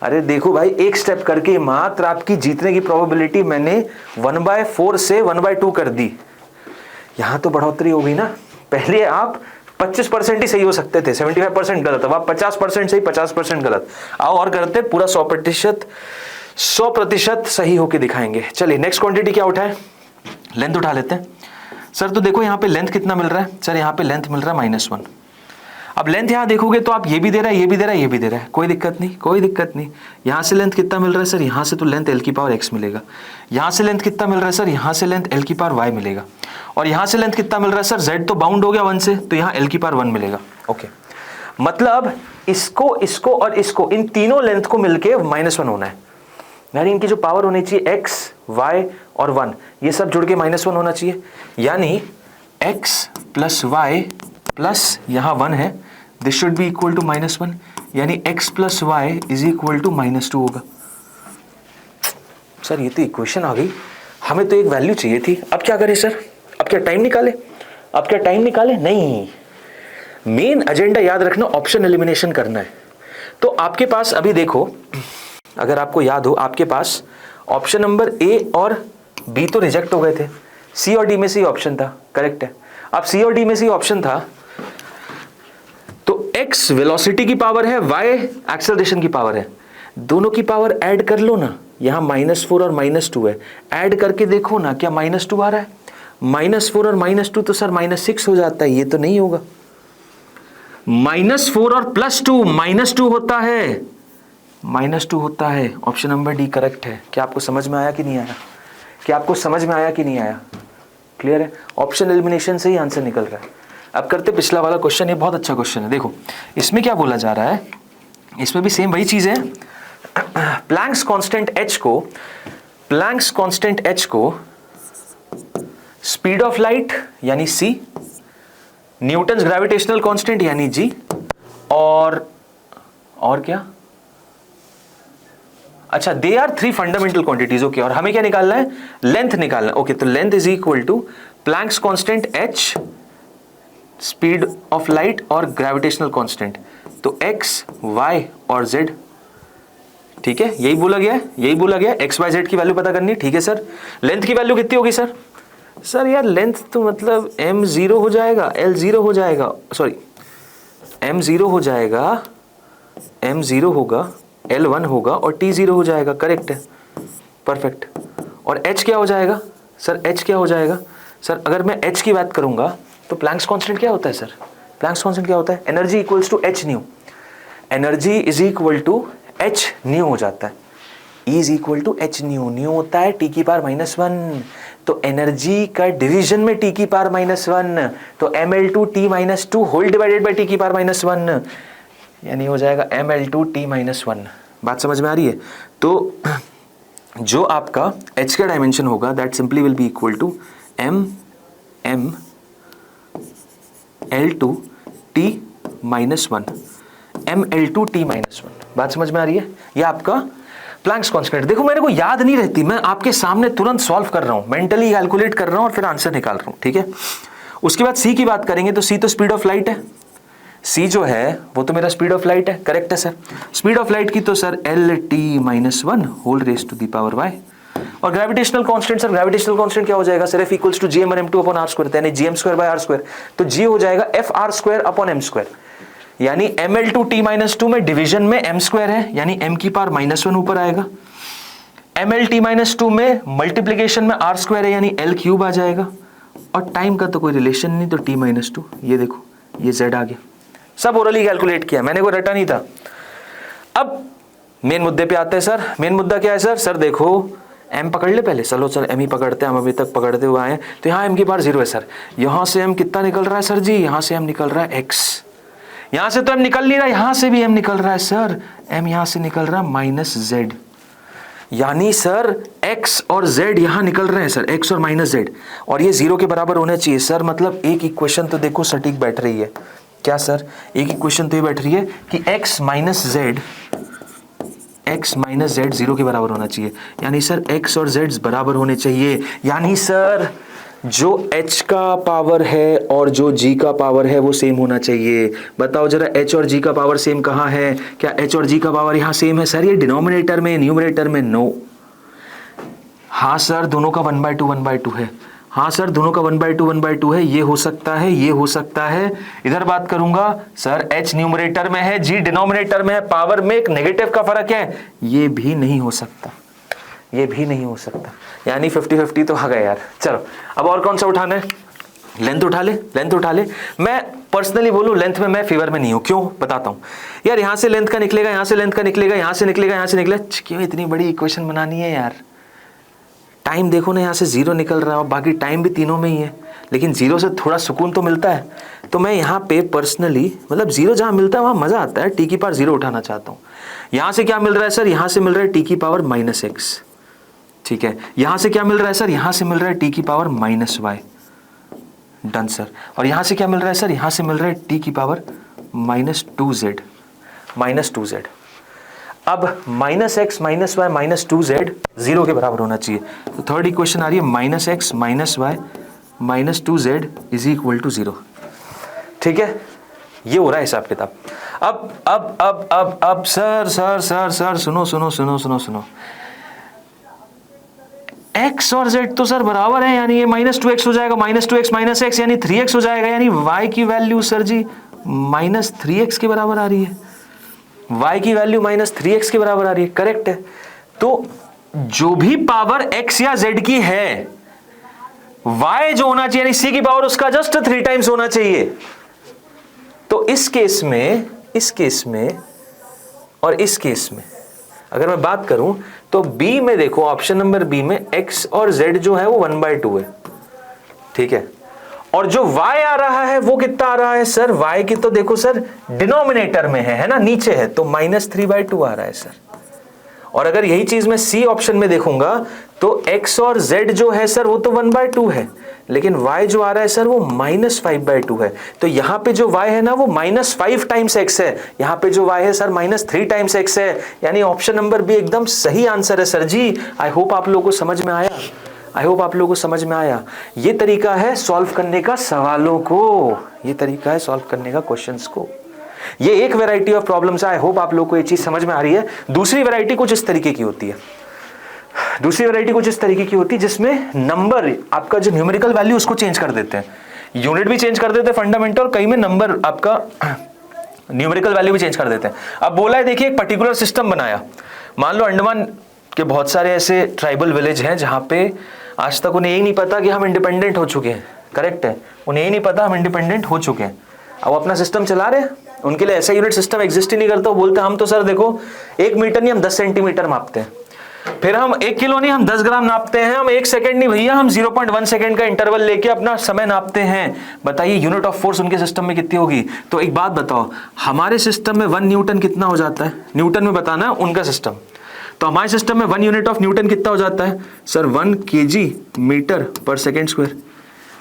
अरे देखो भाई, एक स्टेप करके मात्र आपकी जीतने की प्रोबेबिलिटी मैंने 1/4 से 1/2 कर दी। यहां तो बढ़ोतरी हो गई ना, पहले आप 25% ही सही हो सकते थे, 75% गलत, अब आप 50% सही 50% गलत। आओ और करते, पूरा 100% सही होके दिखाएंगे। चलिए नेक्स्ट क्वांटिटी क्या उठाए, लेंथ उठा लेते हैं। सर तो देखो यहाँ पे लेंथ कितना मिल रहा है सर, यहाँ पे लेंथ मिल रहा है -1। अब लेंथ यहां देखोगे तो आप ये भी दे रहा है, ये भी दे रहा है, ये भी दे रहा है, कोई दिक्कत नहीं, कोई दिक्कत नहीं। यहां से लेंथ कितना मिल रहा है सर, यहां से तो लेंथ एल की पावर x मिलेगा। यहां से लेंथ कितना मिल रहा है सर, यहां से लेंथ एल की पावर y मिलेगा। और यहां से लेंथ कितना मिल रहा है सर, z तो बाउंड हो गया 1 से, तो यहां एल की पावर 1 मिलेगा। ओके, मतलब इसको, इसको और इसको, इन तीनों लेंथ को मिलके -1 होना है, यानी इनकी जो पावर होनी चाहिए x, y और 1, ये सब जुड़ के -1 होना चाहिए। यानी x प्लस y प्लस यहां 1 है, this should be equal to -1, यानी x plus y is equal to -2 होगा। सर ये तो इक्वेशन आ गई, हमें तो एक वैल्यू चाहिए थी। अब क्या करें सर, अब क्या टाइम निकाले, अब क्या टाइम निकाले? नहीं, मेन एजेंडा याद रखना, ऑप्शन एलिमिनेशन करना है। तो आपके पास अभी देखो, अगर आपको याद हो, आपके पास ऑप्शन नंबर ए और बी तो रिजेक्ट हो गए थे, सी और डी में से ही ऑप्शन था, करेक्ट है। अब सी और डी में से ही ऑप्शन था, तो x वेलोसिटी की पावर है, y एक्सेलरेशन की पावर है, दोनों की पावर ऐड कर लो ना। यहां -4 और -2 है, ऐड करके देखो ना, क्या -2 आ रहा है? -4 और -2 तो सर -6 हो जाता है, ये तो नहीं होगा। -4 और +2 -2 होता है, -2 होता है। ऑप्शन नंबर डी करेक्ट है। क्या आपको समझ में आया कि नहीं आया? क्या आपको समझ में आया कि नहीं आया? क्लियर है? ऑप्शन एलिमिनेशन से ही आंसर निकल रहा है। अब करते पिछला वाला क्वेश्चन, ये बहुत अच्छा क्वेश्चन है। देखो इसमें क्या बोला जा रहा है, इसमें भी सेम वही चीज है। प्लैंक्स कांस्टेंट h को, प्लैंक्स कांस्टेंट h को स्पीड ऑफ लाइट यानी c, न्यूटन्स ग्रेविटेशनल कांस्टेंट यानी g, और क्या, अच्छा, they are 3 fundamental quantities. Okay, और हमें क्या निकालना है? लेंथ निकालना है। ओके, तो length is equal to Planck's constant h, speed of light और ग्रेविटेशनल कांस्टेंट, तो x, y और z। ठीक है, यही बोला गया है, यही बोला गया। x, y, z की वैल्यू पता करनी। ठीक है सर, लेंथ की वैल्यू कितनी होगी सर? सर यार लेंथ तो मतलब m 0 हो जाएगा, l 0 हो जाएगा, सॉरी m 0 हो जाएगा, m 0 होगा, l 1 होगा और t 0 हो जाएगा। करेक्ट है, परफेक्ट। और h क्या हो जाएगा सर? h क्या हो जाएगा सर? अगर मैं h की बात करूंगा तो प्लैंक्स कांस्टेंट क्या होता है सर? प्लैंक्स कांस्टेंट क्या होता है? Energy equals to h nu, energy is equal to h nu हो जाता है, E is equal to h nu, nu होता है t की पावर -1, तो एनर्जी का डिवीजन में t की पावर -1, तो ml2t-2 whole divided by t की पावर -1, यानी हो जाएगा ml2t-1। बात समझ में आ रही है? तो जो आपका h का डायमेंशन होगा that simply will be equal to m L2t-1, ml2t-1। बात समझ में आ रही है? ये आपका प्लैंक्स कांस्टेंट। देखो मेरे को याद नहीं रहती, मैं आपके सामने तुरंत सॉल्व कर रहा हूं, मेंटली कैलकुलेट कर रहा हूं और फिर आंसर निकाल रहा हूं। ठीक है, उसके बाद सी की बात करेंगे तो सी तो स्पीड ऑफ लाइट है, सी जो है वो तो मेरा स्पीड ऑफ लाइट है। करेक्ट है सर? स्पीड ऑफ लाइट की तो sir LT-1 whole raise to the power y। और gravitational constant sir, gravitational constant क्या हो जाएगा sir? F equals to gm और m2 अपॉन r स्क्वायर, यानी gm² बाय r स्क्वायर, तो g हो जाएगा FR² अपॉन m², यानी ml2t-2 में डिवीजन में m² है, यानी m की पावर -1 ऊपर आएगा। ml2 में मल्टीप्लीकेशन में r² है, यानी l³ आ जाएगा। और टाइम का तो कोई रिलेशन नहीं, तो t-2, ये देखो ये z आ गया। सब ओरली कैलकुलेट किया, मैंने कोई रटा नहीं था। अब मेन मुद्दे पे आते हैं सर। मेन मुद्दा क्या है सर? सर देखो m पकड़ ले पहले, चलो सर m ही पकड़ते हैं, हम अभी तक पकड़ते हुए आए। तो यहाँ m की पावर 0 है सर, यहाँ से m कितना निकल रहा है सर जी? यहाँ से m निकल रहा है x, यहाँ से तो m निकल नहीं रहा, यहाँ से भी m निकल रहा है सर, m यहाँ से निकल रहा है -z, यानी सर x और z यहाँ निकल रहे हैं सर, x और -z, और ये 0 के बराबर होने चाहिए सर। मतलब एक इक्वेशन तो देखो सटीक बैठ रही है। क्या सर? एक इक्वेशन तो ये बैठ रही है कि x माइनस z 0 के बराबर होना चाहिए, यानी सर x और z बराबर होने चाहिए, यानी सर जो h का पावर है और जो g का पावर है वो सेम होना चाहिए। बताओ जरा h और g का पावर सेम कहाँ है? क्या h और g का पावर यहाँ सेम है सर? ये डिनोमिनेटर में, न्यूमरेटर में नो। हाँ सर दोनों का 1/2 है। हाँ सर दोनों का 1/2 है, ये हो सकता है, ये हो सकता है। इधर बात करूंगा सर h न्यूमरेटर में है, g डिनोमिनेटर में है, पावर में एक नेगेटिव का फर्क है, ये भी नहीं हो सकता, ये भी नहीं हो सकता, यानी 50-50 तो आ गया यार। चलो अब और कौन सा उठाना है? लेंथ उठा ले, लेंथ उठा ले। मैं पर्सनली बोलूं लेंथ में मैं फेवर में नहीं हूं। क्यों बताता हूं यार, यहां से लेंथ का निकलेगा, यहां से लेंथ का निकलेगा, यहां से निकलेगा, यहां से निकलेगा, क्यों इतनी बड़ी इक्वेशन बनानी है यार। टाइम देखो ना, यहां से जीरो निकल रहा है, बाकी टाइम भी तीनों में ही है, लेकिन जीरो से थोड़ा सुकून तो मिलता है। तो मैं यहाँ पे पर्सनली मतलब जीरो जहां मिलता है वहां मजा आता है, टी की पावर जीरो उठाना चाहता हूं। यहां से क्या मिल रहा है सर, यहां से मिल रहा है टी की पावर -x, ठीक है। यहां से क्या मिल रहा है सर, यहां से मिल रहा है टी की पावर -y, डन सर। और यहां से क्या मिल रहा है सर, यहां से मिल रहा है टी की पावर -2z, -2z। अब -x -y -2z 0 के बराबर होना चाहिए। तो थर्ड इक्वेशन आ रही है -x -y -2z is equal to 0, ठीक है। ये हो रहा है हिसाब किताब। अब सर सर सर सर सुनो सुनो सुनो सुनो सुनो, x और z तो सर बराबर है, यानी ये -2x हो जाएगा, -2x -x यानी 3x हो जाएगा, यानी y की वैल्यू सर जी -3x के बराबर आ रही है। y की वैल्यू -3x के बराबर आ रही है, करेक्ट है। तो जो भी पावर x या z की है, y जो होना चाहिए यानी c की पावर उसका जस्ट 3 टाइम्स होना चाहिए। तो इस केस में और इस केस में अगर मैं बात करूं तो बी में देखो, ऑप्शन नंबर बी में x और z जो है वो 1/2 है, ठीक है। और जो y आ रहा है वो कितना आ रहा है सर, y की तो देखो सर डिनोमिनेटर में है ना, नीचे है, तो -3/2 आ रहा है सर। और अगर यही चीज मैं सी ऑप्शन में देखूंगा तो x और z जो है सर वो तो 1/2 है, लेकिन y जो आ रहा है सर वो -5/2 है। तो यहां पे जो y है ना वो -5 टाइम्स x है, यहां पे जो y है सर -3 टाइम्स x है, यानी ऑप्शन नंबर बी एकदम सही आंसर है सर जी। आई होप आप लोगों को समझ में आया, आई होप आप लोगों को समझ में आया। ये तरीका है सॉल्व करने का सवालों को, ये तरीका है सॉल्व करने का क्वेश्चंस को। ये एक वैरायटी ऑफ प्रॉब्लम्स है, आई होप आप लोगों को ये चीज समझ में आ रही है। दूसरी वैरायटी कुछ इस तरीके की होती है, दूसरी वैरायटी कुछ इस तरीके की होती है जिसमें नंबर आपका जो न्यूमेरिकल वैल्यू उसको चेंज कर देते हैं, यूनिट भी चेंज कर देते हैं फंडामेंटल, कई में नंबर आपका न्यूमेरिकल वैल्यू भी चेंज कर देते हैं। अब बोला है देखिए एक पर्टिकुलर सिस्टम बनाया, मान लो अंडमान के बहुत सारे ऐसे ट्राइबल विलेज हैं जहां पे आज तक उन्हें यही नहीं पता कि हम इंडिपेंडेंट हो चुके हैं, करेक्ट है, उन्हें यही नहीं पता हम इंडिपेंडेंट हो चुके हैं। अब अपना सिस्टम चला रहे हैं, उनके लिए ऐसा यूनिट सिस्टम एग्जिस्ट ही नहीं करता। वो बोलते हैं हम तो सर देखो 1 मीटर नहीं हम 10 सेंटीमीटर मापते हैं, फिर हम 1 किलो नहीं हम 10 ग्राम नापते हैं, हम 1 सेकंड नहीं भैया हम 0.1 सेकंड का इंटरवल लेके अपना समय नापते हैं। बताइए यूनिट ऑफ फोर्स उनके सिस्टम में कितनी होगी। तो एक बात बताओ, हमारे सिस्टम में 1 न्यूटन कितना हो जाता है, न्यूटन में बताना है उनका सिस्टम। तो हमारे सिस्टम में 1 यूनिट ऑफ न्यूटन कितना हो जाता है सर, 1 kg मीटर पर सेकेंड स्क्वायर,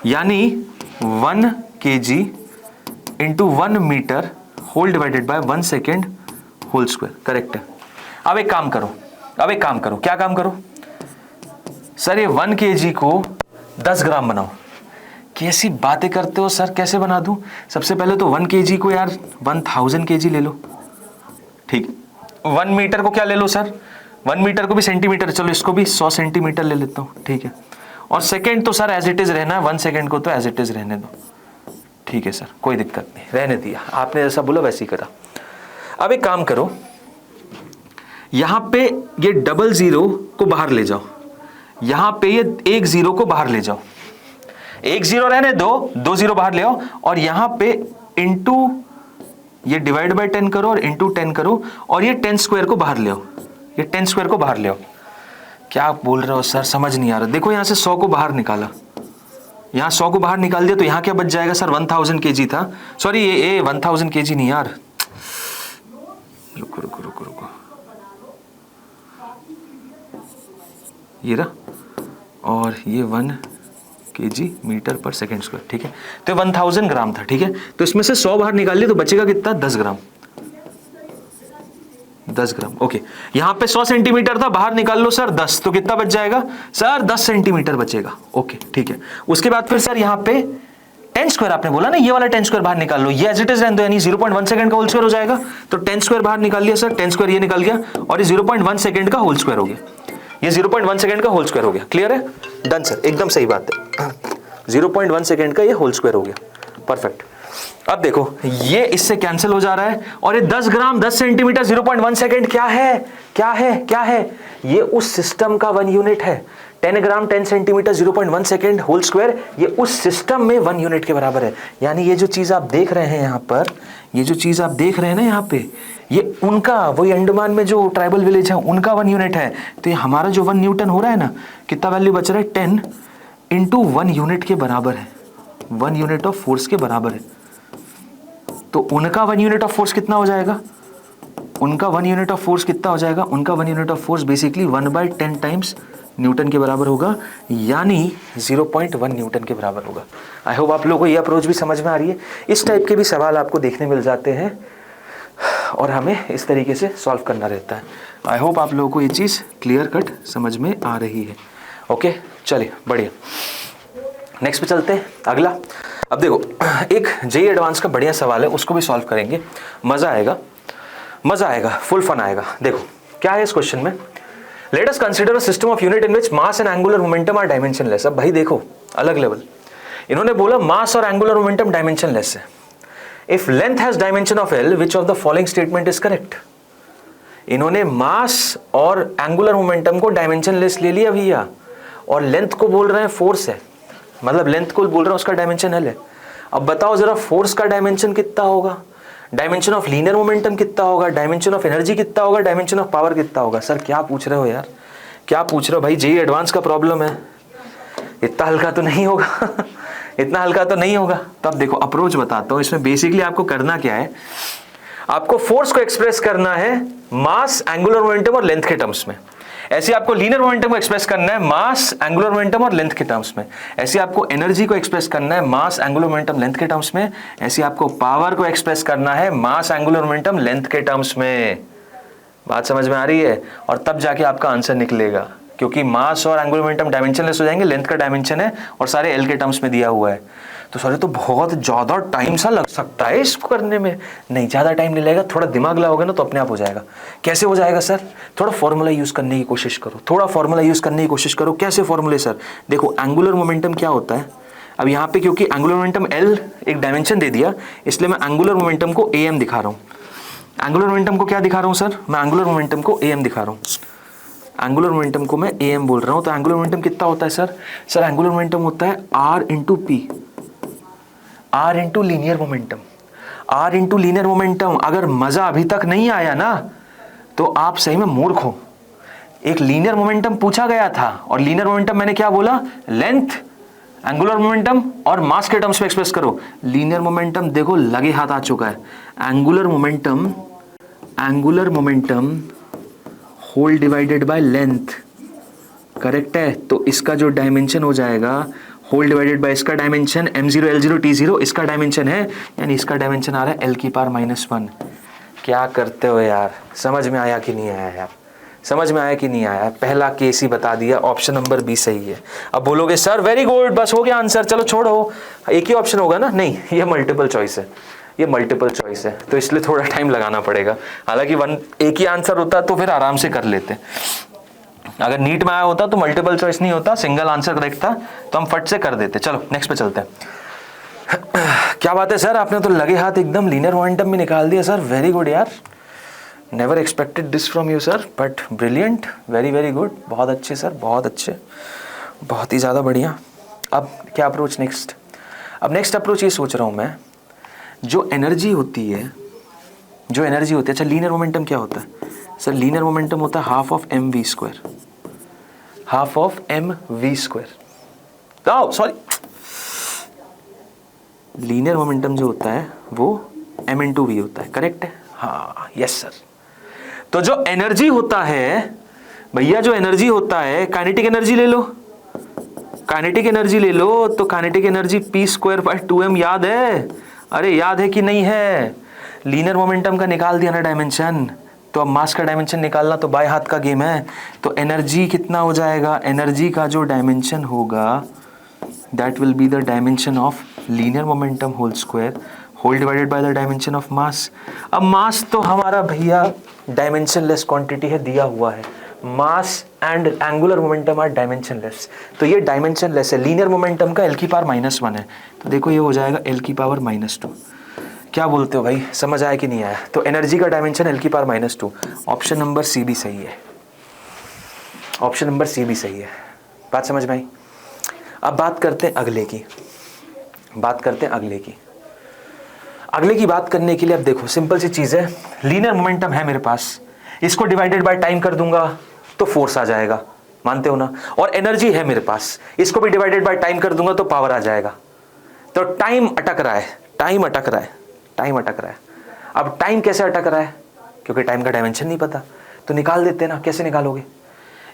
यानी 1 kg into 1 metre whole divided by 1 second whole square, correct है। अब एक काम करो, क्या काम करो सर, ये 1 kg को 10 ग्राम बनाओ। कैसी बातें करते हो सर, कैसे बना दूं। सबसे पहले तो 1 kg को यार 1000 kg ले लो, ठीक। 1 मीटर को क्या ले लो सर, 1 मीटर को भी सेंटीमीटर, चलो इसको भी 100 सेंटीमीटर ले लेता हूं, ठीक है। और सेकेंड तो सर एज इट इज रहना है, 1 सेकेंड को तो एज इट इज रहने दो, ठीक है सर, कोई दिक्कत नहीं, रहने दिया, आपने जैसा बोला वैसे ही करा। अब एक काम करो, यहां पे ये 00 को बाहर ले जाओ, यहां पे ये 10 को बाहर ले जाओ, 10 रहने दो, 20 बाहर ले आओ, और यहां पे इंटू ये डिवाइड बाय 10 करो और इंटू 10 करो, और ये 10 स्क्वायर को बाहर ले आओ, ये 10 स्क्वायर को बाहर ले आओ। क्या आप बोल रहे हो सर, समझ नहीं आ रहा। देखो यहां से 100 को बाहर निकाला, यहां 100 को बाहर निकाल दिया, तो यहां क्या बच जाएगा सर, 1000 kg था, सॉरी ये 1000 kg नहीं यार, रुको रुको रुको रुको, ये रहा, और ये 1 kg मीटर पर सेकेंड स्क्वायर, ठीक है। तो 1000 ग्राम था, ठीक है। तो इसमें से 100 बाहर निकाल लिया तो बचेगा कितना, 10 ग्राम, 10 ग्राम, ओके। यहां पे 100 सेंटीमीटर था, बाहर निकाल लो सर 10, तो कितना बच जाएगा सर, 10 सेंटीमीटर बचेगा, ओके ठीक है। उसके बाद फिर सर यहां पे 10 स्क्वायर आपने बोला ना, ये वाला 10 स्क्वायर बाहर निकाल लो, ये एज इट इज रहने दो, यानी 0.1 सेकंड का होल स्क्वायर हो जाएगा। तो 10 स्क्वायर बाहर निकाल लिया सर, 10 स्क्वायर ये निकल गया, और ये 0.1 सेकंड का होल स्क्वायर हो गया, ये 0.1 सेकंड का होल स्क्वायर हो गया, क्लियर है, डन सर, एकदम सही बात है, 0.1 सेकंड का ये होल स्क्वायर हो गया, परफेक्ट। अब देखो ये इससे कैंसिल हो जा रहा है, और ये 10 ग्राम 10 सेंटीमीटर 0.1 सेकेंड क्या है, क्या है, क्या है, ये उस सिस्टम का 1 यूनिट है। 10 ग्राम 10 सेंटीमीटर 0.1 सेकेंड होल स्क्वायर, ये उस सिस्टम में 1 यूनिट के बराबर है। यानी ये जो चीज आप देख रहे हैं यहाँ पर, ये जो चीज आप देख रहे हैं ना यहाँ पे, ये उनका, वही अंडमान में जो ट्राइबल विलेज है उनका 1 यूनिट है। तो ये हमारा जो 1 न्यूटन हो रहा है ना, कितना वैल्यू बच रहा है, 10 इंटू 1 यूनिट के बराबर है, 1 यूनिट ऑफ फोर्स के बराबर है। तो उनका 1 यूनिट ऑफ फोर्स कितना हो जाएगा, उनका 1 यूनिट ऑफ फोर्स कितना हो जाएगा, उनका 1 unit of force basically 1/10 times Newton के बराबर होगा, यानी 0.1 न्यूटन के बराबर होगा। आई होप आप लोगों को ये अप्रोच भी समझ में आ रही है। इस टाइप के भी सवाल आपको देखने मिल जाते हैं और हमें इस तरीके से सॉल्व करना रहता है। आई होप आप लोगों को ये चीज़ क्लियर कट समझ में आ रही है। ओके चलिए बढ़िया, नेक्स्ट पे चलते हैं अगला। अब देखो एक जेईई एडवांस का बढ़िया सवाल है, उसको भी सॉल्व करेंगे, मज़ा आएगा, मज़ा आएगा, फुल फन आएगा। देखो क्या है इस क्वेश्चन में, let us consider a system of unit in which mass and angular momentum are dimensionless. अब भाई देखो अलग लेवल, इन्होंने बोला मास और एंगुलर मोमेंटम डायमेंशनलेस है। If length has dimension of L, which of the following statement is correct. इन्होंने mass और एंगुलर मोमेंटम को डायमेंशनलेस ले लिया भैया, और लेंथ को बोल रहे हैं फोर्स है, मतलब लेंथ को बोल रहे हैं उसका डायमेंशन एल है। अब बताओ जरा फोर्स का डायमेंशन कितना होगा, डायमेंशन ऑफ लीनियर मोमेंटम कितना होगा, डायमेंशन ऑफ एनर्जी कितना होगा, डायमेंशन ऑफ पावर कितना होगा। सर क्या पूछ रहे हो यार, क्या पूछ रहे हो भाई, जेईई एडवांस का प्रॉब्लम है, इतना हल्का तो नहीं होगा इतना हल्का तो नहीं होगा। तो अब देखो अप्रोच बताता हूँ, इसमें बेसिकली आपको करना क्या है, आपको फोर्स को एक्सप्रेस करना है मास, एंगुलर मोमेंटम और लेंथ के टर्म्स में। ऐसे आपको लीनियर मोमेंटम को एक्सप्रेस करना है मास, एंगुलर मोमेंटम और लेंथ के टर्म्स में। ऐसे आपको एनर्जी को एक्सप्रेस करना है मास, एंगुलर मोमेंटम, लेंथ के टर्म्स में। ऐसे आपको पावर को एक्सप्रेस करना है मास, एंगुलर मोमेंटम, लेंथ के टर्म्स में। बात समझ में आ रही है, और तब जाके आपका आंसर निकलेगा, क्योंकि मास और एंगुलर मोमेंटम डायमेंशनलेस हो जाएंगे, लेंथ का डायमेंशन है और सारे एल के टर्म्स में दिया हुआ है। तो सॉरी, तो बहुत ज़्यादा टाइम सा लग सकता है इसको करने में। नहीं, ज़्यादा टाइम नहीं लगेगा, थोड़ा दिमाग लगाओगे ना तो अपने आप हो जाएगा। कैसे हो जाएगा सर, थोड़ा फॉर्मूला यूज़ करने की कोशिश करो, थोड़ा फॉर्मूला यूज़ करने की कोशिश करो। कैसे फॉर्मूले सर, देखो एंगुलर मोमेंटम क्या होता है। अब यहाँ पे क्योंकि एंगुलर मोमेंटम एल एक डायमेंशन दे दिया, इसलिए मैं एंगुलर मोमेंटम को AM दिखा रहा हूँ। एंगुलर मोमेंटम को क्या दिखा रहा हूँ सर, मैं एंगुलर मोमेंटम को AM दिखा रहा हूँ। एंगुलर मोमेंटम को मैं AM बोल रहा हूँ। तो एंगुलर मोमेंटम कितना होता है सर, सर एंगुलर मोमेंटम होता है R into P, R into linear momentum, R into linear momentum. अगर मजा अभी तक नहीं आया ना तो आप सही में मूर्ख हो। एक लीनियर मोमेंटम पूछा गया था, और लीनियर मोमेंटम मैंने क्या बोला, लेंथ, एंगुलर मोमेंटम और मास के टर्म्स में एक्सप्रेस करो। लीनियर मोमेंटम देखो लगे हाथ आ चुका है। Angular momentum whole divided by length, correct है। तो इसका जो डायमेंशन हो जाएगा होल डिवाइडेड बाय इसका डायमेंशन m0 l0 t0, इसका डायमेंशन है, यानी इसका डायमेंशन आ रहा है l की पावर -1। क्या करते हो यार, समझ में आया कि नहीं आया यार, समझ में आया कि नहीं आया। पहला केस ही बता दिया, ऑप्शन नंबर B सही है। अब बोलोगे सर वेरी गुड, बस हो गया आंसर, चलो छोड़ो, एक ही ऑप्शन होगा ना। नहीं, ये मल्टीपल चॉइस है, ये मल्टीपल चॉइस है, तो इसलिए थोड़ा टाइम लगाना पड़ेगा। हालांकि एक ही आंसर होता तो फिर आराम से कर लेते। अगर नीट में आया होता तो मल्टीपल चॉइस नहीं होता, सिंगल आंसर करेक्ट था, तो हम फट से कर देते। चलो नेक्स्ट पे चलते हैं। क्या बात है सर, आपने तो लगे हाथ एकदम लीनियर मोमेंटम में निकाल दिया सर, वेरी गुड यार, never expected this from you sir, but brilliant, very very good, बहुत अच्छे सर, बहुत अच्छे, बहुत ही ज़्यादा बढ़िया। अब क्या अप्रोच नेक्स्ट, अब नेक्स्ट अप्रोच ये सोच रहा हूँ मैं, जो एनर्जी होती है, अच्छा लीनियर मोमेंटम क्या होता है सर, लीनियर मोमेंटम होता है half of mv square, half of mv square. Sorry, linear momentum जो होता है वो m इंटू वी होता है, करेक्ट है, हाँ यस सर। तो जो एनर्जी होता है भैया, जो एनर्जी होता है, काइनेटिक एनर्जी ले लो, काइनेटिक एनर्जी ले लो, तो काइनेटिक एनर्जी p²/2m याद है, अरे याद है कि नहीं है। लीनियर मोमेंटम का निकाल दिया ना डायमेंशन, तो अब मास का डायमेंशन निकालना तो बाएं हाथ का गेम है। तो एनर्जी कितना हो जाएगा, एनर्जी का जो डायमेंशन होगा that will be the dimension of linear momentum whole square whole divided by the dimension of mass. अब मास तो हमारा भैया डायमेंशनलेस क्वांटिटी है, दिया हुआ है, mass and angular momentum are dimensionless. तो ये डायमेंशनलेस है, लीनियर मोमेंटम का L की पावर -1 है, तो देखो ये हो जाएगा L की पावर -2। क्या बोलते हो भाई, समझ आया कि नहीं आया? तो एनर्जी का डायमेंशन L की पावर -2। ऑप्शन नंबर सी भी सही है, ऑप्शन नंबर सी भी सही है। बात समझ में आई? अब बात करते हैं अगले की, बात करते हैं अगले की। अगले की बात करने के लिए अब देखो सिंपल सी चीज है, लीनियर मोमेंटम है मेरे पास, इसको डिवाइडेड बाय टाइम कर दूंगा तो फोर्स आ जाएगा, मानते हो ना? और एनर्जी है मेरे पास, इसको भी डिवाइडेड बाय टाइम कर दूंगा तो पावर आ जाएगा। तो टाइम अटक रहा है, टाइम अटक रहा है, टाइम अटक रहा है। अब टाइम कैसे अटक रहा है? क्योंकि टाइम का डायमेंशन नहीं पता, तो निकाल देते हैं ना। कैसे निकालोगे?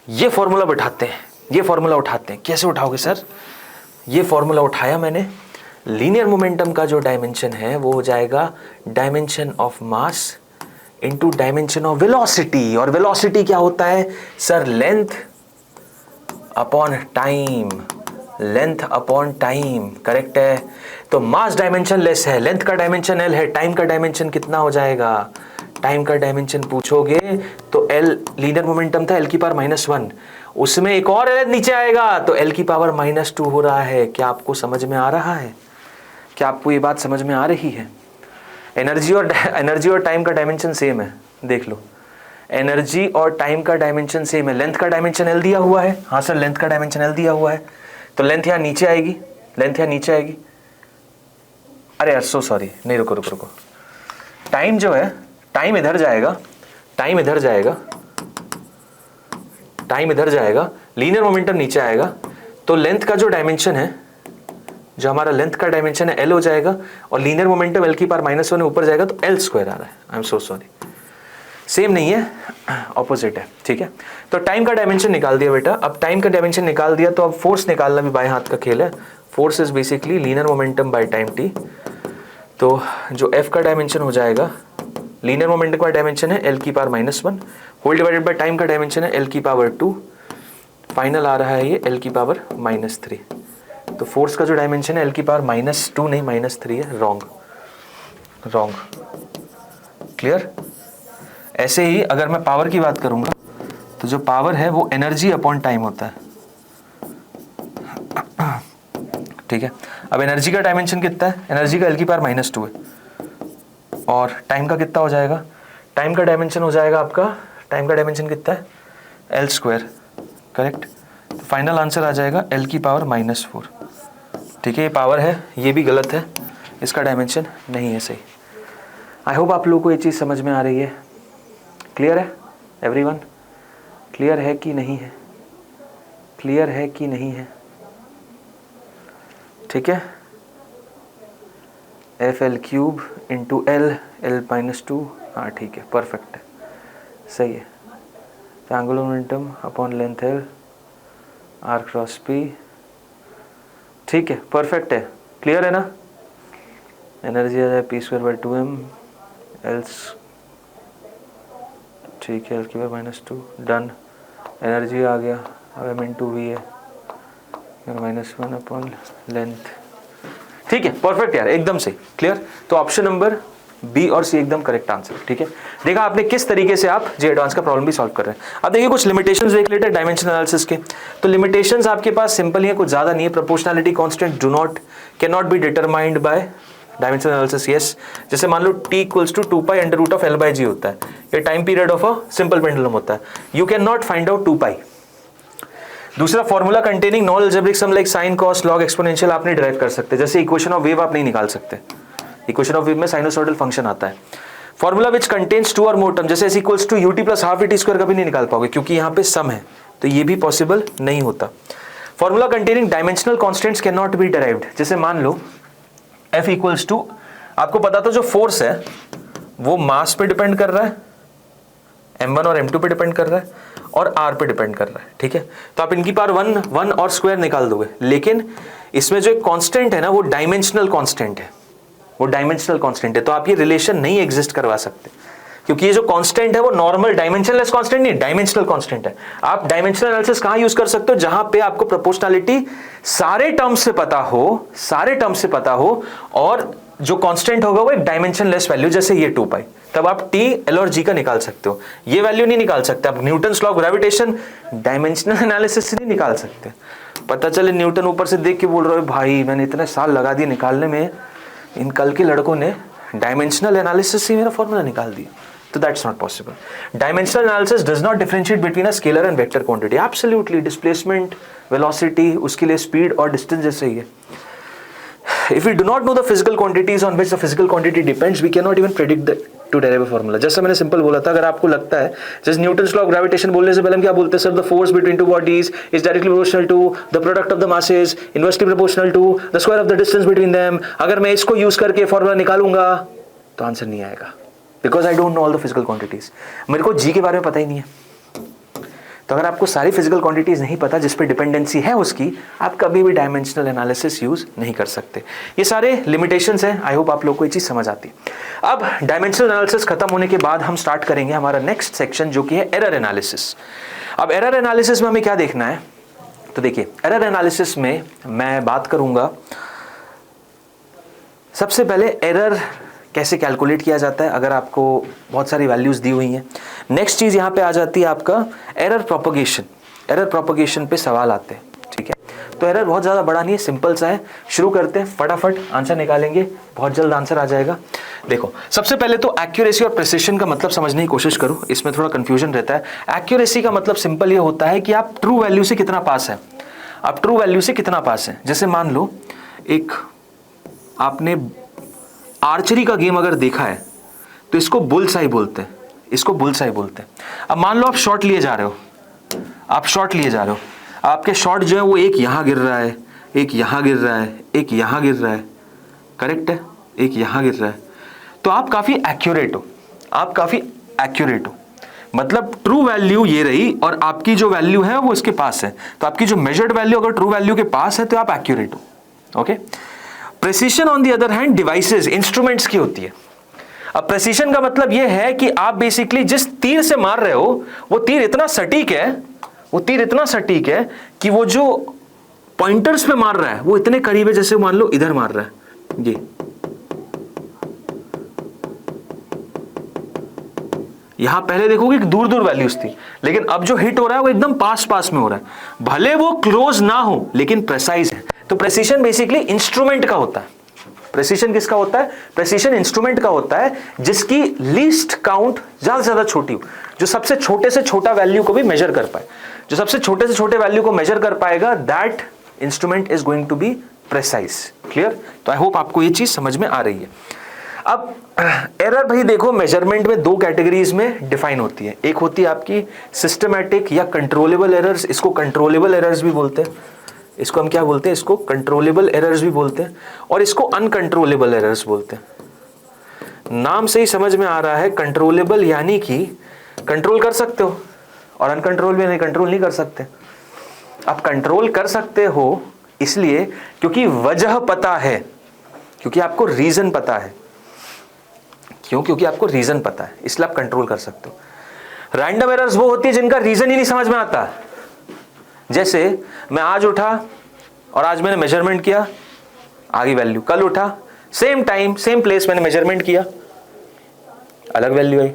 ये फॉर्मूला बैठाते हैं, ये फॉर्मूला उठाते हैं। कैसे उठाओगे सर? ये फॉर्मूला उठाया मैंने, लीनियर मोमेंटम का जो डायमेंशन है वो हो जाएगा dimension of mass into dimension of velocity. और वेलोसिटी क्या होता है sir? Length upon time, length upon time, correct है। तो मास डायमेंशन लेस है, लेंथ का डायमेंशन L है, टाइम का डायमेंशन कितना हो जाएगा? टाइम का डायमेंशन पूछोगे तो L लीनियर मोमेंटम था L की पावर -1, उसमें एक और L नीचे आएगा तो L की पावर -2 हो रहा है। क्या आपको समझ में आ रहा है? क्या आपको ये बात समझ में आ रही है? एनर्जी और टाइम का डायमेंशन सेम है, देख लो। एनर्जी और टाइम का डायमेंशन सेम है। लेंथ का डायमेंशन L दिया हुआ है, हाँ सर लेंथ का डायमेंशन L दिया हुआ है, तो लेंथ यहाँ नीचे आएगी, लेंथ यहाँ नीचे आएगी। अरे यार सो सॉरी, नहीं रुको रुको रुको, टाइम जो है, टाइम इधर जाएगा, टाइम इधर जाएगा, टाइम इधर जाएगा, लीनियर मोमेंटम नीचे आएगा, तो लेंथ का जो डायमेंशन है, जो हमारा लेंथ का डायमेंशन है L हो जाएगा, और लीनियर मोमेंटम L की पावर -1 ऊपर जाएगा तो L² आ रहा है। I am so sorry, same नहीं है, ऑपोजिट है, ठीक है। तो टाइम का डायमेंशन निकाल दिया बेटा। अब टाइम का डायमेंशन निकाल दिया तो अब फोर्स निकालना भी बाएं हाथ का खेल है। Force is basically linear momentum by time t। तो जो F का डायमेंशन हो जाएगा, लीनियर मोमेंटम का डायमेंशन है L की power -1 whole divided by time का डायमेंशन है L की पावर 2, फाइनल आ रहा है ये L की पावर -3। तो फोर्स का जो डायमेंशन है L की पावर -2 नहीं -3 है, रॉन्ग, रॉन्ग, क्लियर। ऐसे ही अगर मैं पावर की बात करूंगा तो जो पावर है वो एनर्जी अपॉन टाइम होता है, ठीक है। अब एनर्जी का डायमेंशन कितना है? एनर्जी का L की पावर -2 है, और टाइम का कितना हो जाएगा? टाइम का डायमेंशन हो जाएगा आपका, टाइम का डायमेंशन कितना है? L², correct. तो फाइनल आंसर आ जाएगा L की पावर -4, ठीक है। ये पावर है, ये भी गलत है, इसका डायमेंशन नहीं है सही। आई होप आप लोगों को ये चीज़ समझ में आ रही है। क्लियर है एवरीवन? क्लियर है कि नहीं है? क्लियर है कि नहीं है? ठीक है। FL³ इंटू L, L -2, हाँ ठीक है, परफेक्ट है, सही है। तो angular momentum upon length L R cross P, ठीक है, परफेक्ट है, क्लियर है ना। एनर्जी आ जाए P²/2m L, ठीक है, L की पावर -2, डन। एनर्जी आ गया, अब m इंटू वी है -1 अपॉन लेंथ, ठीक है, परफेक्ट यार, एकदम सही, क्लियर। तो ऑप्शन नंबर बी और सी एकदम करेक्ट आंसर, ठीक है। देखा आपने किस तरीके से आप जे एडवांस का प्रॉब्लम भी सॉल्व कर रहे हैं। अब देखिए कुछ लिमिटेशंस देख लेते हैं डायमेंशन एनालिसिस के। तो लिमिटेशंस आपके पास सिंपल ही है, कुछ ज्यादा नहीं है। Proportionality constant can not be determined by dimension analysis, yes. जैसे मान लो t = 2π√L/g होता है, ये time period of a simple pendulum होता है, you can not find out 2π। दूसरा formula containing non algebraic some like sine, cos, log, exponential आप नहीं डिराइव कर सकते। जैसे इक्वेशन ऑफ वेव आप नहीं निकाल सकते, इक्वेशन ऑफ वेव में साइनोसॉइडल फंक्शन आता है। फॉर्मूला विच कंटेन्स 2 और मोर टर्म, जैसे s = ut + ½ t² कभी नहीं निकाल पाओगे क्योंकि यहाँ पे सम है, तो ये भी पॉसिबल नहीं होता। Formula containing dimensional constants can not B derived, जैसे मान लो F = आपको पता था जो फोर्स है वो मास पे डिपेंड कर रहा है, m1 और m2 पे डिपेंड कर रहा है, और r पे डिपेंड कर रहा है, ठीक है। तो आप इनकी पावर 1 और स्क्वायर निकाल दोगे, लेकिन इसमें जो एक कांस्टेंट है ना वो डायमेंशनल कांस्टेंट है, वो डायमेंशनल कांस्टेंट है, तो आप ये रिलेशन नहीं एग्जिस्ट करवा सकते क्योंकि ये जो कांस्टेंट है वो नॉर्मल डायमेंशनलेस कांस्टेंट नहीं, डायमेंशनल कांस्टेंट है। आप डायमेंशनल एनालिसिस कहां यूज कर सकते हो? जहां पे आपको प्रोपोर्शनैलिटी सारे टर्म्स से पता हो, सारे टर्म्स से पता हो, और जो कांस्टेंट होगा वो एक डायमेंशनलेस वैल्यू, जैसे ये 2π, तब आप टी, एल और जी का निकाल सकते हो। ये वैल्यू नहीं निकाल सकते आप Newton's law of gravitation dimensional analysis से नहीं निकाल सकते। पता चले न्यूटन ऊपर से देख के बोल रहे हो भाई मैंने इतने साल लगा दिए निकालने में, इन कल के लड़कों ने डायमेंशनल एनालिसिस से मेरा फॉर्मूला निकाल दिया, तो that's not possible. Dimensional analysis does not differentiate between a scalar and vector quantity. Absolutely displacement, velocity, उसके लिए स्पीड और डिस्टेंस जैसे ही है। If we do not know the physical quantities on which the physical quantity depends, we cannot even predict to derive a formula. जैसा मैंने simple बोला था, अगर आपको लगता है जैसे न्यूटन्स लॉ ऑफ ग्रेविटेशन बोलने से पहले हम क्या बोलते हैं, sir the force between two bodies is directly proportional to the product of the masses inversely proportional to the square of the distance between them. अगर मैं इसको यूज करके फॉर्मूला निकालूंगा तो आंसर नहीं आएगा, because I don't know all the physical quantities. मेरे को जी के बारे में पता ही नहीं है। तो अगर आपको सारी फिजिकल क्वांटिटीज नहीं पता जिस पे डिपेंडेंसी है उसकी, आप कभी भी डायमेंशनल एनालिसिस यूज नहीं कर सकते। ये सारे लिमिटेशंस हैं। आई होप आप लोग को ये चीज समझ आती है। अब डायमेंशनल एनालिसिस खत्म होने के बाद हम स्टार्ट करेंगे हमारा नेक्स्ट सेक्शन जो कि है एरर एनालिसिस। अब एरर एनालिसिस में हमें क्या देखना है, तो देखिए एरर एनालिसिस में मैं बात करूंगा सबसे पहले एरर कैसे कैलकुलेट किया जाता है, अगर आपको बहुत सारी वैल्यूज दी हुई हैं। नेक्स्ट चीज यहां पे आ जाती है आपका एरर प्रोपगेशन। एरर प्रोपगेशन पे सवाल आते हैं, ठीक है। तो एरर बहुत ज्यादा बड़ा नहीं है, सिंपल सा है। शुरू करते हैं, फटाफट आंसर निकालेंगे, बहुत जल्द आंसर आ जाएगा। देखो सबसे पहले तो एक्यूरेसी और प्रिसिशन का मतलब समझने की कोशिश करो, इसमें थोड़ा कंफ्यूजन रहता है। एक्यूरेसी का मतलब सिंपल ये होता है कि आप ट्रू वैल्यू से कितना पास है, आप ट्रू वैल्यू से कितना पास है। जैसे मान लो एक आपने आर्चरी का गेम अगर देखा है तो इसको बुलसाई बोलते हैं, इसको बुलसाई बोलते हैं। अब मान लो आप शॉट लिए जा रहे हो, आप शॉट लिए जा रहे हो, आपके शॉट जो है वो एक यहां गिर रहा है, एक यहां गिर रहा है, एक यहां गिर रहा है, करेक्ट है, एक यहां गिर रहा है। तो आप काफी एक्यूरेट हो, आप काफी एक्यूरेट हो, मतलब ट्रू वैल्यू ये रही और आपकी जो वैल्यू है वो इसके पास है। तो आपकी जो मेजर्ड वैल्यू अगर ट्रू वैल्यू के पास है तो आप एक्यूरेट हो। Okay. Precision on the other hand devices, instruments की होती है। अब प्रेसिशन का मतलब यह है कि आप बेसिकली जिस तीर से मार रहे हो वो तीर इतना सटीक है, वो तीर इतना सटीक है कि वो जो पॉइंटर्स पे मार रहा है वो इतने करीब है, जैसे मान लो इधर मार रहा है ये, यहां पहले देखोगे कि दूर दूर वैल्यूज थी, लेकिन अब जो हिट हो रहा है वो एकदम पास पास में हो रहा है, भले वो क्लोज ना हो लेकिन प्रेसाइज है। तो प्रेसिशन बेसिकली इंस्ट्रूमेंट का होता है। प्रेसिशन किसका होता है? प्रेसिशन इंस्ट्रूमेंट का होता है जिसकी लीस्ट काउंट ज्यादा से ज्यादा छोटी हो, जो सबसे छोटे से छोटा वैल्यू को भी मेजर कर पाए। जो सबसे छोटे से छोटे वैल्यू को मेजर कर पाएगा, that instrument is going to be precise. Clear? तो आई होप आपको ये चीज समझ में आ रही है। अब एरर भाई देखो मेजरमेंट में दो कैटेगरीज में डिफाइन होती है। एक होती है आपकी सिस्टमैटिक या कंट्रोलेबल एरर्स, इसको कंट्रोलेबल एरर्स भी बोलते हैं, इसको हम क्या बोलते हैं, इसको कंट्रोलेबल एरर्स भी बोलते हैं, और इसको अनकंट्रोलेबल एरर्स बोलते हैं। नाम से ही समझ में आ रहा है, कंट्रोलेबल यानी कि कंट्रोल कर सकते हो, और अनकंट्रोल भी नहीं, कंट्रोल नहीं कर सकते। आप कंट्रोल कर सकते हो इसलिए क्योंकि वजह पता है, क्योंकि आपको रीजन पता है। क्यों? क्योंकि आपको रीजन पता है, इसलिए आप कंट्रोल कर सकते हो। रैंडम एरर्स वो होती है जिनका रीजन ही नहीं समझ में आता। जैसे मैं आज उठा और आज मैंने मेजरमेंट किया, आ गई वैल्यू। कल उठा, सेम टाइम सेम प्लेस मैंने मेजरमेंट किया, अलग वैल्यू आई।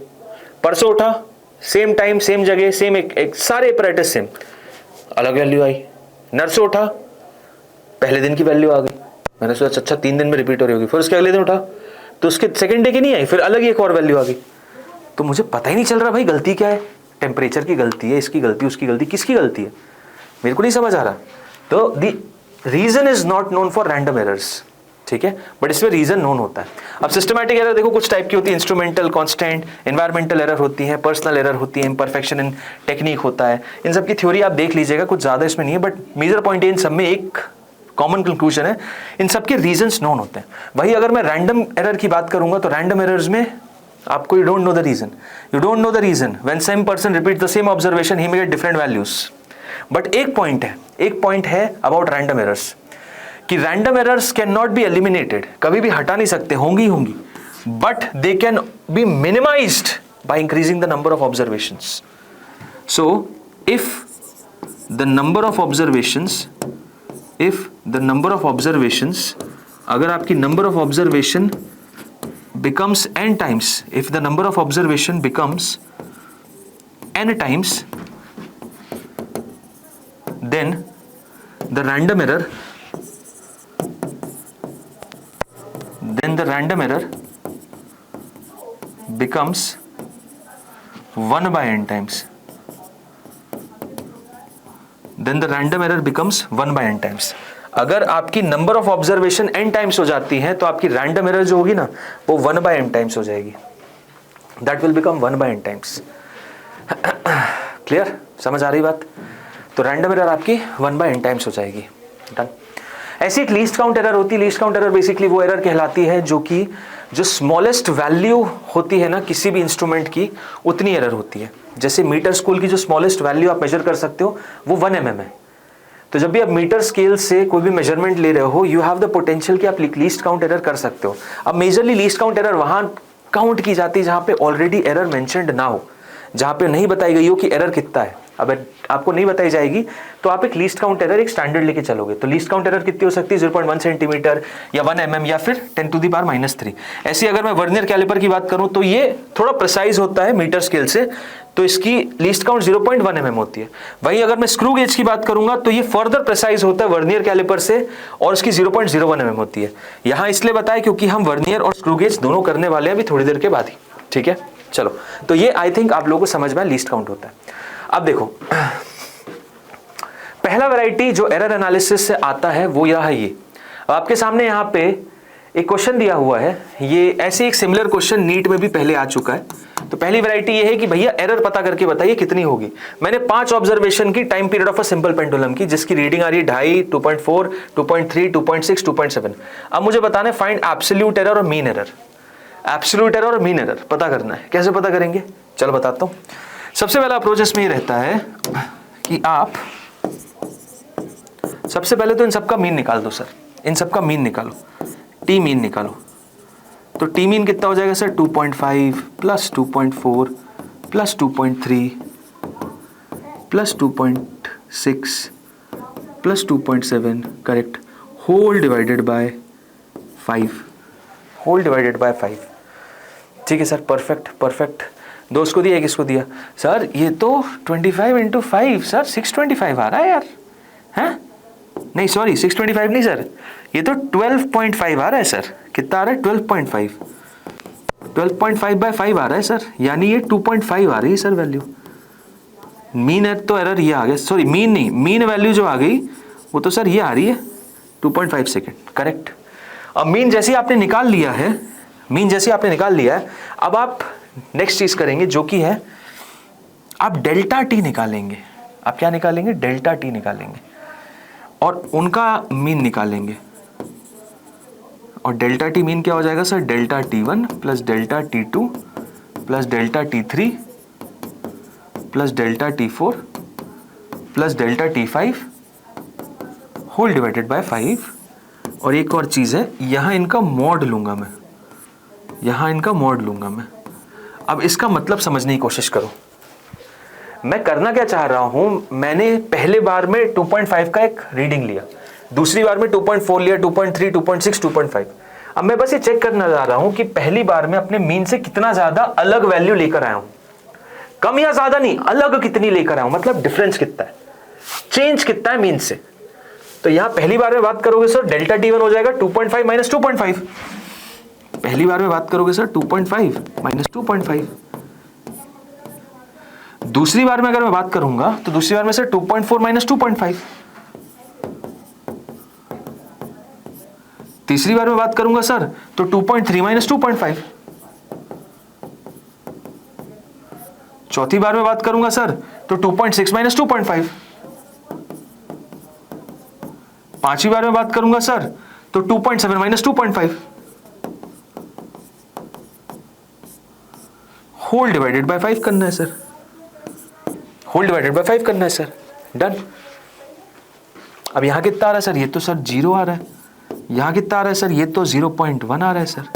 परसों उठा, सेम टाइम सेम जगह सेम एक सारे एपरेटस सेम, अलग वैल्यू आई। नरसों उठा, पहले दिन की वैल्यू आ गई। मैंने सोचा अच्छा 3 दिन में रिपीट हो रही होगी। फिर उसके अगले दिन उठा तो उसके सेकंड डे की नहीं आई, फिर अलग एक और वैल्यू आ गई। तो मुझे पता ही नहीं चल रहा भाई गलती क्या है, टेम्परेचर की गलती है, इसकी गलती, उसकी गलती, किसकी गलती है, मेरे को नहीं समझ आ रहा। तो the reason is not known for random errors, ठीक है, बट इसमें रीजन नोन होता है। अब सिस्टमैटिक एरर देखो कुछ टाइप की होती है, इंस्ट्रूमेंटल, कांस्टेंट, एनवायरमेंटल एरर होती है, पर्सनल एरर होती है, इम्परफेक्शन इन टेक्निक होता है। इन सब की थ्योरी आप देख लीजिएगा, कुछ ज्यादा इसमें नहीं है, बट मेजर पॉइंट इन सब में एक कॉमन कंक्लूजन है, इन सबके रीजंस नोन होते हैं। वही अगर मैं रैंडम एरर की बात करूंगा तो रैंडम एरर्स में आपको you don't know the reason, you don't know the reason when same person repeat the same observation he may get different values. But एक पॉइंट है अबाउट रैंडम एरर्स कि random errors can not be eliminated, कभी भी हटा नहीं सकते, होंगी, but they can be minimized by increasing the number of observations. So if the number of observations, अगर आपकी number of observation becomes n times, if the number of observation becomes n times, then the random error becomes 1 by n times. Then the random error becomes 1 by n times. अगर आपकी number of observation n times हो जाती है तो आपकी random error जो होगी ना वो 1 by n टाइम्स हो जाएगी. That will become 1 by n times. Clear? समझ आ रही बात? तो रैंडम एरर आपकी 1 by n टाइम्स हो जाएगी. डन. ऐसी एक लीस्ट काउंट एरर होती है. लीस्ट काउंट एरर बेसिकली वो एरर कहलाती है जो स्मॉलेस्ट वैल्यू होती है ना किसी भी इंस्ट्रूमेंट की, उतनी एरर होती है. जैसे मीटर स्केल की जो स्मॉलेस्ट वैल्यू आप मेजर कर सकते हो वो 1 mm है. तो जब भी आप मीटर स्केल से कोई भी मेजरमेंट ले रहे हो, यू हैव द पोटेंशियल कि आप लीस्ट काउंट एरर कर सकते हो. अब मेजरली लीस्ट काउंट एरर वहां काउंट की जाती है जहां पे ऑलरेडी एरर मेंशन्ड ना हो, जहां पे नहीं बताई गई हो कि एरर कितना है. अब आपको नहीं बताई जाएगी तो आप एक लीस्ट काउंट एरर एक स्टैंडर्ड लेके चलोगे. तो लीस्ट काउंट एरर कितनी हो सकती है? 0.1 सेंटीमीटर या 1 mm या फिर 10⁻³ ऐसी. अगर मैं वर्नियर कैलिपर की बात करूं तो ये थोड़ा प्रिसाइज होता है मीटर स्केल से, तो इसकी लीस्ट काउंट 0.1 mm होती है. वहीं अगर मैं स्क्रू गेज की बात करूंगा तो ये फर्दर प्रिसाइज होता है वर्नियर कैलिपर से और इसकी 0.01 mm होती है. यहां इसलिए बताया क्योंकि हम वर्नियर और स्क्रू गेज दोनों करने वाले हैं अभी थोड़ी देर के बाद ही. ठीक है, चलो. तो ये आई थिंक आप लोगों को समझ में लीस्ट काउंट होता है. अब देखो, पहला वैरायटी जो एरर एनालिसिस से आता है वो यह है. ये आपके सामने यहाँ पे एक क्वेश्चन दिया हुआ है. ये ऐसे एक सिमिलर क्वेश्चन नीट में भी पहले आ चुका है. तो पहली वैरायटी ये है कि भैया एरर पता करके बताइए कितनी होगी. मैंने 5 ऑब्जर्वेशन की time period of a simple pendulum की, जिसकी रीडिंग आ रही है 2.5, 2.4, 2.3, 2.6, 2.7. अब मुझे बताना है फाइंड एब्सोल्यूट एरर और मीन एरर. एब्सोल्यूट एरर और मीन एरर पता करना है. कैसे पता करेंगे? चलो बताता हूं. सबसे पहला अप्रोच इसमें ये रहता है कि आप सबसे पहले तो इन सबका मीन निकाल दो सर. इन सबका मीन निकालो, टी मीन निकालो. तो टी मीन कितना हो जाएगा sir? 2.5 plus 2.4 plus 2.3 plus 2.6 plus 2.7, correct, whole divided by 5. Whole divided by 5. ठीक है सर, परफेक्ट परफेक्ट. 2 इसको दिया, 1 इसको दिया. सर ये तो 25 × 5 सर 625 आ रहा है यार. हैं? नहीं सॉरी 625 नहीं सर, ये तो 12.5 आ रहा है सर. कितना आ रहा है? 12.5. 12.5 by 5 आ रहा है सर, यानी ये 2.5 आ रही है सर वैल्यू. मीन है तो एरर ये आ गया, सॉरी मीन नहीं, मीन वैल्यू जो आ गई वो तो सर ये आ रही है 2.5 सेकेंड. करेक्ट. अब मीन जैसे ही आपने निकाल लिया है, मीन जैसे आपने निकाल लिया है, अब आप नेक्स्ट चीज करेंगे जो कि है आप डेल्टा टी निकालेंगे. आप क्या निकालेंगे? डेल्टा टी निकालेंगे और उनका मीन निकालेंगे. और डेल्टा टी मीन क्या हो जाएगा sir? Delta T1 plus delta T2 plus delta T3 plus delta T4 plus delta T5 whole divided by 5. और एक और चीज है, यहां इनका मॉड लूंगा मैं, यहां इनका मॉड लूंगा मैं. अब इसका मतलब समझने की कोशिश करो. मैं करना क्या चाह रहा हूं, मैंने पहले बार में 2.5 का एक रीडिंग लिया, दूसरी बार में 2.4 लिया, 2.3, 2.6, 2.5. अब मैं बस ये चेक करना चाह रहा हूं कि पहली बार में अपने मीन से कितना ज्यादा अलग वैल्यू लेकर आया हूं. कम या ज्यादा नहीं, अलग कितनी लेकर आया हूं, मतलब डिफरेंस कितना है, चेंज कितना है मीन से. तो यहां पहली बार में बात करोगे सर डेल्टा T1 हो जाएगा 2.5 माइनस 2.5. पहली बार में बात करोगे सर 2.5 माइनस 2.5. दूसरी बार में अगर मैं बात करूंगा तो दूसरी बार में सर 2.4 माइनस 2.5. तीसरी बार में बात करूंगा सर तो 2.3 माइनस 2.5. चौथी बार में बात करूंगा सर तो 2.6 माइनस 2.5. पांचवी बार में बात करूंगा सर तो 2.7 माइनस 2.5. होल डिवाइडेड बाय 5 करना है सर, होल डिवाइडेड बाय 5 करना है सर. डन. अब यहां कितना आ रहा है सर? ये तो सर 0 आ रहा है. यहां कितना आ रहा है सर? ये तो 0.1 आ रहा है सर.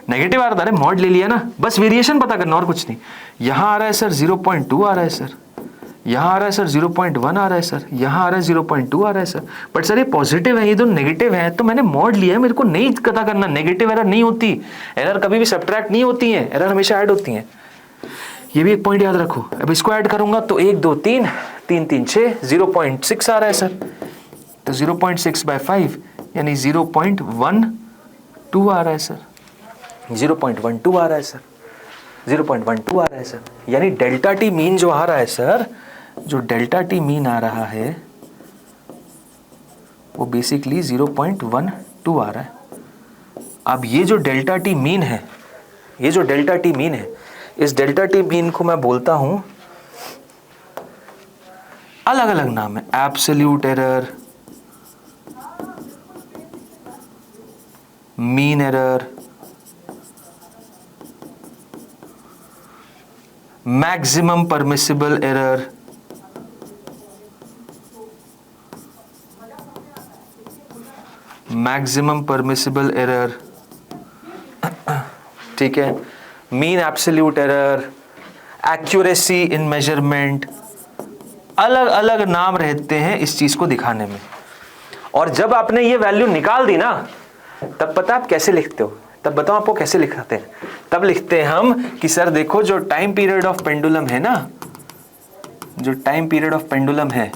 नेगेटिव आ रहा है, मॉड ले लिया ना, बस वेरिएशन पता करना और कुछ नहीं. यहां आ रहा है सर 0.2 आ रहा है सर, यहाँ आ रहा है सर 0.1 आ रहा है सर, यहाँ आ रहा है 0.2 आ रहा है सर, बट सर ये पॉजिटिव है, ये तो नेगेटिव है, तो मैंने मॉड लिया है, मेरे को नहीं पता करना। नेगेटिव एरर नहीं होती, एरर कभी भी सब्ट्रैक्ट नहीं होती है, एरर हमेशा ऐड होती है। ये भी एक पॉइंट याद रखो। अब इसको ऐड करूंगा तो 1 2 3 3 3 6 0.6 आ रहा है सर, तो 0.6 by 5 यानी 0.12 आ रहा है सर, 0.12 आ रहा है सर, 0.12 आ रहा है सर। यानी डेल्टा टी मीन जो आ रहा है सर, जो डेल्टा टी मीन आ रहा है वो बेसिकली 0.12 आ रहा है। अब ये जो डेल्टा टी मीन है, ये जो डेल्टा टी मीन है, इस डेल्टा टी मीन को मैं बोलता हूं, अलग अलग नाम है, absolute error, mean error, maximum permissible error, maximum permissible error, ठीक है, mean absolute error, accuracy in measurement, अलग अलग नाम रहते हैं इस चीज को दिखाने में। और जब आपने ये वैल्यू निकाल दी ना, तब पता आप कैसे लिखते हो? तब बताओ आपको कैसे लिखते हैं? तब लिखते हैं हम कि सर देखो जो टाइम पीरियड ऑफ पेंडुलम है ना, जो टाइम पीरियड ऑफ पेंडुलम है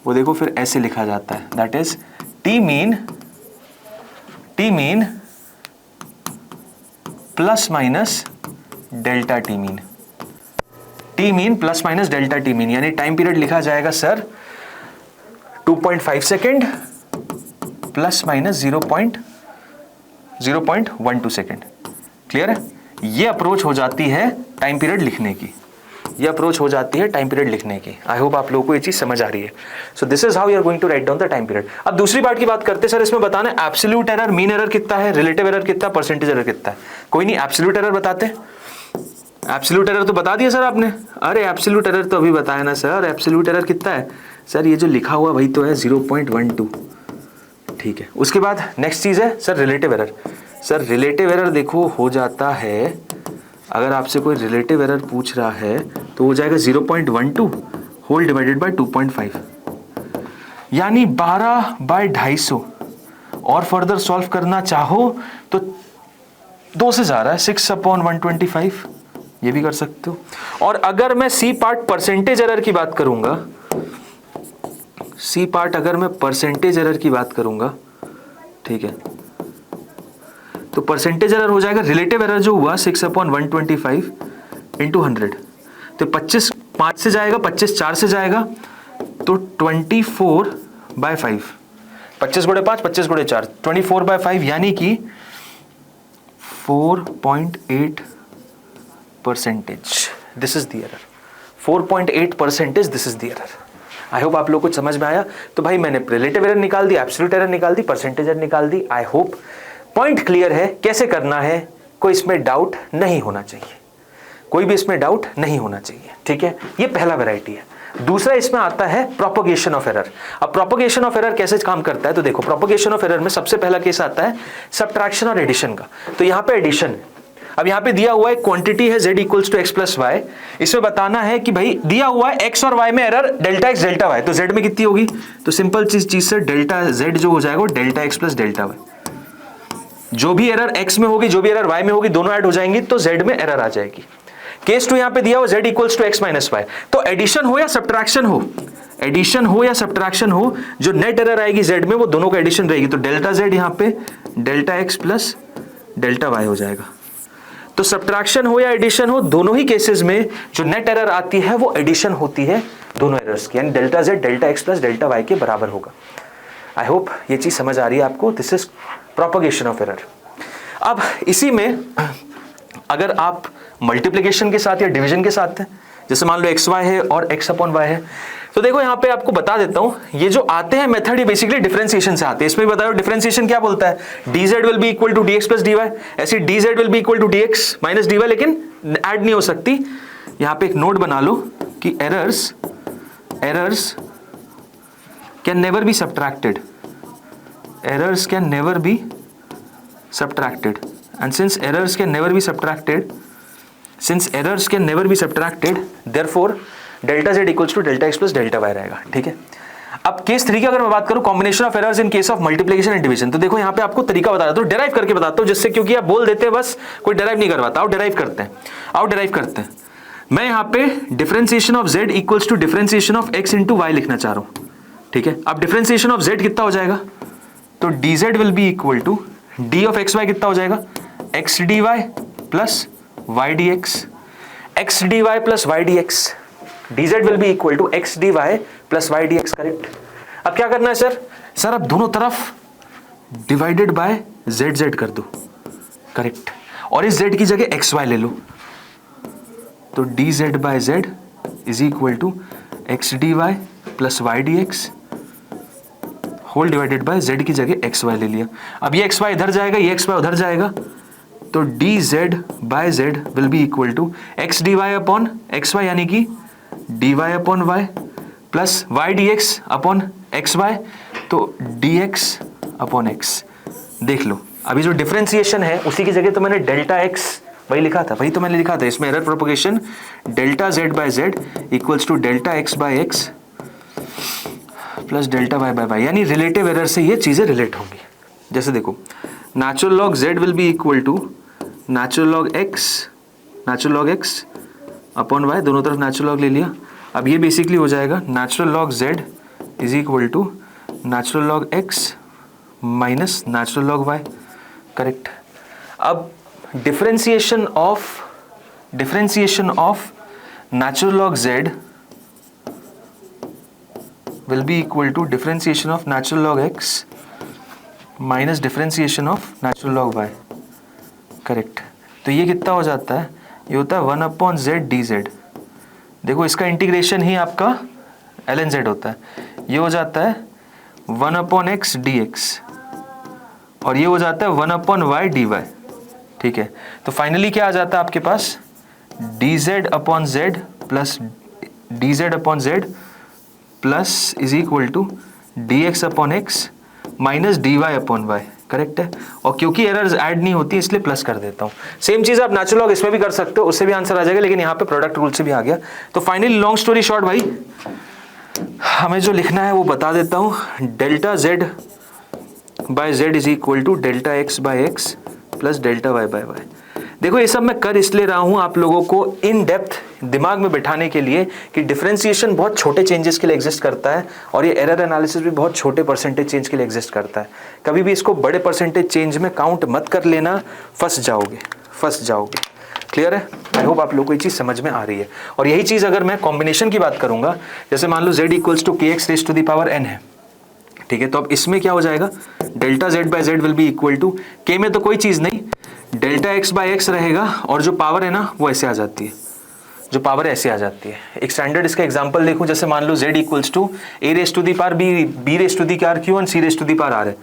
वो देखो फिर ऐसे लिखा जाता है, that is T mean plus minus delta T mean, T mean plus minus delta T mean. यानी टाइम पीरियड लिखा जाएगा sir 2.5 second plus minus 0.12 second. Clear है? ये अप्रोच हो जाती है टाइम पीरियड लिखने की, ये अप्रोच हो जाती है टाइम पीरियड लिखने की। आई होप आप लोगों को ये चीज समझ आ रही है। So this is how you are going to write down the time period. अब दूसरी पार्ट की बात करते हैं सर, इसमें बताना है एब्सोल्यूट एरर, मीन एरर कितना है, रिलेटिव एरर कितना, परसेंटेज एरर कितना है। कोई नहीं, एब्सोल्यूट एरर बताते हैं। एब्सोल्यूट एरर तो बता दिया सर आपने। अरे एब्सोल्यूट एरर तो अभी बताया ना सर। एब्सोल्यूट एरर कितना है सर? ये जो लिखा हुआ भाई तो है 0.12। ठीक है, उसके बाद नेक्स्ट चीज है sir relative error. Sir relative error देखो हो जाता है, अगर आपसे कोई रिलेटिव एरर पूछ रहा है तो हो जाएगा 0.12 होल डिवाइडेड बाय 2.5, यानी 12/250। और फर्दर सॉल्व करना चाहो तो 2 से जा रहा है 6/125, ये भी कर सकते हो। और अगर मैं सी पार्ट परसेंटेज एरर की बात करूंगा, सी पार्ट अगर मैं परसेंटेज एरर की बात करूंगा, ठीक है, तो परसेंटेज एरर हो जाएगा, रिलेटिव एरर जो हुआ 6/125 इंटू 100, तो 25 5 से जाएगा, 25 4 से जाएगा, तो 24/5, 25 गुणे 5 25 गुणे 4 24/5, यानी कि 4.8%। This is the error, 4.8% this is the error. I hope आप लोग को समझ में आया। तो भाई मैंने रिलेटिव एरर निकाल दी, एब्सोल्यूट एरर निकाल दी, परसेंटेज एरर निकाल दी। आई होप पॉइंट क्लियर है कैसे करना है, कोई इसमें डाउट नहीं होना चाहिए, कोई भी इसमें डाउट नहीं होना चाहिए। ठीक है, ये पहला वैरायटी है। दूसरा इसमें आता है प्रोपगेशन ऑफ एरर। अब प्रोपगेशन ऑफ एरर कैसे काम करता है, तो देखो प्रोपगेशन ऑफ एरर में सबसे पहला केस आता है सब्ट्रैक्शन और एडिशन का। तो यहाँ पे एडिशन है। अब यहाँ पे दिया हुआ है क्वांटिटी है z equals to x plus y. इसमें बताना है कि भाई दिया हुआ है x और y में error delta x delta y, तो z में कितनी होगी, तो सिंपल चीज से डेल्टा z जो हो जाएगा delta x plus delta y। जो भी एरर x में होगी, जो भी एरर y में होगी, दोनों ऐड हो जाएंगी तो z में एरर आ जाएगी। केस 2 यहाँ पे दिया हुआ z equals to x minus y. तो एडिशन हो या सब्ट्रैक्शन हो, एडिशन हो या सब्ट्रैक्शन हो, जो नेट एरर आएगी z में वो दोनों का एडिशन रहेगी। तो डेल्टा z यहाँ पे delta x plus delta y हो जाएगा। तो सब्ट्रैक्शन हो या एडिशन हो, दोनों ही केसेस में जो नेट एरर आती है वो एडिशन होती है दोनों एरर्स की, यानी delta z delta x plus delta y के बराबर होगा। आई होप ये चीज समझ आ रही है आपको। This is propagation of error. अब इसी में अगर आप मल्टीप्लिकेशन के साथ या डिवीजन के साथ हैं, जैसे मान लो xy है और x/y है, तो देखो यहाँ पे आपको बता देता हूं, ये जो आते हैं मेथड ये बेसिकली डिफरेंशिएशन से आते हैं। इसमें बताओ डिफरेंशिएशन क्या बोलता है, dz will be equal to dx plus dy। ऐसी dz will be equal to dx minus dy, लेकिन ऐड नहीं हो सकती। यहाँ पे एक नोट बना लो कि errors can never be subtracted, errors can never be subtracted, and since errors can never be subtracted, therefore delta z equals to delta x plus delta y रहेगा, ठीक है। अब केस 3 की अगर मैं बात करूं, combination of errors in case of multiplication and division, तो देखो यहाँ पे आपको तरीका बता देता हूं, डिराइव करके बताता हूं, जिससे क्योंकि आप बोल देते हैं बस, कोई डिराइव नहीं करवाता। आओ डिराइव करते हैं, आओ डिराइव करते हैं। मैं यहाँ पे differentiation of z equals to differentiation of x into y लिखना चाह रहा हूं, ठीक है। अब डिफरेंशिएशन ऑफ z कितना हो जाएगा, तो dz will be equal to d of xy कितना हो जाएगा, x dy plus y dx, x dy plus y dx, dz will be equal to x dy plus y dx, correct. अब क्या करना है सर, सर अब दोनों तरफ डिवाइडेड बाय z कर दो, करेक्ट, और इस z की जगह xy ले लो, तो dz by z is equal to x dy plus y dx whole divided by z की जगह xy ले लिया। अब ये xy इधर जाएगा, ये xy उधर जाएगा, तो dz by z will be equal to x dy upon xy यानी कि dy upon y plus y dx upon xy, तो dx अपॉन x। देख लो अभी जो डिफरेंशिएशन है उसी की जगह तो मैंने डेल्टा x वही लिखा था, वही तो मैंने लिखा था। इसमें error propagation delta z by z equals to delta x by x plus delta y by y, यानी रिलेटिव एरर से ये चीजें रिलेट होंगी। जैसे देखो natural log z will be equal to natural log x upon y, दोनों तरफ natural log ले लिया। अब ये बेसिकली हो जाएगा natural log z is equal to natural log x minus natural log y, correct. अब differentiation of natural log z will be equal to differentiation of natural log x minus differentiation of natural log y, correct. तो ये कितना हो जाता है, ये होता है 1 अपॉन z dz। देखो इसका इंटीग्रेशन ही आपका ln z होता है, ये हो जाता है 1 अपॉन x dx और ये हो जाता है 1 अपॉन y dy, ठीक है। तो फाइनली क्या आ जाता है आपके पास, dz upon z plus dz upon z plus is equal to dx upon x minus dy upon y, correct है। और क्योंकि एरर्स ऐड नहीं होती इसलिए प्लस कर देता हूँ। सेम चीज आप नेचुरल लॉग इसमें भी कर सकते हो, उससे भी आंसर आ जाएगा, लेकिन यहाँ पे प्रोडक्ट रूल से भी आ गया। तो फाइनली लॉन्ग स्टोरी शॉर्ट भाई, हमें जो लिखना है वो बता देता हूँ, delta z by z is equal to delta x by x plus delta y by y। देखो ये सब मैं कर इसलिए रहा हूं आप लोगों को इन डेप्थ दिमाग में बैठाने के लिए कि डिफरेंशिएशन बहुत छोटे चेंजेस के लिए एग्जिस्ट करता है और ये एरर एनालिसिस भी बहुत छोटे परसेंटेज चेंज के लिए एग्जिस्ट करता है। कभी भी इसको बड़े परसेंटेज चेंज में काउंट मत कर लेना, फंस जाओगे। क्लियर है? आई होप आप लोगों को ये चीज समझ में आ रही है। और यही चीज अगर मैं कॉम्बिनेशन की बात करूंगा, जैसे मान लो z equals to kx raise to the power n है, ठीक है। तो अब इसमें क्या हो जाएगा, delta z by z will be equal to k में तो कोई चीज नहीं, डेल्टा x बाय x रहेगा और जो पावर है ना वो ऐसे आ जाती है, जो पावर ऐसे आ जाती है। एक स्टैंडर्ड इसका एग्जांपल देखूं, जैसे मान लो z equals to a raise to the power b raise to the power q और c raise to the power r है।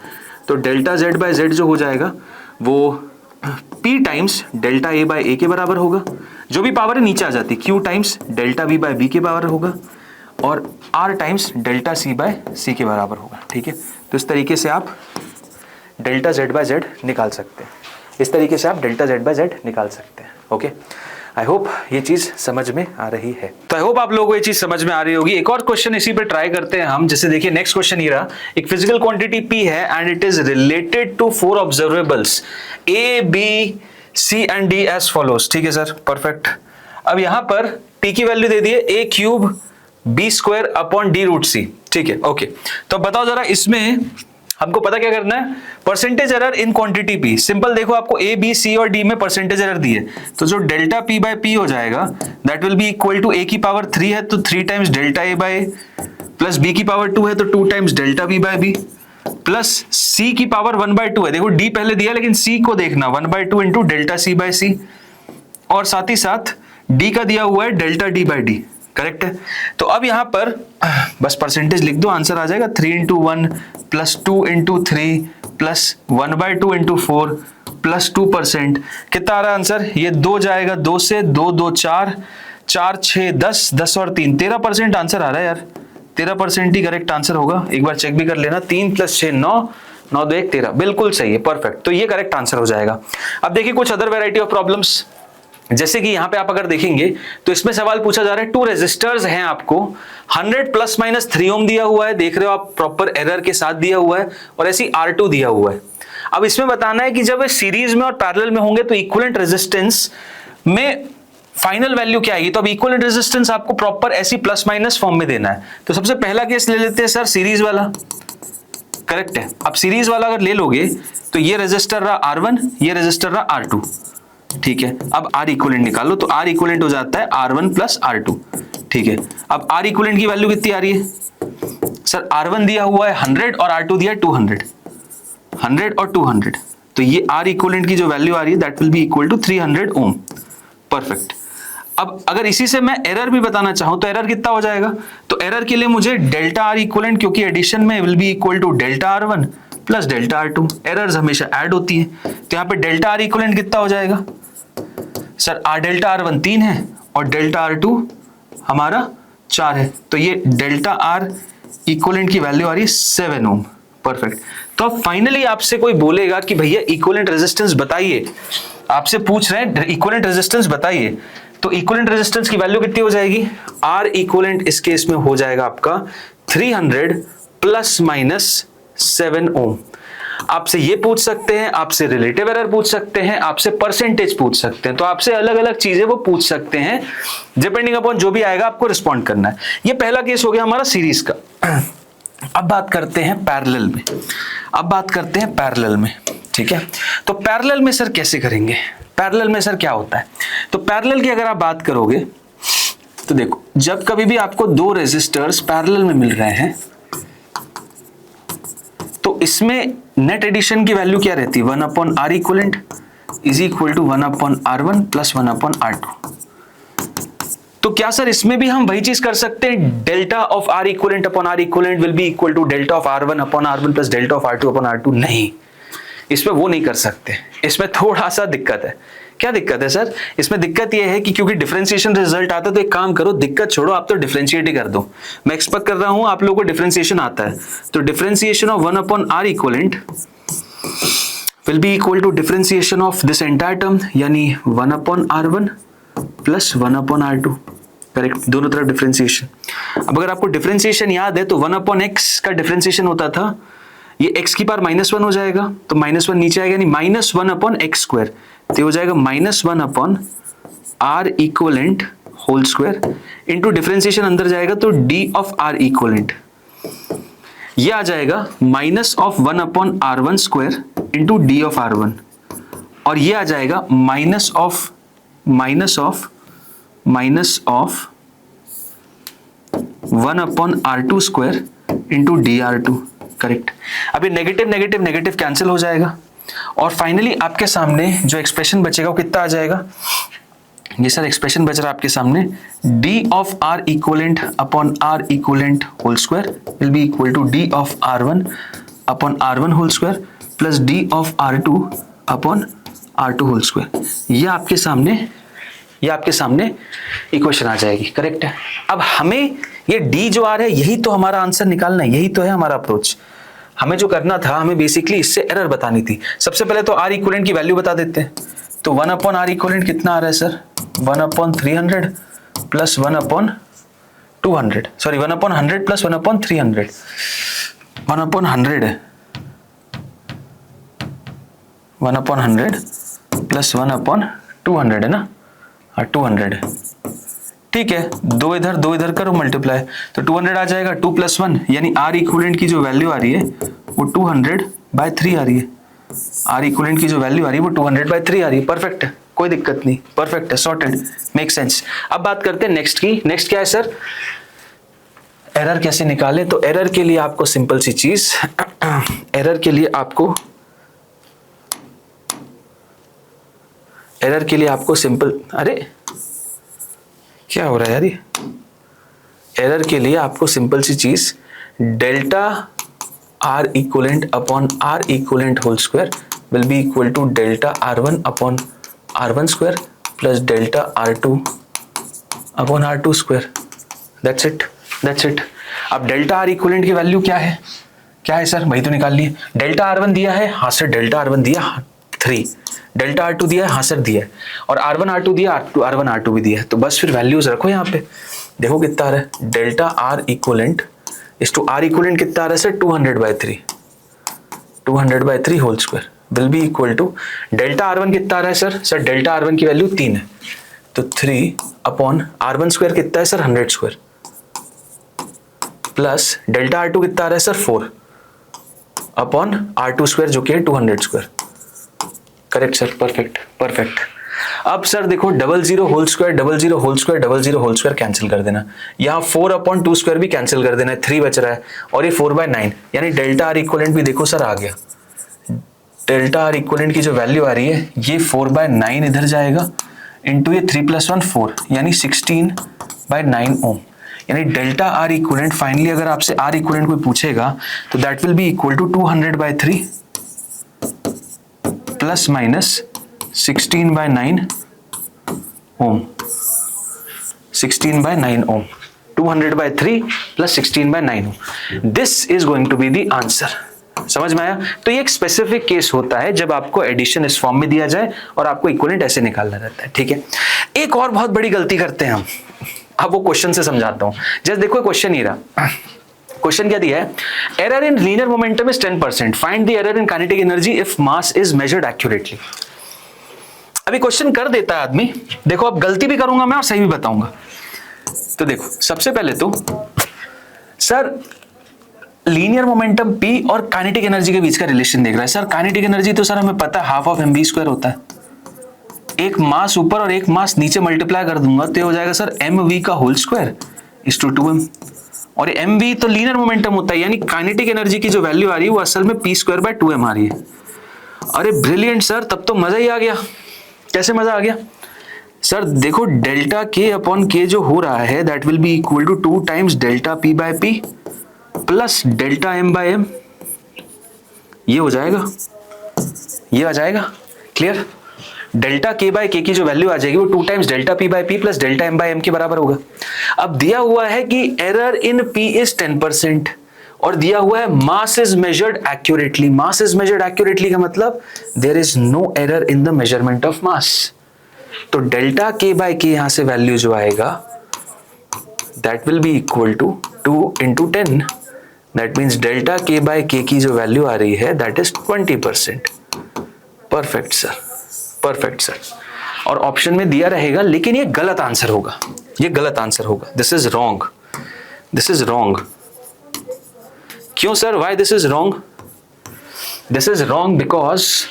तो डेल्टा z बाय z जो हो जाएगा वो p times delta a by a के बराबर होगा, जो भी पावर है नीचे आ जाती है, q times delta b by b के बराबर होगा और r times delta c by c के बराबर होगा, ठीक है। तो इस तरीके से आप डेल्टा z बाय z निकाल सकते हैं, इस तरीके से आप डेल्टा z बाय z निकाल सकते हैं। ओके, आई होप ये चीज समझ में आ रही है। तो आई होप आप लोगों को ये चीज समझ में आ रही होगी। एक और क्वेश्चन इसी पे ट्राई करते हैं हम। जैसे देखिए नेक्स्ट क्वेश्चन ये रहा, एक फिजिकल क्वांटिटी p है and it is related to 4 observables a b c and d as follows, ठीक है सर, परफेक्ट। अब यहां पर p की वैल्यू दे दिए a cube b square upon d root c, ठीक है। ओके, तो बताओ जरा इसमें हमको पता क्या करना है, percentage error in quantity p। Simple देखो आपको a b c और d में परसेंटेज एरर दी है, तो जो डेल्टा p बाय p हो जाएगा that will be equal to a की पावर 3 है तो 3 times delta a by plus b की पावर 2 है तो 2 times delta b by b plus c की पावर 1 बाय 2 है। देखो d पहले दिया लेकिन c को देखना 1 by 2 into delta c by c और साथ ही साथ d का दिया हुआ है delta d by d, correct है। तो अब यहां पर बस परसेंटेज लिख दो, आंसर आ जाएगा 3 into 1 plus 2 into 3 plus 1 by 2 into 4 plus 2%। कितना आ रहा है आंसर, ये 2 जाएगा, 2 से 2 2 4 4 6 10 10 और 3 13% आंसर आ रहा है यार, 13% ही करेक्ट आंसर होगा। एक बार चेक भी कर लेना, 3 प्लस 6 9 9 2 1 13, बिल्कुल सही है, परफेक्ट। तो ये करेक्ट आंसर हो जाएगा। अब देखिए कुछ अदर वेराइटी ऑफ प्रॉब्लम्स, जैसे कि यहां पे आप अगर देखेंगे तो इसमें सवाल पूछा जा रहा है, 2 रेजिस्टर्स हैं, आपको 100 प्लस माइनस 3 ओम दिया हुआ है, देख रहे हो आप, प्रॉपर एरर के साथ दिया हुआ है, और ऐसी R2 दिया हुआ है। अब इसमें बताना है कि जब सीरीज में और पैरेलल में होंगे तो इक्विवेलेंट रेजिस्टेंस में फाइनल वैल्यू क्या आएगी। तो अब इक्विवेलेंट रेजिस्टेंस आपको प्रॉपर ऐसी प्लस माइनस फॉर्म में देना है। तो सबसे पहला केस ले लेते हैं सर, सीरीज वाला, करेक्ट है। अब सीरीज वाला अगर ले लोगे तो ये रेजिस्टर रहा R1, ये रेजिस्टर रहा R2, ठीक है। अब R इक्विवेलेंट निकालो तो R इक्विवेलेंट हो जाता है R1 प्लस R2, ठीक है। अब R इक्विवेलेंट की वैल्यू कितनी आ रही है सर, R1 दिया हुआ है 100 और R2 दिया है 200, 100 और 200, तो ये R इक्विवेलेंट की जो वैल्यू आ रही है that will be equal to 300 ohm, perfect. अब अगर इसी से मैं एरर भी बताना चाहूं तो एरर कितना हो जाएगा, तो एरर के लिए मुझे डेल्टा R इक्विवेलेंट, क्योंकि एडिशन में will be equal to delta R1 plus delta R2, errors हमेशा ऐड होती है, तो यहां पे डेल्टा R इक्विवेलेंट कितना हो जाएगा सर, डेल्टा R1 3 है और डेल्टा R2 हमारा 4 है, तो ये डेल्टा R इक्विवेलेंट की वैल्यू आ रही है 7 ओम, परफेक्ट। तो अब फाइनली आपसे कोई बोलेगा कि भैया इक्विवेलेंट रेजिस्टेंस बताइए, आपसे पूछ रहे हैं इक्विवेलेंट रेजिस्टेंस बताइए, तो इक्विवेलेंट रेजिस्टेंस की वैल्यू कितनी हो जाएगी, R इक्विवेलेंट इस केस में हो जाएगा आपका 300 प्लस माइनस 7 ओम। आपसे ये पूछ सकते हैं, आपसे रिलेटिव एरर पूछ सकते हैं, आपसे परसेंटेज पूछ सकते हैं, तो आपसे अलग अलग चीजें वो पूछ सकते हैं, डिपेंडिंग अपॉन जो भी आएगा आपको रिस्पॉन्ड करना है। ये पहला केस हो गया हमारा सीरीज का। अब बात करते हैं पैरेलल में, अब बात करते हैं पैरेलल में, ठीक है। तो पैरेलल में सर कैसे करेंगे, पैरेलल में सर क्या होता है, तो पैरेलल की अगर आप बात करोगे तो देखो, जब कभी भी आपको 2 रेजिस्टर्स पैरेलल में मिल रहे हैं तो इसमें नेट एडिशन की वैल्यू क्या रहती है, 1 upon R equivalent is equal to 1 upon R1 plus 1 upon R2। तो क्या सर इसमें भी हम वही चीज कर सकते हैं, delta of R equivalent upon R equivalent will be equal to delta of R1 upon R1 plus delta of R2 upon R2? नहीं, इसमें वो नहीं कर सकते, इसमें थोड़ा सा दिक्कत है। क्या दिक्कत है सर, इसमें दिक्कत यह है कि क्योंकि डिफरेंशिएशन रिजल्ट आता है, तो एक काम करो, दिक्कत छोड़ो, आप तो डिफरेंशिएट ही कर दो। मैं एक्सपेक्ट कर रहा हूं आप लोगों को डिफरेंशिएशन आता है, तो differentiation of 1 upon R equivalent will be equal to differentiation of this entire term, यानी 1 upon R1 plus 1 upon R2, correct, दोनों तरफ डिफरेंशिएशन। अब अगर आपको डिफरेंशिएशन याद है तो 1 अपॉन x का डिफरेंशिएशन होता था, ये x की पावर -1 हो जाएगा, तो -1 नीचे आएगा, यानी -1 अपॉन x स्क्वायर, तो हो जाएगा -1 upon R equivalent whole square into differentiation अंदर जाएगा तो d ऑफ R इक्विवेलेंट, ये आ जाएगा minus of 1 upon R1 square into d of R1, और ये आ जाएगा minus of 1 upon R2 square into D R2, correct. अब ये नेगेटिव नेगेटिव नेगेटिव कैंसिल हो जाएगा, और फाइनली आपके सामने जो एक्सप्रेशन बचेगा वो कितना आ जाएगा, ये सर एक्सप्रेशन बच रहा है आपके सामने, d of R equivalent upon R equivalent whole square will be equal to d of R1 upon R1 whole square plus d of R2 upon R2 whole square. ये आपके सामने इक्वेशन आ जाएगी, correct है। अब हमें ये d जो आ रहा है यही तो हमारा आंसर निकालना है, यही तो है हमारा अप्रोच। हमें जो करना था, हमें बेसिकली इससे एरर बतानी थी। सबसे पहले तो R इक्विवेलेंट की वैल्यू बता देते हैं, तो 1 अपॉन R इक्विवेलेंट कितना आ रहा है sir, 1 upon 300 plus 1 upon 200, sorry 1 upon 100 plus 1 upon 300, 1 upon 100 है, 1 अपॉन 100 प्लस 1 अपॉन 200 है ना, हाँ 200 है, ठीक है। दो इधर करो मल्टीप्लाई, तो 200 आ जाएगा, 2 प्लस 1, यानी R इक्विवेलेंट की जो वैल्यू आ रही है वो 200/3 आ रही है, R इक्विवेलेंट की जो वैल्यू आ रही है वो 200/3 आ रही है, परफेक्ट है, कोई दिक्कत नहीं, परफेक्ट है, सॉर्टेड, मेक सेंस। अब बात करते हैं नेक्स्ट की। नेक्स्ट क्या है सर, एरर कैसे निकालें। तो एरर के लिए आपको सिंपल सी चीज, एरर के लिए आपको सिंपल, अरे क्या हो रहा है यार ये, एरर के लिए आपको सिंपल सी चीज, delta R equivalent upon R equivalent whole square will be equal to delta R1 upon R1 square plus delta R2 upon R2 square, that's it. अब डेल्टा R इक्विवेलेंट की वैल्यू क्या है sir, वही तो निकाल लिए। डेल्टा R1 दिया है, हाँ सर डेल्टा R1 दिया 3, डेल्टा R2 दिया है, हाँ सर दिया है, और R1 R2 दिया, R1 R2 भी दिया है, तो बस फिर वैल्यूज रखो यहाँ पे, देखो कितना आ रहा है, delta R equivalent is to R equivalent कितना आ रहा है sir, 200/3, 200/3 whole square will be equal to delta R1 कितना आ रहा है सर डेल्टा R1 की वैल्यू 3 है, तो 3/R1 स्क्वायर कितना है sir 100 square, plus delta R2 कितना आ रहा है सर 4/R2 स्क्वायर जो कि है 200 square. Correct sir, perfect perfect. अब सर देखो 00 whole square 00 whole square 00 whole square cancel कर देना, यहाँ 4/2 स्क्वायर भी कैंसिल कर देना, 3 बच रहा है, और ये 4/9, यानी डेल्टा R इक्वलेंट भी देखो सर आ गया, डेल्टा R इक्वलेंट की जो वैल्यू आ रही है ये 4/9 इधर जाएगा, इंटू ये 3 + 1 4, यानी 16/9 ओम, यानी डेल्टा R इक्वलेंट फाइनली अगर आपसे R इक्वलेंट कोई पूछेगा तो that will be equal to 200/3 plus minus 16/9 ohm, 16/9 ohm, 200/3 plus 16/9 ohm, this is going to be the answer. समझ में आया? तो ये एक स्पेसिफिक केस होता है जब आपको एडिशन इस फॉर्म में दिया जाए और आपको इक्विवेलेंट ऐसे निकालना रहता है, ठीक है। एक और बहुत बड़ी गलती करते हैं हम, अब वो क्वेश्चन से समझाता हूं, जस्ट देखो क्वेश्चन ही रहा, क्वेश्चन क्या दिया है, error in linear momentum is 10%, find the error in kinetic energy if mass is measured accurately. अभी क्वेश्चन कर देता है आदमी, देखो अब गलती भी करूंगा मैं और सही भी बताऊंगा। तो देखो सबसे पहले तो सर लीनियर मोमेंटम P और काइनेटिक एनर्जी के बीच का रिलेशन देख रहा है। सर काइनेटिक एनर्जी तो सर हमें पता है हाफ ऑफ mv² होता है, एक मास ऊपर और एक मास नीचे मल्टीप्लाई कर दूंगा तो हो जाएगा सर mv का whole square is to 2m, और mv तो लीनियर मोमेंटम होता है, यानी काइनेटिक एनर्जी की जो वैल्यू आ रही है वो असल में p²/2m आ रही है। अरे ब्रिलियंट सर, तब तो मजा ही आ गया। कैसे मजा आ गया सर? देखो डेल्टा k/k जो हो रहा है that will be equal to 2 times delta p/p plus delta m/m, ये हो जाएगा, ये आ जाएगा, क्लियर। डेल्टा k/k की जो वैल्यू आ जाएगी वो 2 times delta p/p plus delta m/m के बराबर होगा। अब दिया हुआ है कि एरर इन p इज 10% और दिया हुआ है mass is measured accurately. Mass is measured accurately का मतलब there is no error in the measurement of mass. तो डेल्टा k/k यहां से वैल्यू जो आएगा that will be equal to 2 × 10, that means delta k/k की जो वैल्यू आ रही है that is 20%। Perfect sir, perfect sir. और ऑप्शन में दिया रहेगा, लेकिन ये गलत आंसर होगा, ये गलत आंसर होगा, this is wrong, this is wrong. क्यों sir? Why this is wrong? This is wrong because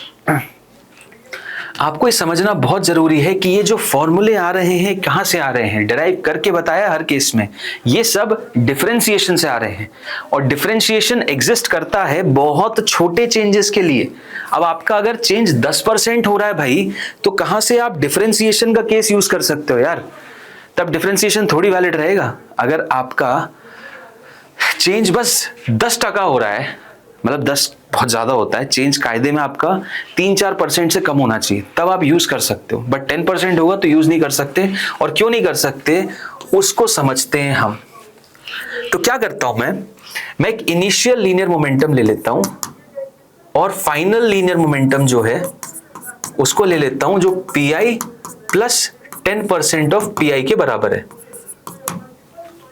आपको ये समझना बहुत जरूरी है कि ये जो फॉर्मूले आ रहे हैं कहां से आ रहे हैं, डिराइव करके बताया हर केस में, ये सब डिफरेंशिएशन से आ रहे हैं, और डिफरेंशिएशन एग्जिस्ट करता है बहुत छोटे चेंजेस के लिए। अब आपका अगर चेंज 10% हो रहा है भाई, तो कहां से आप डिफरेंशिएशन का केस यूज कर सकते हो यार? तब डिफरेंशिएशन थोड़ी वैलिड रहेगा। अगर आपका चेंज बस 10% हो रहा है, मतलब 10 बहुत ज्यादा होता है, चेंज कायदे में आपका 3-4% से कम होना चाहिए, तब आप यूज कर सकते हो, बट 10% होगा तो यूज नहीं कर सकते। और क्यों नहीं कर सकते उसको समझते हैं हम। तो क्या करता हूं मैं एक इनिशियल लीनियर मोमेंटम ले लेता हूं और फाइनल लीनियर मोमेंटम जो है उसको ले लेता हूं जो pi प्लस 10% ऑफ pi के बराबर है,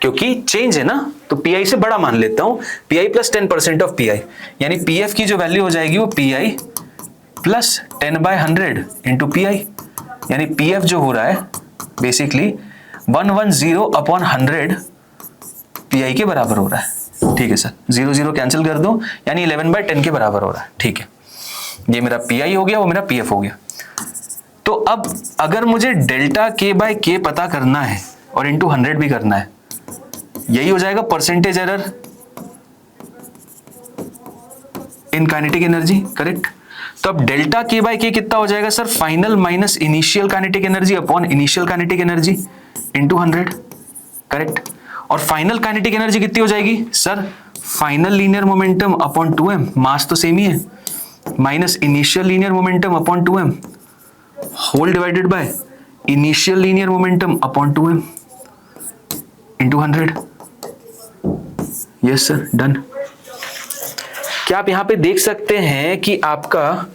क्योंकि चेंज है ना, तो pi से बड़ा मान लेता हूं, pi प्लस 10% ऑफ pi, यानी pf की जो वैल्यू हो जाएगी वो pi प्लस 10/100 इंटू pi, यानी pf जो हो रहा है बेसिकली 110/100 pi के बराबर हो रहा है। ठीक है सर, 0 कैंसिल कर दो, यानी 11/10 के बराबर हो रहा है। ठीक है, ये मेरा pi हो गया, वो मेरा pf हो गया। तो अब अगर मुझे डेल्टा k/k पता करना है और इंटू 100 भी करना है, यही हो जाएगा percentage error in kinetic energy, correct. तो अब डेल्टा k/k कितना हो जाएगा sir? Final minus initial kinetic energy upon initial kinetic energy into 100, correct. और फाइनल काइनेटिक एनर्जी कितनी हो जाएगी sir? Final linear momentum upon 2m, mass तो सेम ही है, minus initial linear momentum upon 2m whole divided by initial linear momentum upon 2m into 100। Yes sir, done. क्या आप यहां पे देख सकते हैं कि आपका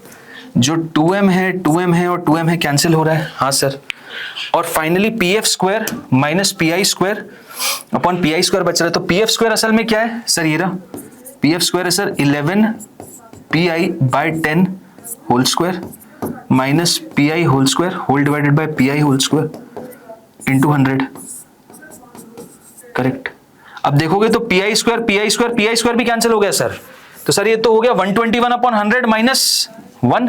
जो 2m है 2m है और 2m है कैंसिल हो रहा है, हाँ सर। और finally P F square minus P I square upon P I square बच रहा है। तो पी एफ स्क्वायर असल में क्या है सर, ये रहा पी एफ स्क्वायर है sir 11 P I by 10 whole square minus P I whole square whole divided by P I whole square into 100, correct. अब देखोगे तो P I square P I square P I square भी cancel हो गया sir. तो sir ये तो हो गया 121 अपॉन 100 माइनस 1।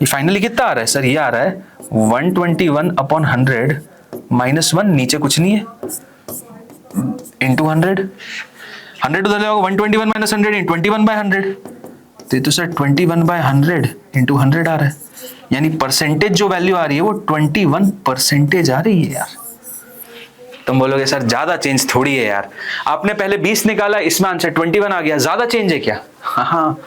ये फाइनली कितना आ रहा है सर, ये आ रहा है 121 अपॉन 100 माइनस 1, नीचे कुछ नहीं है, इंटू 100। 100 उधर जाओगे 121 माइनस 100 इन 21 बाय 100, तो सर 21 बाय 100 इंटू 100 आ रहा है। यानी परसेंटेज जो वैल्यू आ रही है वो 21% आ रही है यार। तुम बोलोगे सर ज्यादा चेंज थोड़ी है यार, आपने पहले 20 निकाला, इसमें आंसर 21 आ गया, ज्यादा चेंज है क्या? हाँ,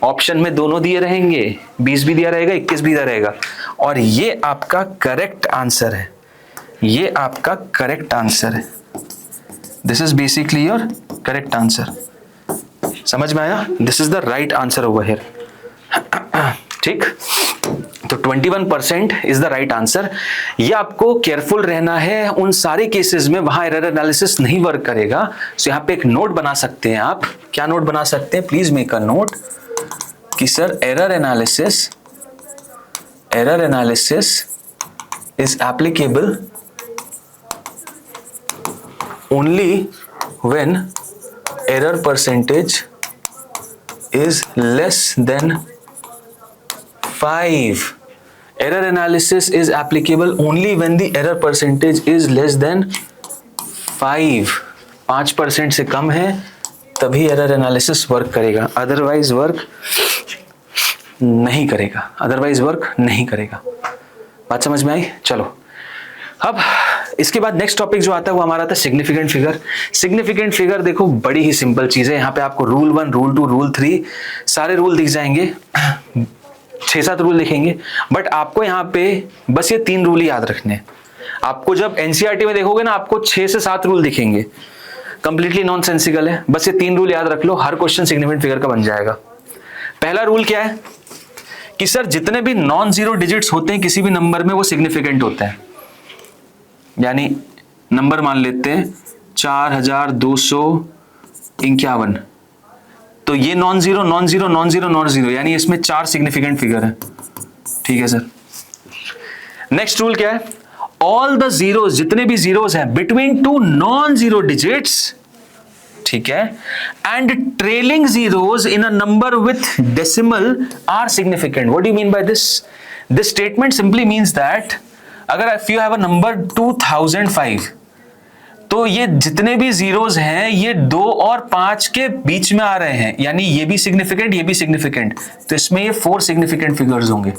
ऑप्शन में दोनों दिए रहेंगे, 20 भी दिया रहेगा 21 भी दिया रहेगा, और ये आपका करेक्ट आंसर है, ये आपका करेक्ट आंसर है। This is basically your correct answer. समझ में आया? This is the right answer over here. ठीक, तो 21% इज द राइट आंसर। ये आपको केयरफुल रहना है उन सारे केसेस में वहां एरर एनालिसिस नहीं वर्क करेगा। सो यहाँ पे एक नोट बना सकते हैं आप। क्या नोट बना सकते हैं? प्लीज मेक अ नोट कि sir error analysis is applicable only when error percentage is less than 5. Error analysis is applicable only when the error percentage is less than 5. 5% से कम है तभी error analysis वर्क करेगा, otherwise work नहीं करेगा, otherwise work नहीं करेगा। बात समझ में आई? चलो अब इसके बाद नेक्स्ट टॉपिक जो आता है वो हमारा था सिग्निफिकेंट फिगर। सिग्निफिकेंट फिगर देखो बड़ी ही सिंपल चीज है। यहाँ पे आपको रूल 1, रूल 2, रूल 3 सारे रूल दिख जाएंगे, 6-7 रूल दिखेंगे, बट आपको यहाँ पे बस ये 3 रूल ही याद रखने हैं। आपको जब एनसीईआरटी में देखोगे ना आपको 6 से 7 रूल दिखेंगे, कंप्लीटली नॉनसेंसिकल है। बस ये 3 रूल याद रख लो, हर क्वेश्चन सिग्निफिकेंट फिगर का बन जाएगा। पहला रूल क्या है कि सर जितने भी नॉन जीरो डिजिट्स होते हैं किसी भी नंबर में वो सिग्निफिकेंट होते हैं। यानी नंबर मान लेते हैं 4251, तो ये non zero non zero non zero non zero, यानी इसमें 4 सिग्निफिकेंट फिगर है। ठीक है सर। नेक्स्ट रूल क्या है? ऑल द जीरोस, जितने भी जीरोस हैं बिटवीन 2 नॉन जीरो डिजिट्स, ठीक है, and trailing zeros in a number with decimal are significant. What do you mean by this? This statement simply means that अगर if you have a number 2005, तो ये जितने भी zeros हैं ये 2 और 5 के बीच में आ रहे हैं, यानी ये भी सिग्निफिकेंट ये भी सिग्निफिकेंट, तो इसमें ये 4 सिग्निफिकेंट फिगर्स होंगे।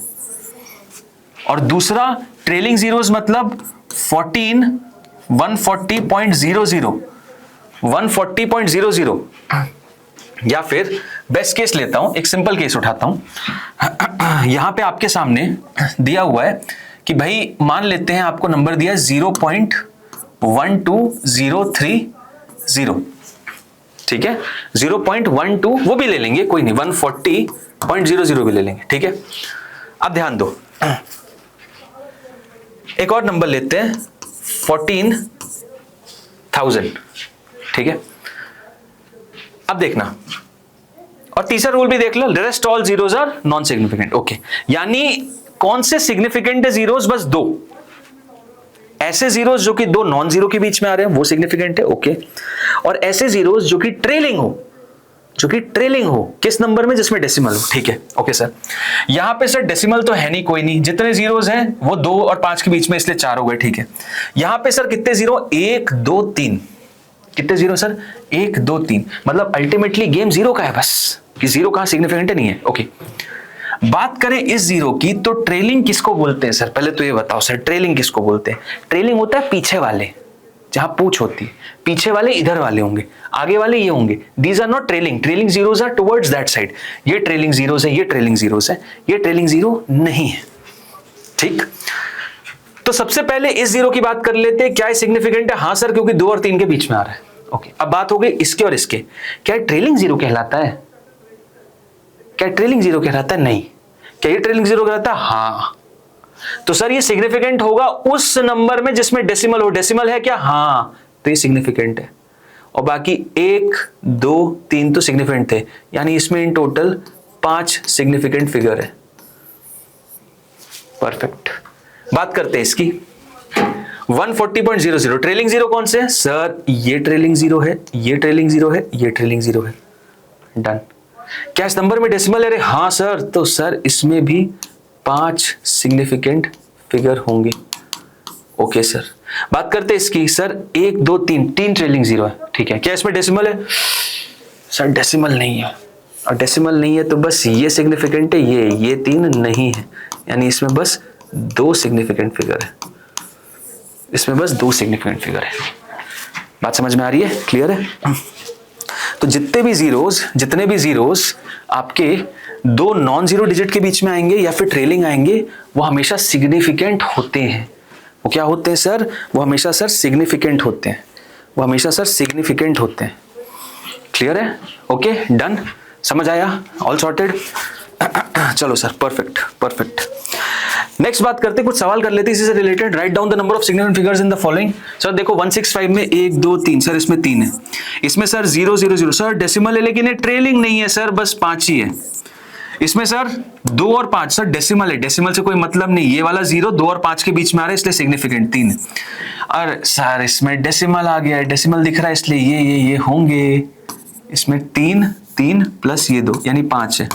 और दूसरा ट्रेलिंग जीरोस मतलब 140.00 140.00, या फिर बेस्ट केस लेता हूं, एक सिंपल केस उठाता हूं। यहां पे आपके सामने दिया हुआ है कि भाई मान लेते हैं आपको नंबर दिया 0.12030, ठीक है, 0.12 वो भी ले लेंगे, कोई नहीं, 140.00 भी ले लेंगे, ठीक है। अब ध्यान दो, एक और नंबर लेते हैं 14,000, ठीक है। अब देखना, और तीसरा रूल भी देख लो, rest all zeros are non significant. Okay, यानी कौन से सिग्निफिकेंट है जीरोस? बस 2 ऐसे जीरोस जो कि 2 नॉन जीरो के बीच में आ रहे हैं वो सिग्निफिकेंट है, ओके। और ऐसे जीरोस जो कि ट्रेलिंग हो, किस नंबर में? जिसमें डेसिमल हो, ठीक है, ओके सर। यहां पे सर डेसिमल तो है नहीं, कोई नहीं, जितने जीरोस हैं वो 2 और 5 के बीच में, इसलिए 4 हो गए, ठीक है। यहां पे सर कितने जीरो? 1 2 3। कितने जीरो सर? 1 2 3, मतलब अल्टीमेटली गेम जीरो का है बस, कि जीरो कहां सिग्निफिकेंट नहीं है, ओके। बात करें इस जीरो की, तो ट्रेलिंग किसको बोलते हैं सर? पहले तो ये बताओ सर, ट्रेलिंग किसको बोलते हैं? ट्रेलिंग होता है पीछे वाले, जहां पूंछ होती है, पीछे वाले इधर वाले होंगे, आगे वाले ये होंगे। These are not trailing, trailing zeros are towards that side. ये ट्रेलिंग जीरोस है, ये ट्रेलिंग जीरोस है, ये ट्रेलिंग जीरो नहीं है, ठीक। तो सबसे पहले इस जीरो की बात कर लेते हैं, क्या सिग्निफिकेंट है? हाँ सर, क्योंकि 2 और 3 के बीच में आ रहा है, ओके। अब बात हो गई इसके और इसके, क्या ट्रेलिंग जीरो कहलाता है? क्या ट्रेलिंग जीरो कहलाता है? नहीं, क्या ये ट्रेलिंग जीरो कहलाता है? हाँ। तो सर ये सिग्निफिकेंट होगा उस नंबर में जिसमें डेसिमल हो। डेसिमल है क्या? हाँ, तो ये सिग्निफिकेंट है। और बाकी 1, 2, 3 तो सिग्निफिकेंट थे, यानी इसमें इन टोटल 5 सिग्निफिकेंट फिगर है। परफेक्ट। बात करते हैं इसकी। 140.00 ट्रेलिंग जीरो कौन से है सर? ये ट्रेलिंग जीरो है, ये ट्रेलिंग जीरो है, ये ट्रेलिंग जीरो है। डन। क्या इस नंबर में डेसिमल है? हाँ सर, तो सर इसमें भी 5 सिग्निफिकेंट फिगर होंगे। Okay sir. बात करते हैं इसकी। सर 1, 2, 3 ट्रेलिंग जीरो है, ठीक है। क्या इसमें डेसिमल है? सर डेसिमल नहीं है, और डेसिमल नहीं है तो बस ये सिग्निफिकेंट है, ये 3 नहीं है, यानी इसमें बस 2 सिग्निफिकेंट फिगर है। इसमें बस 2 सिग्निफिकेंट फिगर है। बात समझ में आ रही है? क्लियर है? तो जितने भी जीरोस आपके 2 नॉन जीरो डिजिट के बीच में आएंगे या फिर ट्रेलिंग आएंगे, वो हमेशा सिग्निफिकेंट होते हैं। वो क्या होते हैं सर? वो हमेशा सर सिग्निफिकेंट होते हैं। वो हमेशा सर सिग्निफिकेंट होते हैं। क्लियर है? Okay, done. समझ आया? All sorted? चलो सर, परफेक्ट। नेक्स्ट बात करते, कुछ सवाल कर लेते हैं इसी से related. Right down the number of significant figures in the following. Sir देखो 165 में 1, 2, 3, सर इसमें 3 है। इसमें सर 0, 0, 0, सर डेसिमल है लेकिन ये ट्रेलिंग नहीं है सर, बस 5 ही है। इसमें सर 2 और 5, सर डेसिमल है, डेसिमल से कोई मतलब नहीं, ये वाला 0 2 और 5 के बीच में आ रहा है इसलिए सिग्निफिकेंट 3 है। और सर इसमें डेसिमल आ गया है, डेसिमल दिख रहा है इसलिए ये होंगे। इसमें 3 प्लस ये 2 यानी 5 है।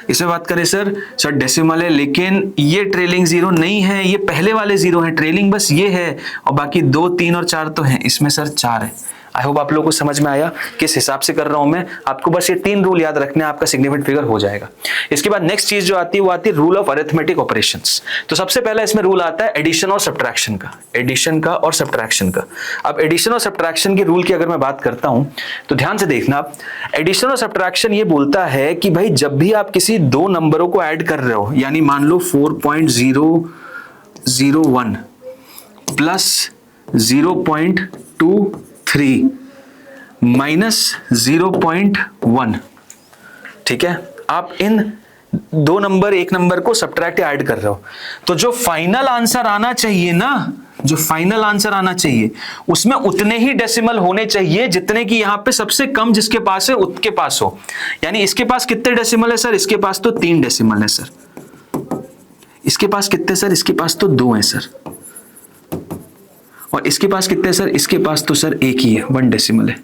इसमें बात करें सर डेसिमल है लेकिन ये ट्रेलिंग 0 नहीं है, ये पहले वाले 0 है, ट्रेलिंग बस ये है, और बाकी 2, 3 और 4 तो हैं। इसमें सर 4 है। आई होप आप लोगों को समझ में आया किस हिसाब से कर रहा हूं मैं। आपको बस ये 3 रूल याद रखने हैं, आपका सिग्निफिकेंट फिगर हो जाएगा। इसके बाद नेक्स्ट चीज जो आती है वो आती है रूल ऑफ अरिथमेटिक ऑपरेशंस। तो सबसे पहला इसमें रूल आता है एडिशन और सब्ट्रैक्शन का, एडिशन का और सब्ट्रैक्शन का। अब एडिशन और सब्ट्रैक्शन के रूल की अगर मैं बात करता हूं तो ध्यान से देखना आप। एडिशन और सब्ट्रैक्शन ये बोलता है कि भाई जब भी आप किसी 2 नंबरों को ऐड कर रहे हो, यानी मान लो 4.001 प्लस 0.23 माइनस 0.1, ठीक है, आप इन 2 नंबर 1 नंबर को सब्ट्रैक्ट या ऐड कर रहे हो, तो जो फाइनल आंसर आना चाहिए ना, जो फाइनल आंसर आना चाहिए उसमें उतने ही डेसिमल होने चाहिए जितने की यहां पे सबसे कम जिसके पास है उसके पास हो। यानी इसके पास कितने डेसिमल है सर? इसके पास तो 3 डेसिमल है सर। इसके पास कितने सर? इसके पास तो 2 है सर। और इसके पास कितने सर? इसके पास तो सर 1 ही है, 1 डेसिमल है।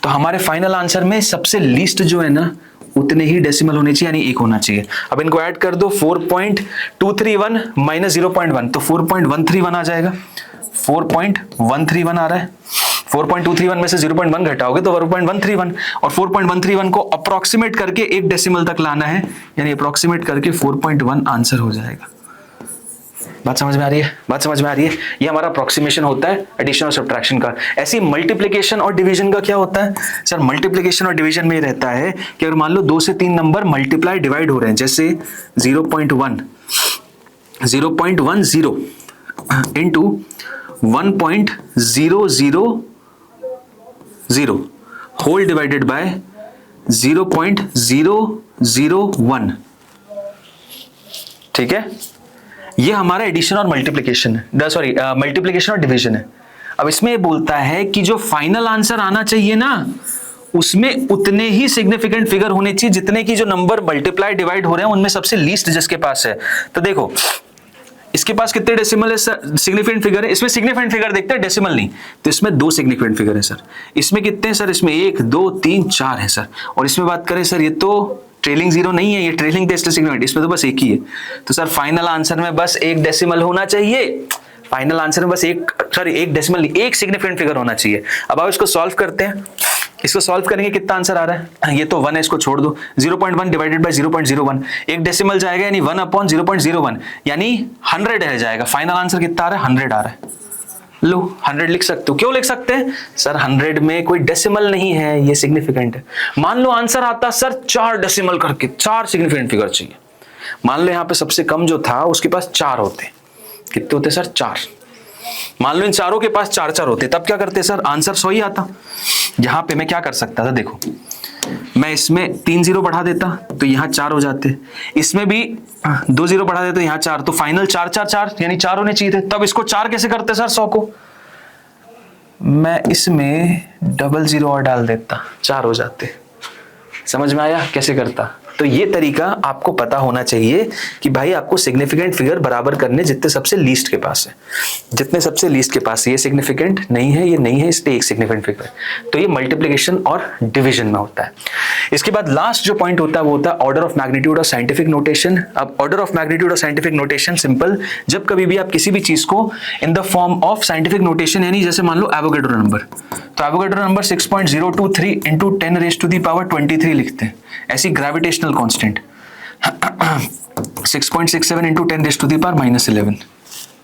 तो हमारे फाइनल आंसर में सबसे लीस्ट जो है ना उतने ही डेसिमल होने चाहिए, यानी 1 होना चाहिए। अब इनको ऐड कर दो, 4.231 माइनस 0.1 तो 4.131 आ जाएगा। 4.131 आ रहा है। 4.231 में से 0.1 घटाओगे तो 4.131, और 4.131 को अप्रोक्सीमेट करके 1 डेसिमल तक लाना है, यानी अप्रोक्सीमेट करके 4.1 आंसर हो जाएगा। बात समझ में आ रही है? बात समझ में आ रही है? ये हमारा अप्रोक्सीमेशन होता है एडिशन और सब्ट्रैक्शन का। ऐसी मल्टीप्लिकेशन और डिवीजन का क्या होता है सर? मल्टीप्लिकेशन और डिवीजन में रहता है कि अगर मान लो 2 से 3 नंबर मल्टीप्लाई डिवाइड हो रहे हैं, जैसे 0.10 इंटू 1.000 होल डिवाइडेड बाय 0.001, ठीक है, ये हमारा एडिशन और मल्टीप्लिकेशन है, सॉरी मल्टीप्लिकेशन और डिवीजन है। अब इसमें ये बोलता है कि जो फाइनल आंसर आना चाहिए ना उसमें उतने ही सिग्निफिकेंट फिगर होने चाहिए जितने की जो नंबर मल्टीप्लाई डिवाइड हो रहे हैं उनमें सबसे लीस्ट जिसके पास है। तो देखो इसके पास कितने डेसिमल है सर? सिग्निफिकेंट फिगर है। इसमें सिग्निफिकेंट फिगर देखते हैं, डेसिमल नहीं, तो इसमें 2 सिग्निफिकेंट फिगर है सर। इसमें कितने हैं सर? इसमें 1, 2, 3, 4 है सर। और इसमें बात करें सर, ये तो ट्रेलिंग 0 नहीं है, ये ट्रेलिंग टेस्ट सिग्निफिकेंट, इसमें तो बस 1 ही है। तो सर फाइनल आंसर में बस 1 डेसिमल होना चाहिए। फाइनल आंसर में बस 1 डेसिमल नहीं, 1 सिग्निफिकेंट फिगर होना चाहिए। अब आप इसको सॉल्व करते हैं। इसको सॉल्व करेंगे कितना आंसर आ रहा है? ये तो 1 है, इसको छोड़ दो। 0.1 डिवाइडेड बाय 0.01, 1 डेसिमल जाएगा यानी 1/0.01 यानी 100 रह जाएगा। फाइनल आंसर कितना आ रहा है? 100 आ रहा है। लो 100 लिख सकते हो। क्यों लिख सकते हैं सर? 100 में कोई डेसिमल नहीं है, ये सिग्निफिकेंट है। मान लो आंसर आता सर 4 डेसिमल करके, 4 सिग्निफिकेंट फिगर चाहिए। मान लो यहाँ पे सबसे कम जो था उसके पास 4 होते, कितने होते सर? 4। मान लो इन चारों के पास 4 4 होते, तब क्या करते सर? आंसर 100 ही आता। यहां पे मैं क्या कर सकता था, देखो मैं इसमें 3 जीरो बढ़ा देता तो यहाँ 4 हो जाते, इसमें भी 2 जीरो बढ़ा देते तो यहाँ 4, तो फाइनल 4 4 4 यानी 4 होने चाहिए थे। तब इसको 4 कैसे करते सर 100 को? मैं इसमें डबल जीरो और डाल देता, 4 हो जाते। समझ में आया कैसे करता? तो ये तरीका आपको पता होना चाहिए कि भाई आपको सिग्निफिकेंट फिगर बराबर करने जितने सबसे लीस्ट के पास है, जितने सबसे लीस्ट के पास ये सिग्निफिकेंट नहीं है, ये नहीं है, इसलिए एक सिग्निफिकेंट फिगर। तो ये मल्टीप्लिकेशन और डिवीजन में होता है। इसके बाद लास्ट जो पॉइंट होता है वो होता है ऑर्डर ऑफ मैग्नीट्यूड और साइंटिफिक नोटेशन। अब ऑर्डर ऑफ मैग्नीट्यूड और साइंटिफिक नोटेशन सिंपल, जब कभी भी आप किसी भी चीज को in the form of scientific notation, यानी जैसे मान लो एवोगैड्रो नंबर, तो Avogadro number 6.023 into 10 raise to the power 23 लिखते हैं। ऐसी gravitational constant 6.67 into 10 raise to the power -11।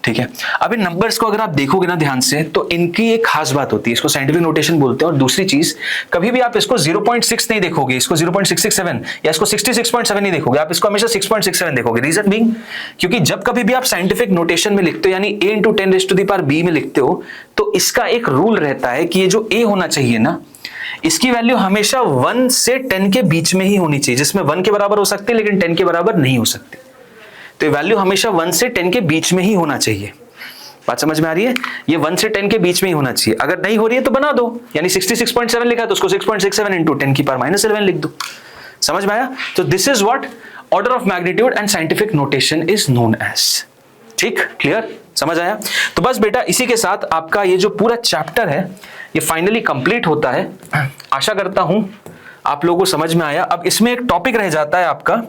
ठीक है, अब इन नंबर्स को अगर आप देखोगे ना ध्यान से, तो इनकी एक खास बात होती है, इसको साइंटिफिक नोटेशन बोलते हैं। और दूसरी चीज, कभी भी आप इसको 0.6 नहीं देखोगे, इसको 0.667 या इसको 66.7 नहीं देखोगे, आप इसको हमेशा 6.67 देखोगे। रीजन बीइंग, क्योंकि जब कभी भी आप साइंटिफिक नोटेशन में लिखते हो, यानी a into 10 raise to the power b में लिखते हो, तो इसका एक रूल रहता है कि ये जो a होना चाहिए ना, इसकी वैल्यू हमेशा 1 से 10 के बीच में ही होनी चाहिए, जिसमें 1 के बराबर हो सकती है लेकिन 10 के बराबर नहीं हो सकती। तो ये वैल्यू हमेशा 1 से 10 के बीच में ही होना चाहिए। बात समझ में आ रही है? ये 1 से 10 के बीच में ही होना चाहिए। अगर नहीं हो रही है तो बना दो, यानी 66.7 लिखा है तो उसको 6.67 इंटू 10 की पावर -11 लिख दो। समझ में आया? तो this is what order of magnitude and scientific notation is known as. ठीक, क्लियर, समझ आया? तो बस बेटा, इसी के साथ आपका ये जो पूरा चैप्टर है ये फाइनली कंप्लीट होता है। आशा करता हूं आप लोगों को समझ में आया। अब इसमें एक टॉपिक रह जाता है आपका,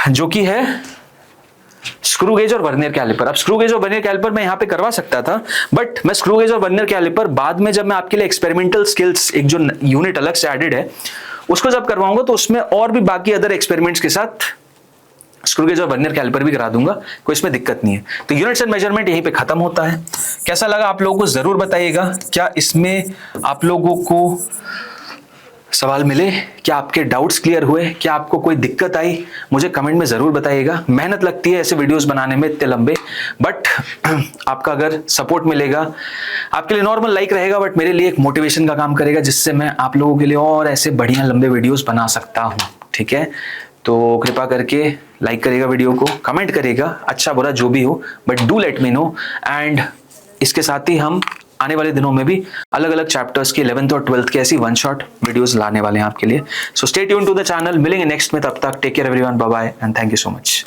जो कि है स्क्रू गेज और वर्नियर कैलिपर। अब स्क्रू गेज और वर्नियर कैलिपर मैं यहां पे करवा सकता था, बट मैं स्क्रू गेज और वर्नियर कैलिपर बाद में, जब मैं आपके लिए एक्सपेरिमेंटल स्किल्स एक जो यूनिट अलग से एडेड है उसको जब करवाऊंगा, तो उसमें और भी बाकी अदर एक्सपेरिमेंट्स के साथ स्क्रू गेज और वर्नियर कैलिपर भी करा दूंगा, कोई इसमें दिक्कत नहीं है। तो यूनिट्स एंड मेजरमेंट यहीं पे खत्म होता है। कैसा लगा आप लोगों को जरूर बताइएगा। क्या इसमें आप लोगों को सवाल मिले? क्या आपके डाउट्स क्लियर हुए? क्या आपको कोई दिक्कत आई? मुझे कमेंट में जरूर बताइएगा। मेहनत लगती है ऐसे वीडियोस बनाने में इतने लंबे, बट आपका अगर सपोर्ट मिलेगा, आपके लिए नॉर्मल लाइक रहेगा, बट मेरे लिए एक मोटिवेशन का काम करेगा, जिससे मैं आप लोगों के लिए और ऐसे बढ़िया लंबे वीडियोस बना सकता हूँ। ठीक है, तो कृपा करके लाइक करेगा वीडियो को, कमेंट करेगा, अच्छा बुरा जो भी हो, but do let me know. And इसके साथ ही हम आने वाले दिनों में भी अलग अलग चैप्टर्स की 11th और 12th की ऐसी 1 शॉट वीडियोस लाने वाले हैं आपके लिए। So stay tune to the channel. मिलेंगे नेक्स्ट में, तब तक take care everyone, bye bye and thank you so much.